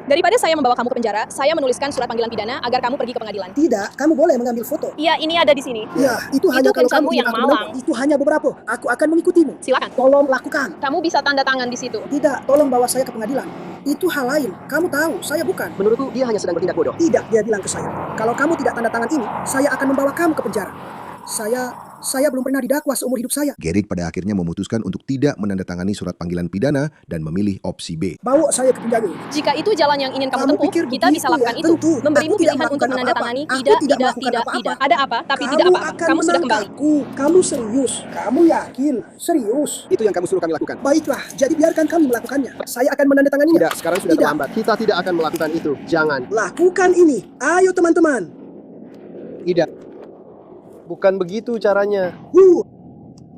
Daripada saya membawa kamu ke penjara, saya menuliskan surat panggilan pidana agar kamu pergi ke pengadilan. Tidak, kamu boleh mengambil foto. Iya, ini ada di sini. Ya, itu hanya kalau kamu kencamu yang tidak malang. menemukan. Itu hanya beberapa. Aku akan mengikutimu. Silakan. Tolong lakukan. Kamu bisa tanda tangan di situ. Tidak, tolong bawa saya ke pengadilan. Itu hal lain. Kamu tahu, saya bukan. menurutku dia hanya sedang bertindak bodoh. Tidak, dia bilang ke saya. Kalau kamu tidak tanda tangan ini, saya akan membawa kamu ke penjara. Saya belum pernah didakwa seumur hidup saya. Gerrit pada akhirnya memutuskan untuk tidak menandatangani surat panggilan pidana dan memilih opsi B. Bawa saya ke penjara. Jika itu jalan yang ingin kamu tempuh, pikir kita begitu bisa lakukan ya? itu. Tentu. Memberimu Aku tidak pilihan untuk melakukan menandatangani. apa-apa. Aku Tidak, tidak melakukan tidak. apa-apa. Ada apa, tapi tidak Kamu apa-apa. akan Kamu sudah kembali. menangkapku. Kamu serius. Kamu yakin? Serius. Itu yang kamu suruh kami lakukan. Baiklah, jadi biarkan kami melakukannya. Saya akan menandatanganinya. Tidak, sekarang sudah Tidak. terlambat. Kita tidak akan melakukan itu. Jangan. Lakukan ini. Ayo teman-teman. Tidak. Bukan begitu caranya.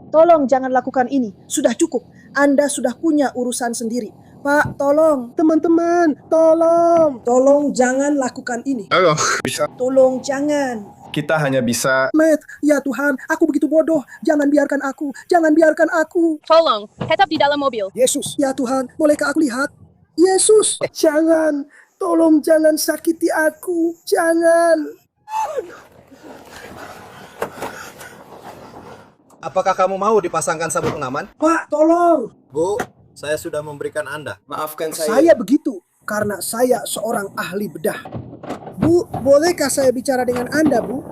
Tolong jangan lakukan ini. Sudah cukup. Anda sudah punya urusan sendiri. Pak, tolong. Teman-teman, tolong. Tolong jangan lakukan ini. Halo, bisa. Tolong jangan. Kita hanya bisa. Matt, ya Tuhan, aku begitu bodoh. Jangan biarkan aku. Jangan biarkan aku. Tolong, tetap di dalam mobil. Yesus, ya Tuhan, bolehkah aku lihat? Yesus, jangan. Tolong jangan sakiti aku. Jangan. Apakah kamu mau dipasangkan sabuk pengaman? Pak, tolong. Bu, saya sudah memberikan Anda. Maafkan Saya begitu karena saya seorang ahli bedah. Bu, bolehkah saya bicara dengan Anda, Bu?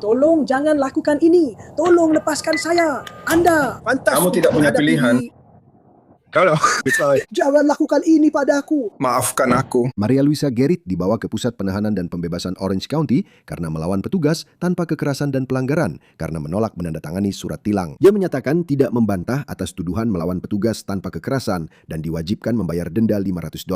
Tolong jangan lakukan ini. Tolong lepaskan saya. Anda pantas Kamu tidak untuk punya menghadapi pilihan. ini. Halo, Jangan lakukan ini padaku. maafkan aku. Maria Luisa Gerrit dibawa ke Pusat Penahanan dan Pembebasan Orange County karena melawan petugas tanpa kekerasan dan pelanggaran karena menolak menandatangani surat tilang. Dia menyatakan tidak membantah atas tuduhan melawan petugas tanpa kekerasan dan diwajibkan membayar denda $500.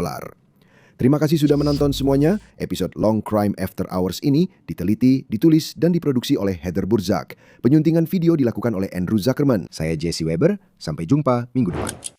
Terima kasih sudah menonton semuanya. Episode Long Crime After Hours ini diteliti, ditulis, dan diproduksi oleh Heather Burzak. Penyuntingan video dilakukan oleh Andrew Zuckerman. Saya Jesse Weber. Sampai jumpa minggu depan.